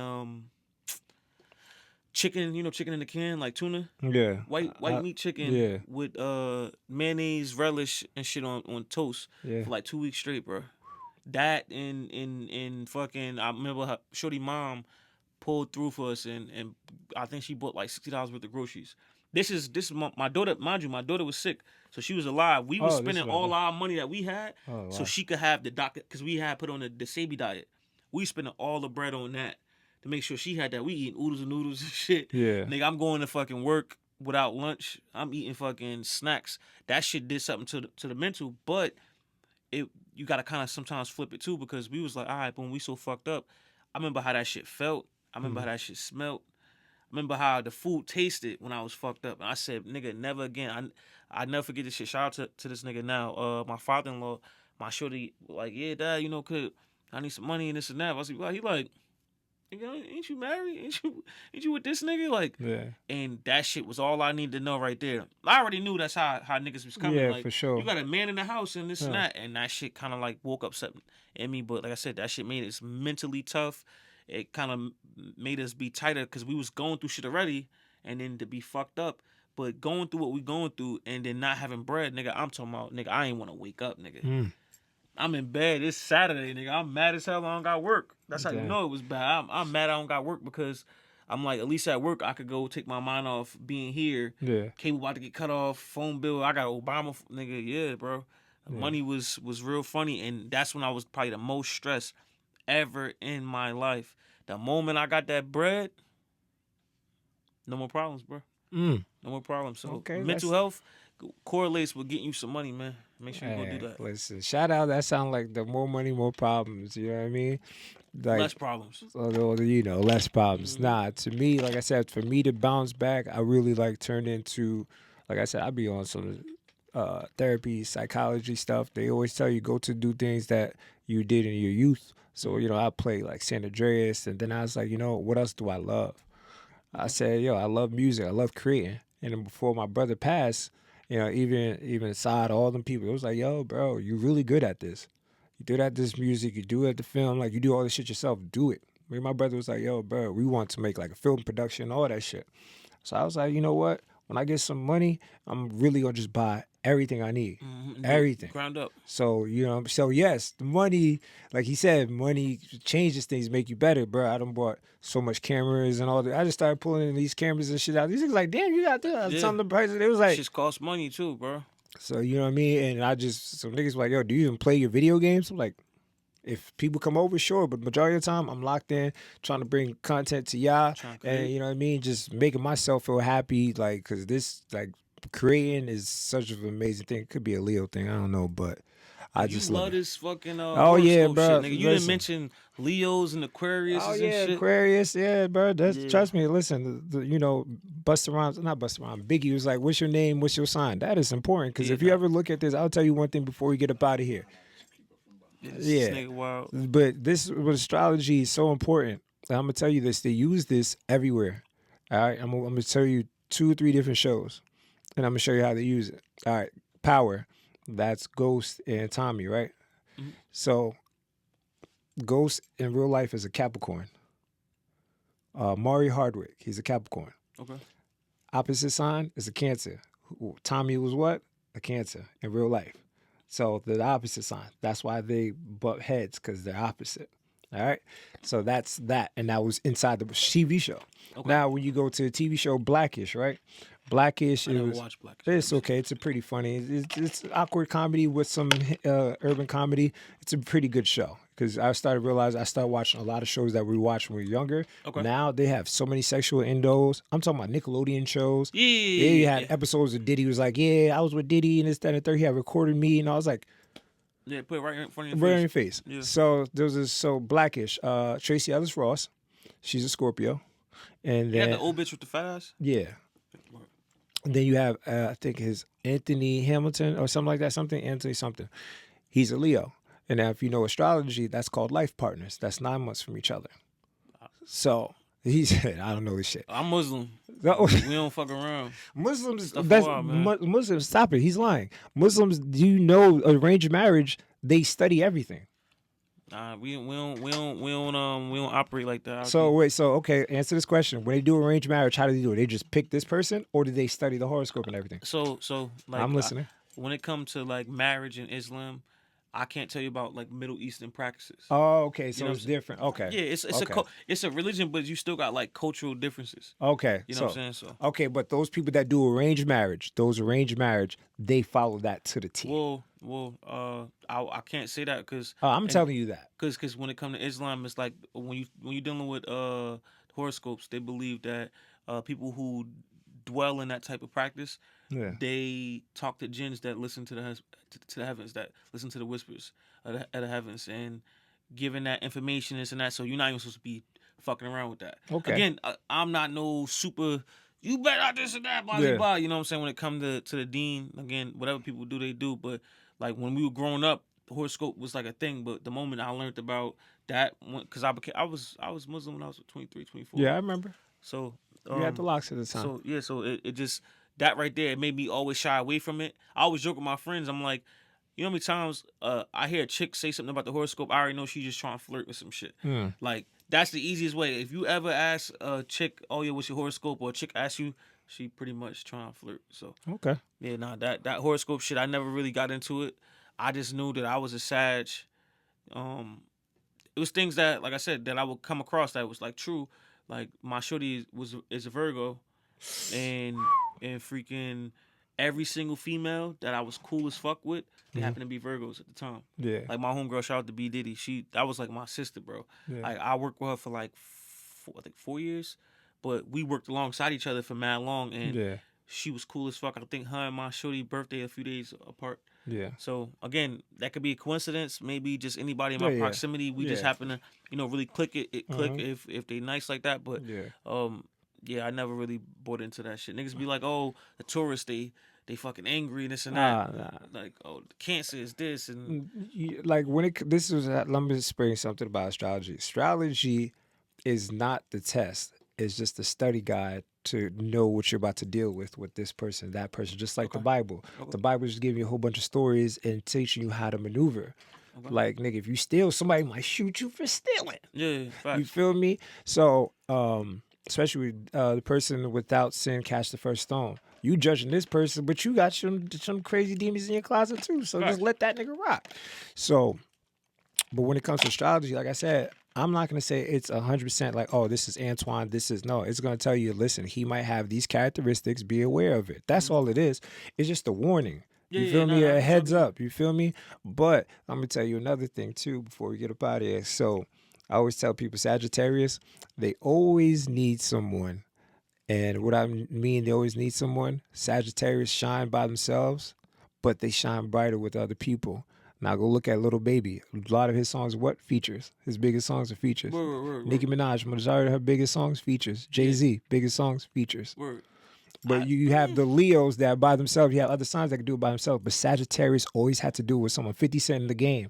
chicken, chicken in the can, like tuna. Yeah. White meat chicken with mayonnaise, relish, and shit on toast for like 2 weeks straight, bro. That and fucking, I remember her, Shorty mom pulled through for us, and I think she bought like $60 worth of groceries. This is my daughter, mind you, my daughter was sick, so she was alive. We was spending all our money that we had so she could have the doctor, because we had put on the Sabi diet. We spending all the bread on that to make sure she had that. We eating oodles and noodles and shit. Yeah. Nigga, I'm going to fucking work without lunch. I'm eating fucking snacks. That shit did something to the mental, but you gotta kind of sometimes flip it too, because we was like, all right, when we so fucked up, I remember how that shit felt. I remember how that shit smelled. I remember how the food tasted when I was fucked up. And I said, nigga, never again. I never forget this shit. Shout out to this nigga now. My father-in-law, my shorty, like, yeah, dad, I need some money and this and that. I was like, he like, ain't you married? Ain't you with this nigga? Like, and that shit was all I needed to know right there. I already knew that's how niggas was coming. Yeah, like, for sure. You got a man in the house and this and that, and that shit kind of like woke up something in me. But like I said, that shit made us mentally tough. It kind of made us be tighter because we was going through shit already, and then to be fucked up. But going through what we going through and then not having bread, nigga, I'm talking about, nigga, I ain't want to wake up, nigga. I'm in bed. It's Saturday, nigga. I'm mad as hell I don't got work. That's how you know it was bad. I'm mad I don't got work because I'm like, at least at work I could go take my mind off being here. Yeah. Cable about to get cut off. Phone bill. I got Obama, nigga. Yeah, bro. Money was real funny, and that's when I was probably the most stressed ever in my life. The moment I got that bread, no more problems, bro. No more problems. So mental health correlates with getting you some money, man. Make sure you go do that. Listen, shout out. That sound like the more money, more problems. You know what I mean? Like, less problems. Less problems. Nah, to me, like I said, for me to bounce back, I really turned into, like I said, I be on some therapy, psychology stuff. They always tell you go to do things that you did in your youth. So, I played like San Andreas, and then I was like, what else do I love? I said, I love music. I love creating. And then before my brother passed, even inside all them people, it was like, yo, bro, you really good at this. You do at this music, you do at the film, like you do all this shit yourself, do it. Me and my brother was like, yo, bro, we want to make like a film production, all that shit. So I was like, you know what? When I get some money, I'm really gonna just buy everything I need. Everything. Ground up. So, so yes, the money, like he said, money changes things, make you better, bro. I done bought so much cameras and all that. I just started pulling in these cameras and shit out. These niggas like, damn, you got this. Yeah. Some of the prices. It was like, shit costs money too, bro. So, you know what I mean? And some niggas were like, yo, do you even play your video games? I'm like, if people come over, sure. But majority of the time, I'm locked in, trying to bring content to y'all. And, you know what I mean? Just making myself feel happy, like, because this, like, creating is such an amazing thing. It could be a Leo thing. I don't know, but I just love this fucking oh yeah, bro. Shit, nigga. You didn't mention Leos and Aquarius. Oh and yeah, shit. Aquarius. Yeah, bro. Trust me. Listen, Busta Rhymes, not Busta Rhymes. Biggie was like, "What's your name? What's your sign?" That is important because if you ever look at this, I'll tell you one thing before we get up out of here. But this with astrology is so important. And I'm gonna tell you this. They use this everywhere. All right, I'm gonna tell you 2 or 3 different shows. And I'm going to show you how to use it. All right. Power. That's Ghost and Tommy, right? Mm-hmm. So, Ghost in real life is a Capricorn. Maury Hardwick, he's a Capricorn. Okay. Opposite sign is a Cancer. Tommy was what? A Cancer in real life. So, they're the opposite sign. That's why they butt heads, because they're opposite. All right? So, that's that. And that was inside the TV show. Okay. Now, when you go to the TV show Blackish, right? Blackish. I never watched Blackish. It's okay. It's a pretty funny. It's awkward comedy with some urban comedy. It's a pretty good show because I started watching a lot of shows that we watched when we were younger. Okay. Now they have so many sexual innuendos. I'm talking about Nickelodeon shows. Yeah. You had episodes of Diddy was like, yeah, I was with Diddy and this, that, and the third. He had recorded me, and I was like, yeah, put it right in front of your face. Yeah. So there was this Blackish. Tracy Ellis Ross, she's a Scorpio, and then the old bitch with the fat ass. Yeah. And then you have, I think his Anthony Hamilton or something like that, Anthony something. He's a Leo. And now if you know astrology, that's called life partners. That's 9 months from each other. So He said, I don't know this shit. I'm Muslim. No. We don't fuck around. Muslims, Stuff that's wild, man. Muslims. Stop it. He's lying. Muslims, do you know arranged marriage? They study everything. Nah, we don't operate like that. So wait, so okay, answer this question. When they do arranged marriage, how do they do it? They just pick this person, or do they study the horoscope and everything? So like I'm listening. when it comes to like marriage in Islam, I can't tell you about like Middle Eastern practices. Oh, okay, so know it's what I'm saying? different. Okay. Yeah, it's okay. it's a religion, but you still got like cultural differences. Okay, You know so what I'm saying? So okay, but those people that do arranged marriage, they follow that to the T. I can't say that because I'm telling you that. because when it comes to Islam, it's like when you're dealing with horoscopes, they believe that people who dwell in that type of practice, Yeah. they talk to jinns that listen to the heavens, that listen to the whispers of the heavens, and giving that information, this and that. So you're not even supposed to be fucking around with that. Okay. Again, I'm not no super. You better not this and that, blah Yeah. blah. You know what I'm saying? When it comes to the deen, again, whatever people do, they do. But like when we were growing up, the horoscope was like a thing. But the moment I learned about that, because I was Muslim when I was 23, 24. Yeah, I remember. So You had the locks at the time. So yeah, so it just that right there, it made me always shy away from it. I always joke with my friends. I'm like, you know how many times I hear a chick say something about the horoscope, I already know she's just trying to flirt with some shit. Like that's the easiest way. If you ever ask a chick, "Oh yeah, what's your horoscope?" or a chick asks you, she pretty much trying to flirt. So Okay. yeah, nah, that horoscope shit, I never really got into it. I just knew that I was a Sag. It was things that, like I said, that I would come across that was like true. Like my shorty is a Virgo, and freaking every single female that I was cool as fuck with, they happened to be Virgos at the time. Yeah. Like my homegirl, shout out to B Diddy. That was like my sister, bro. Yeah. Like I worked with her for like 4 years, but we worked alongside each other for mad long, and Yeah. she was cool as fuck. I think her and my shorty birthday a few days apart. Yeah. So again, that could be a coincidence. Maybe just anybody in my Yeah. proximity. We just Yeah. happen to, really click it click if they nice like that. But Yeah. yeah, I never really bought into that shit. Niggas be like, oh, the tourists, they fucking angry and this and that. Nah. Like, oh, the Cancer is this and Like this was let me explain something about astrology. Astrology is not the test. It's just a study guide to know what you're about to deal with this person, that person. Just like the Bible. Okay. The Bible is giving you a whole bunch of stories and teaching you how to maneuver. Okay. Like, nigga, if you steal, somebody might shoot you for stealing. Yeah, facts. You feel me? So, especially with the person without sin cast the first stone. You judging this person, but you got some crazy demons in your closet too. So just let that nigga rock. So, but when it comes to astrology, like I said, I'm not going to say it's 100% like, oh, this is Antoine, no. It's going to tell you, listen, he might have these characteristics, be aware of it. That's all it is. It's just a warning. You feel me? A heads up. You feel me? But I'm going to tell you another thing too before we get up out of here. So I always tell people, Sagittarius, they always need someone. And what I mean, they always need someone. Sagittarius shine by themselves, but they shine brighter with other people. Now go look at Little Baby. A lot of his songs, what features? His biggest songs are features. Word. Nicki Minaj, majority of her biggest songs, features. Jay-Z, biggest songs, features. Word. But you have the Leos that are by themselves. You have other signs that can do it by themselves. But Sagittarius always had to do it with someone. 50 Cent in the Game.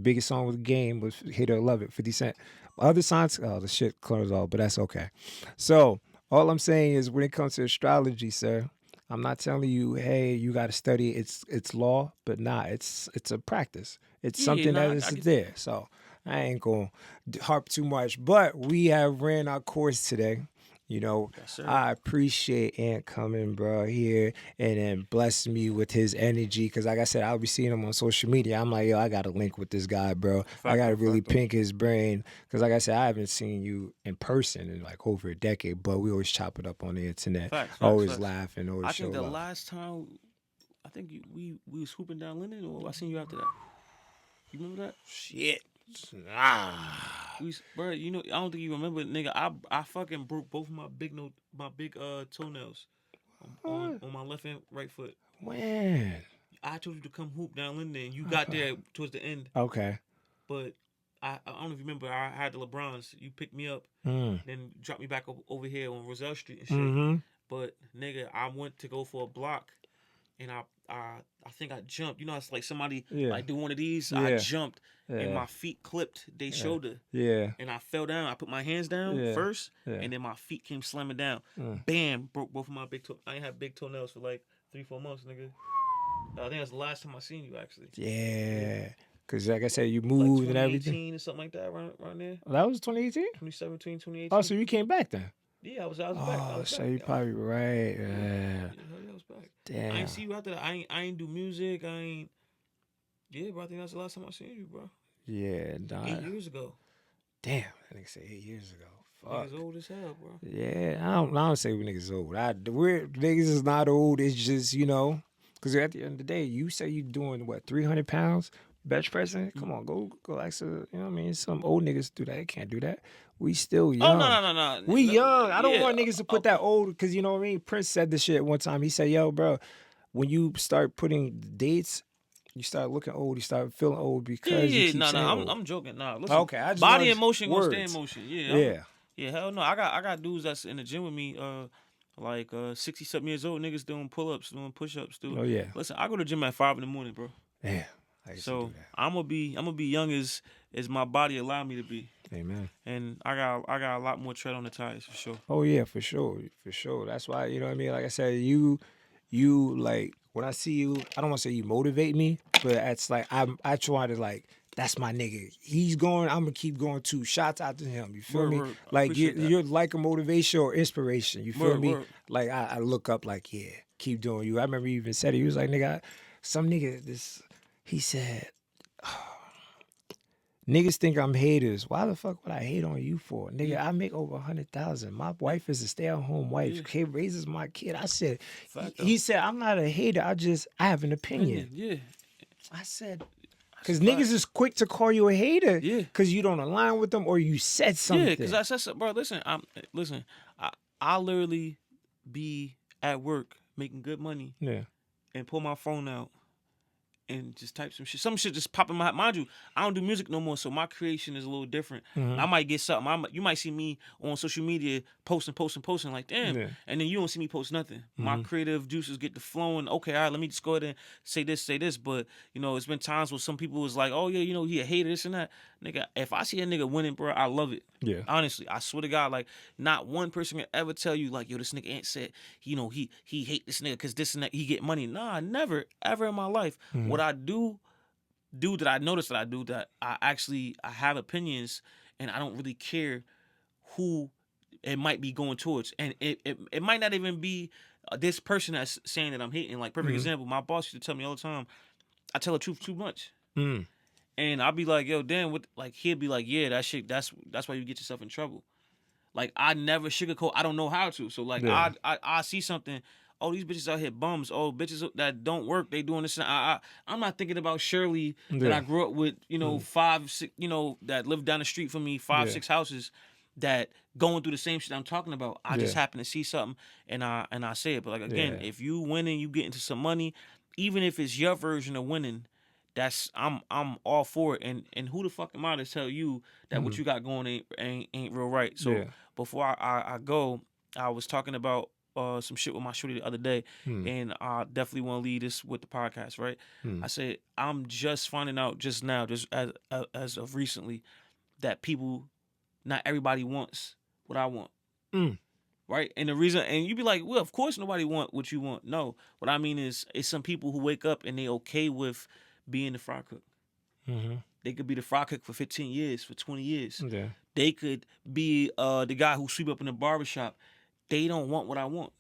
Biggest song with the game was Hate or Love It, 50 Cent. Other signs, oh, the shit closed off, but that's okay. So all I'm saying is when it comes to astrology, sir, I'm not telling you, hey, you got to study it's law, but nah, it's a practice. It's something that is there. So I ain't going to harp too much, but we have ran our course today. You know, Yes, I appreciate Ant coming, bro, here and then blessing me with his energy. Because like I said, I'll be seeing him on social media. I'm like, yo, I got to link with this guy, bro. I got to really pick his brain. Because like I said, I haven't seen you in person in like over a decade, but we always chop it up on the internet. Always laughing, always show I think the love. last time, we was hooping down Linden, or I seen you after that. You remember that? Shit. Bro, you know, I don't think you remember, nigga. I fucking broke both of my big toenails on my left and right foot. When? I told you to come hoop down Linden, and you got there towards the end. Okay. But I don't know if you remember, I had the LeBrons. You picked me up, then dropped me back over here on Roselle Street and shit. But nigga, I went to go for a block, and I think I jumped. You know, it's like somebody Yeah. like do one of these. Yeah. I jumped, and Yeah. my feet clipped their shoulder, Yeah. and I fell down. I put my hands down Yeah. first, Yeah. and then my feet came slamming down. Bam! Broke both of my big toe. I ain't had big toenails for like 3-4 months, nigga. I think that's the last time I seen you actually. Yeah. Because like I said, you Like moved and everything. 2018 or something like that, around there. That was 2018? 2017, 2018. Oh, so you came back then? Yeah, I was back. Oh, so you probably right. Yeah. Yeah, I was back. Damn. I ain't see you after that. I ain't do music. I ain't. Yeah, bro. I think that's the last time I seen you, bro. Yeah, nah. 8 years ago. Damn, that nigga said 8 years ago. Fuck. Niggas old as hell, bro. Yeah, I don't say we niggas old. We're niggas is not old. It's just, you know, because at the end of the day, you say you doing what, 300 pounds bench pressing? Come on, go like some, you know what I mean? Some old niggas do that. They can't do that. We still young. Oh no. We young. I don't Yeah, want niggas to put that old, because you know what I mean? Prince said this shit one time. He said, yo, bro, when you start putting dates, you start looking old, you start feeling old because you keep saying old. I'm joking. Nah, listen. Okay, I just body wanted in motion gonna stay in words. motion. Yeah. Yeah, hell no. I got dudes that's in the gym with me, like 60-something years old niggas doing pull-ups, doing push-ups, dude. Oh yeah. Listen, I go to the gym at 5 in the morning, bro. Yeah. I used to So do that. I'm gonna be young as my body allow me to be. Amen. And I got a lot more tread on the tires for sure. Oh yeah, for sure. That's why, you know what I mean? Like I said, you like, when I see you, I don't want to say you motivate me, but it's like I try to, like, that's my nigga. He's going, I'm gonna keep going too. Shots out to him. You feel me? Word. I Like appreciate that. you're like a motivation or inspiration. You feel me? Word. Like I look up like, yeah, keep doing you. I remember you even said it. He was like, nigga, some nigga he said, niggas think I'm haters. Why the fuck would I hate on you for? Nigga, I make over 100,000. My wife is a stay-at-home wife. He raises my kid. I said, he said, I'm not a hater. I have an opinion. Yeah. I said, because niggas is quick to call you a hater. Yeah. Because you don't align with them or you said something. Yeah, because I said something, bro. Listen, I literally be at work making good money. Yeah. And pull my phone out and just type some shit. Some shit just pop in my head. Mind you, I don't do music no more, so my creation is a little different. I might get something. You might see me on social media posting, like, damn. Yeah. And then you don't see me post nothing. My creative juices get to flowing. Okay, all right, let me just go ahead and say this. But, you know, it's been times where some people was like, oh, yeah, you know, he a hater, this and that. Nigga, if I see a nigga winning, bro, I love it. Yeah. Honestly, I swear to God, like, not one person can ever tell you, like, yo, this nigga ain't said, you know, he hate this nigga because this and that, he get money. Nah, never, ever in my life. What I do that I notice that I do, that I have opinions and I don't really care who it might be going towards. And it might not even be this person that's saying that I'm hating. Like, perfect example, my boss used to tell me all the time, I tell the truth too much. And I'll be like, yo, damn, what? Like, he'll be like, yeah, that shit, that's why you get yourself in trouble. Like, I never sugarcoat. I don't know how to. So, like, Yeah. I see something. Oh, these bitches out here bums. Oh, bitches that don't work, they doing this. And I'm not thinking about Shirley that I grew up with, you know, 5, 6, you know, that lived down the street from me, 5, 6 houses that going through the same shit I'm talking about. I just happen to see something and I say it. But, like, again, if you winning, you get into some money, even if it's your version of winning, I'm all for it. And who the fuck am I to tell you that what you got going ain't real right? So before I go, I was talking about some shit with my shorty the other day, and I definitely want to lead this with the podcast, right? I said I'm just finding out just now, just as of recently, that not everybody wants what I want. Right? And the reason, and you be like, well, of course nobody want what you want. No, what I mean is, it's some people who wake up and they okay with being the fry cook. They could be the fry cook for 15 years, for 20 years. Yeah. They could be the guy who sweep up in the barbershop. They don't want what I want.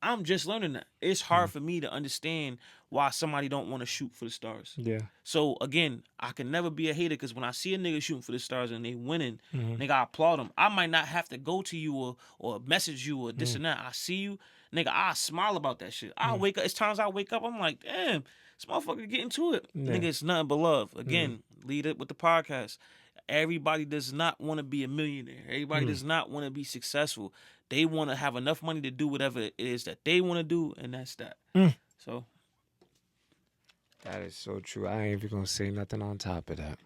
I'm just learning that. It's hard for me to understand why somebody don't want to shoot for the stars. Yeah. So again, I can never be a hater, because when I see a nigga shooting for the stars and they winning, nigga, I applaud them. I might not have to go to you or message you or this and that. I see you, nigga, I smile about that shit. I wake up. It's times I wake up, I'm like, damn, this motherfucker get into it. Nigga, it's nothing but love. Again, lead it with the podcast. Everybody does not want to be a millionaire. Everybody does not want to be successful. They want to have enough money to do whatever it is that they want to do, and that's that. So that is so true. I ain't even gonna say nothing on top of that.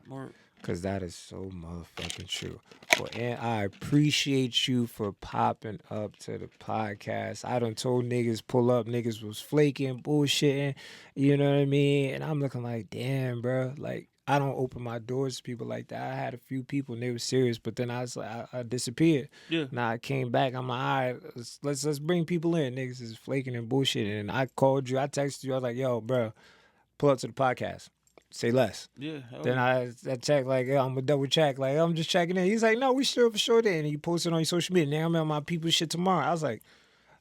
Because that is so motherfucking true. Well, and I appreciate you for popping up to the podcast. I done told niggas pull up. Niggas was flaking, bullshitting. You know what I mean? And I'm looking like, damn, bro. Like, I don't open my doors to people like that. I had a few people and they were serious, but then I was like, I disappeared. Yeah. Now I came back. I'm like, all right, let's bring people in. Niggas is flaking and bullshitting. And I called you. I texted you. I was like, yo, bro, pull up to the podcast. Say less. Yeah. Then I checked, like, I'm going to double check. Like, I'm just checking in. He's like, no, we sure for sure there. And he posted on your social media. Now I'm on my people shit tomorrow. I was like,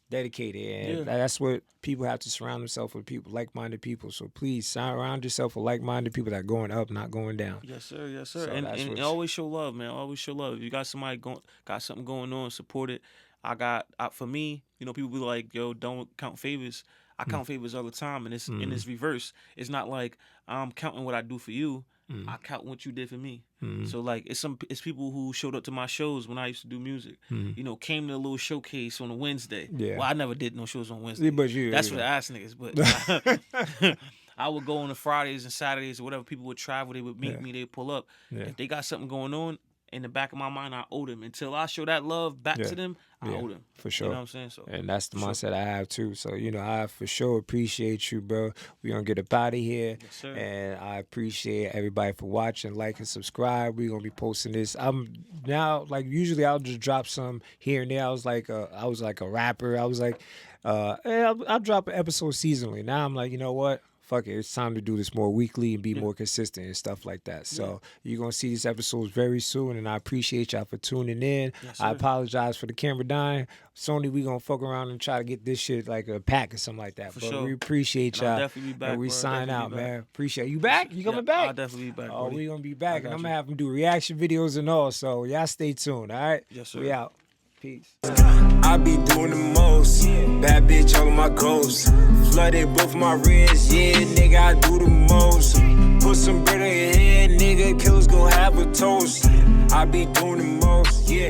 dedicated. And that's what people have to surround themselves with, people, like-minded people. So please surround yourself with like-minded people that are going up, not going down. Yes, sir. Yes, sir. So and always show love, man. Always show love. If you got somebody got something going on, support it. For me, you know, people be like, yo, don't count favors. I count favors all the time, and it's reverse. It's not like I'm counting what I do for you. I count what you did for me. So like it's people who showed up to my shows when I used to do music. You know, came to a little showcase on a Wednesday. Yeah. Well, I never did no shows on Wednesday. But that's for the ass niggas. But I would go on the Fridays and Saturdays or whatever. People would travel. They would meet me. They'd pull up. Yeah. If they got something going on, in the back of my mind, I owe them. Until I show that love back to them, I owe them. For sure. You know what I'm saying? So, and that's the mindset I have too. So, you know, I for sure appreciate you, bro. We're going to get up out of here. Yes, sir. And I appreciate everybody for watching, like, and subscribe. We're going to be posting this. I'm now, like, usually I'll just drop some here and there. I was like a rapper. I was like, I'll drop an episode seasonally. Now I'm like, you know what? Fuck it, it's time to do this more weekly and be more consistent and stuff like that. So you're going to see these episodes very soon, and I appreciate y'all for tuning in. Yes, sir. I apologize for the camera dying. Sony, we going to fuck around and try to get this shit like a pack or something like that. For but sure. we appreciate And I'll y'all. definitely be back, and we bro. sign Definitely out, be back. man. Appreciate you. Back? You coming back? I'll definitely be back, Oh, buddy. we going to be back, I and I'm got going to have them do reaction videos and all. So y'all stay tuned, all right? Yes, sir. We out. Peace. I be doing the most. Bad bitch, all of my goals. Flooded both my wrists. Yeah, nigga, I do the most. Put some bread on your head, nigga. Killers gon' have a toast. I be doing the most. Yeah.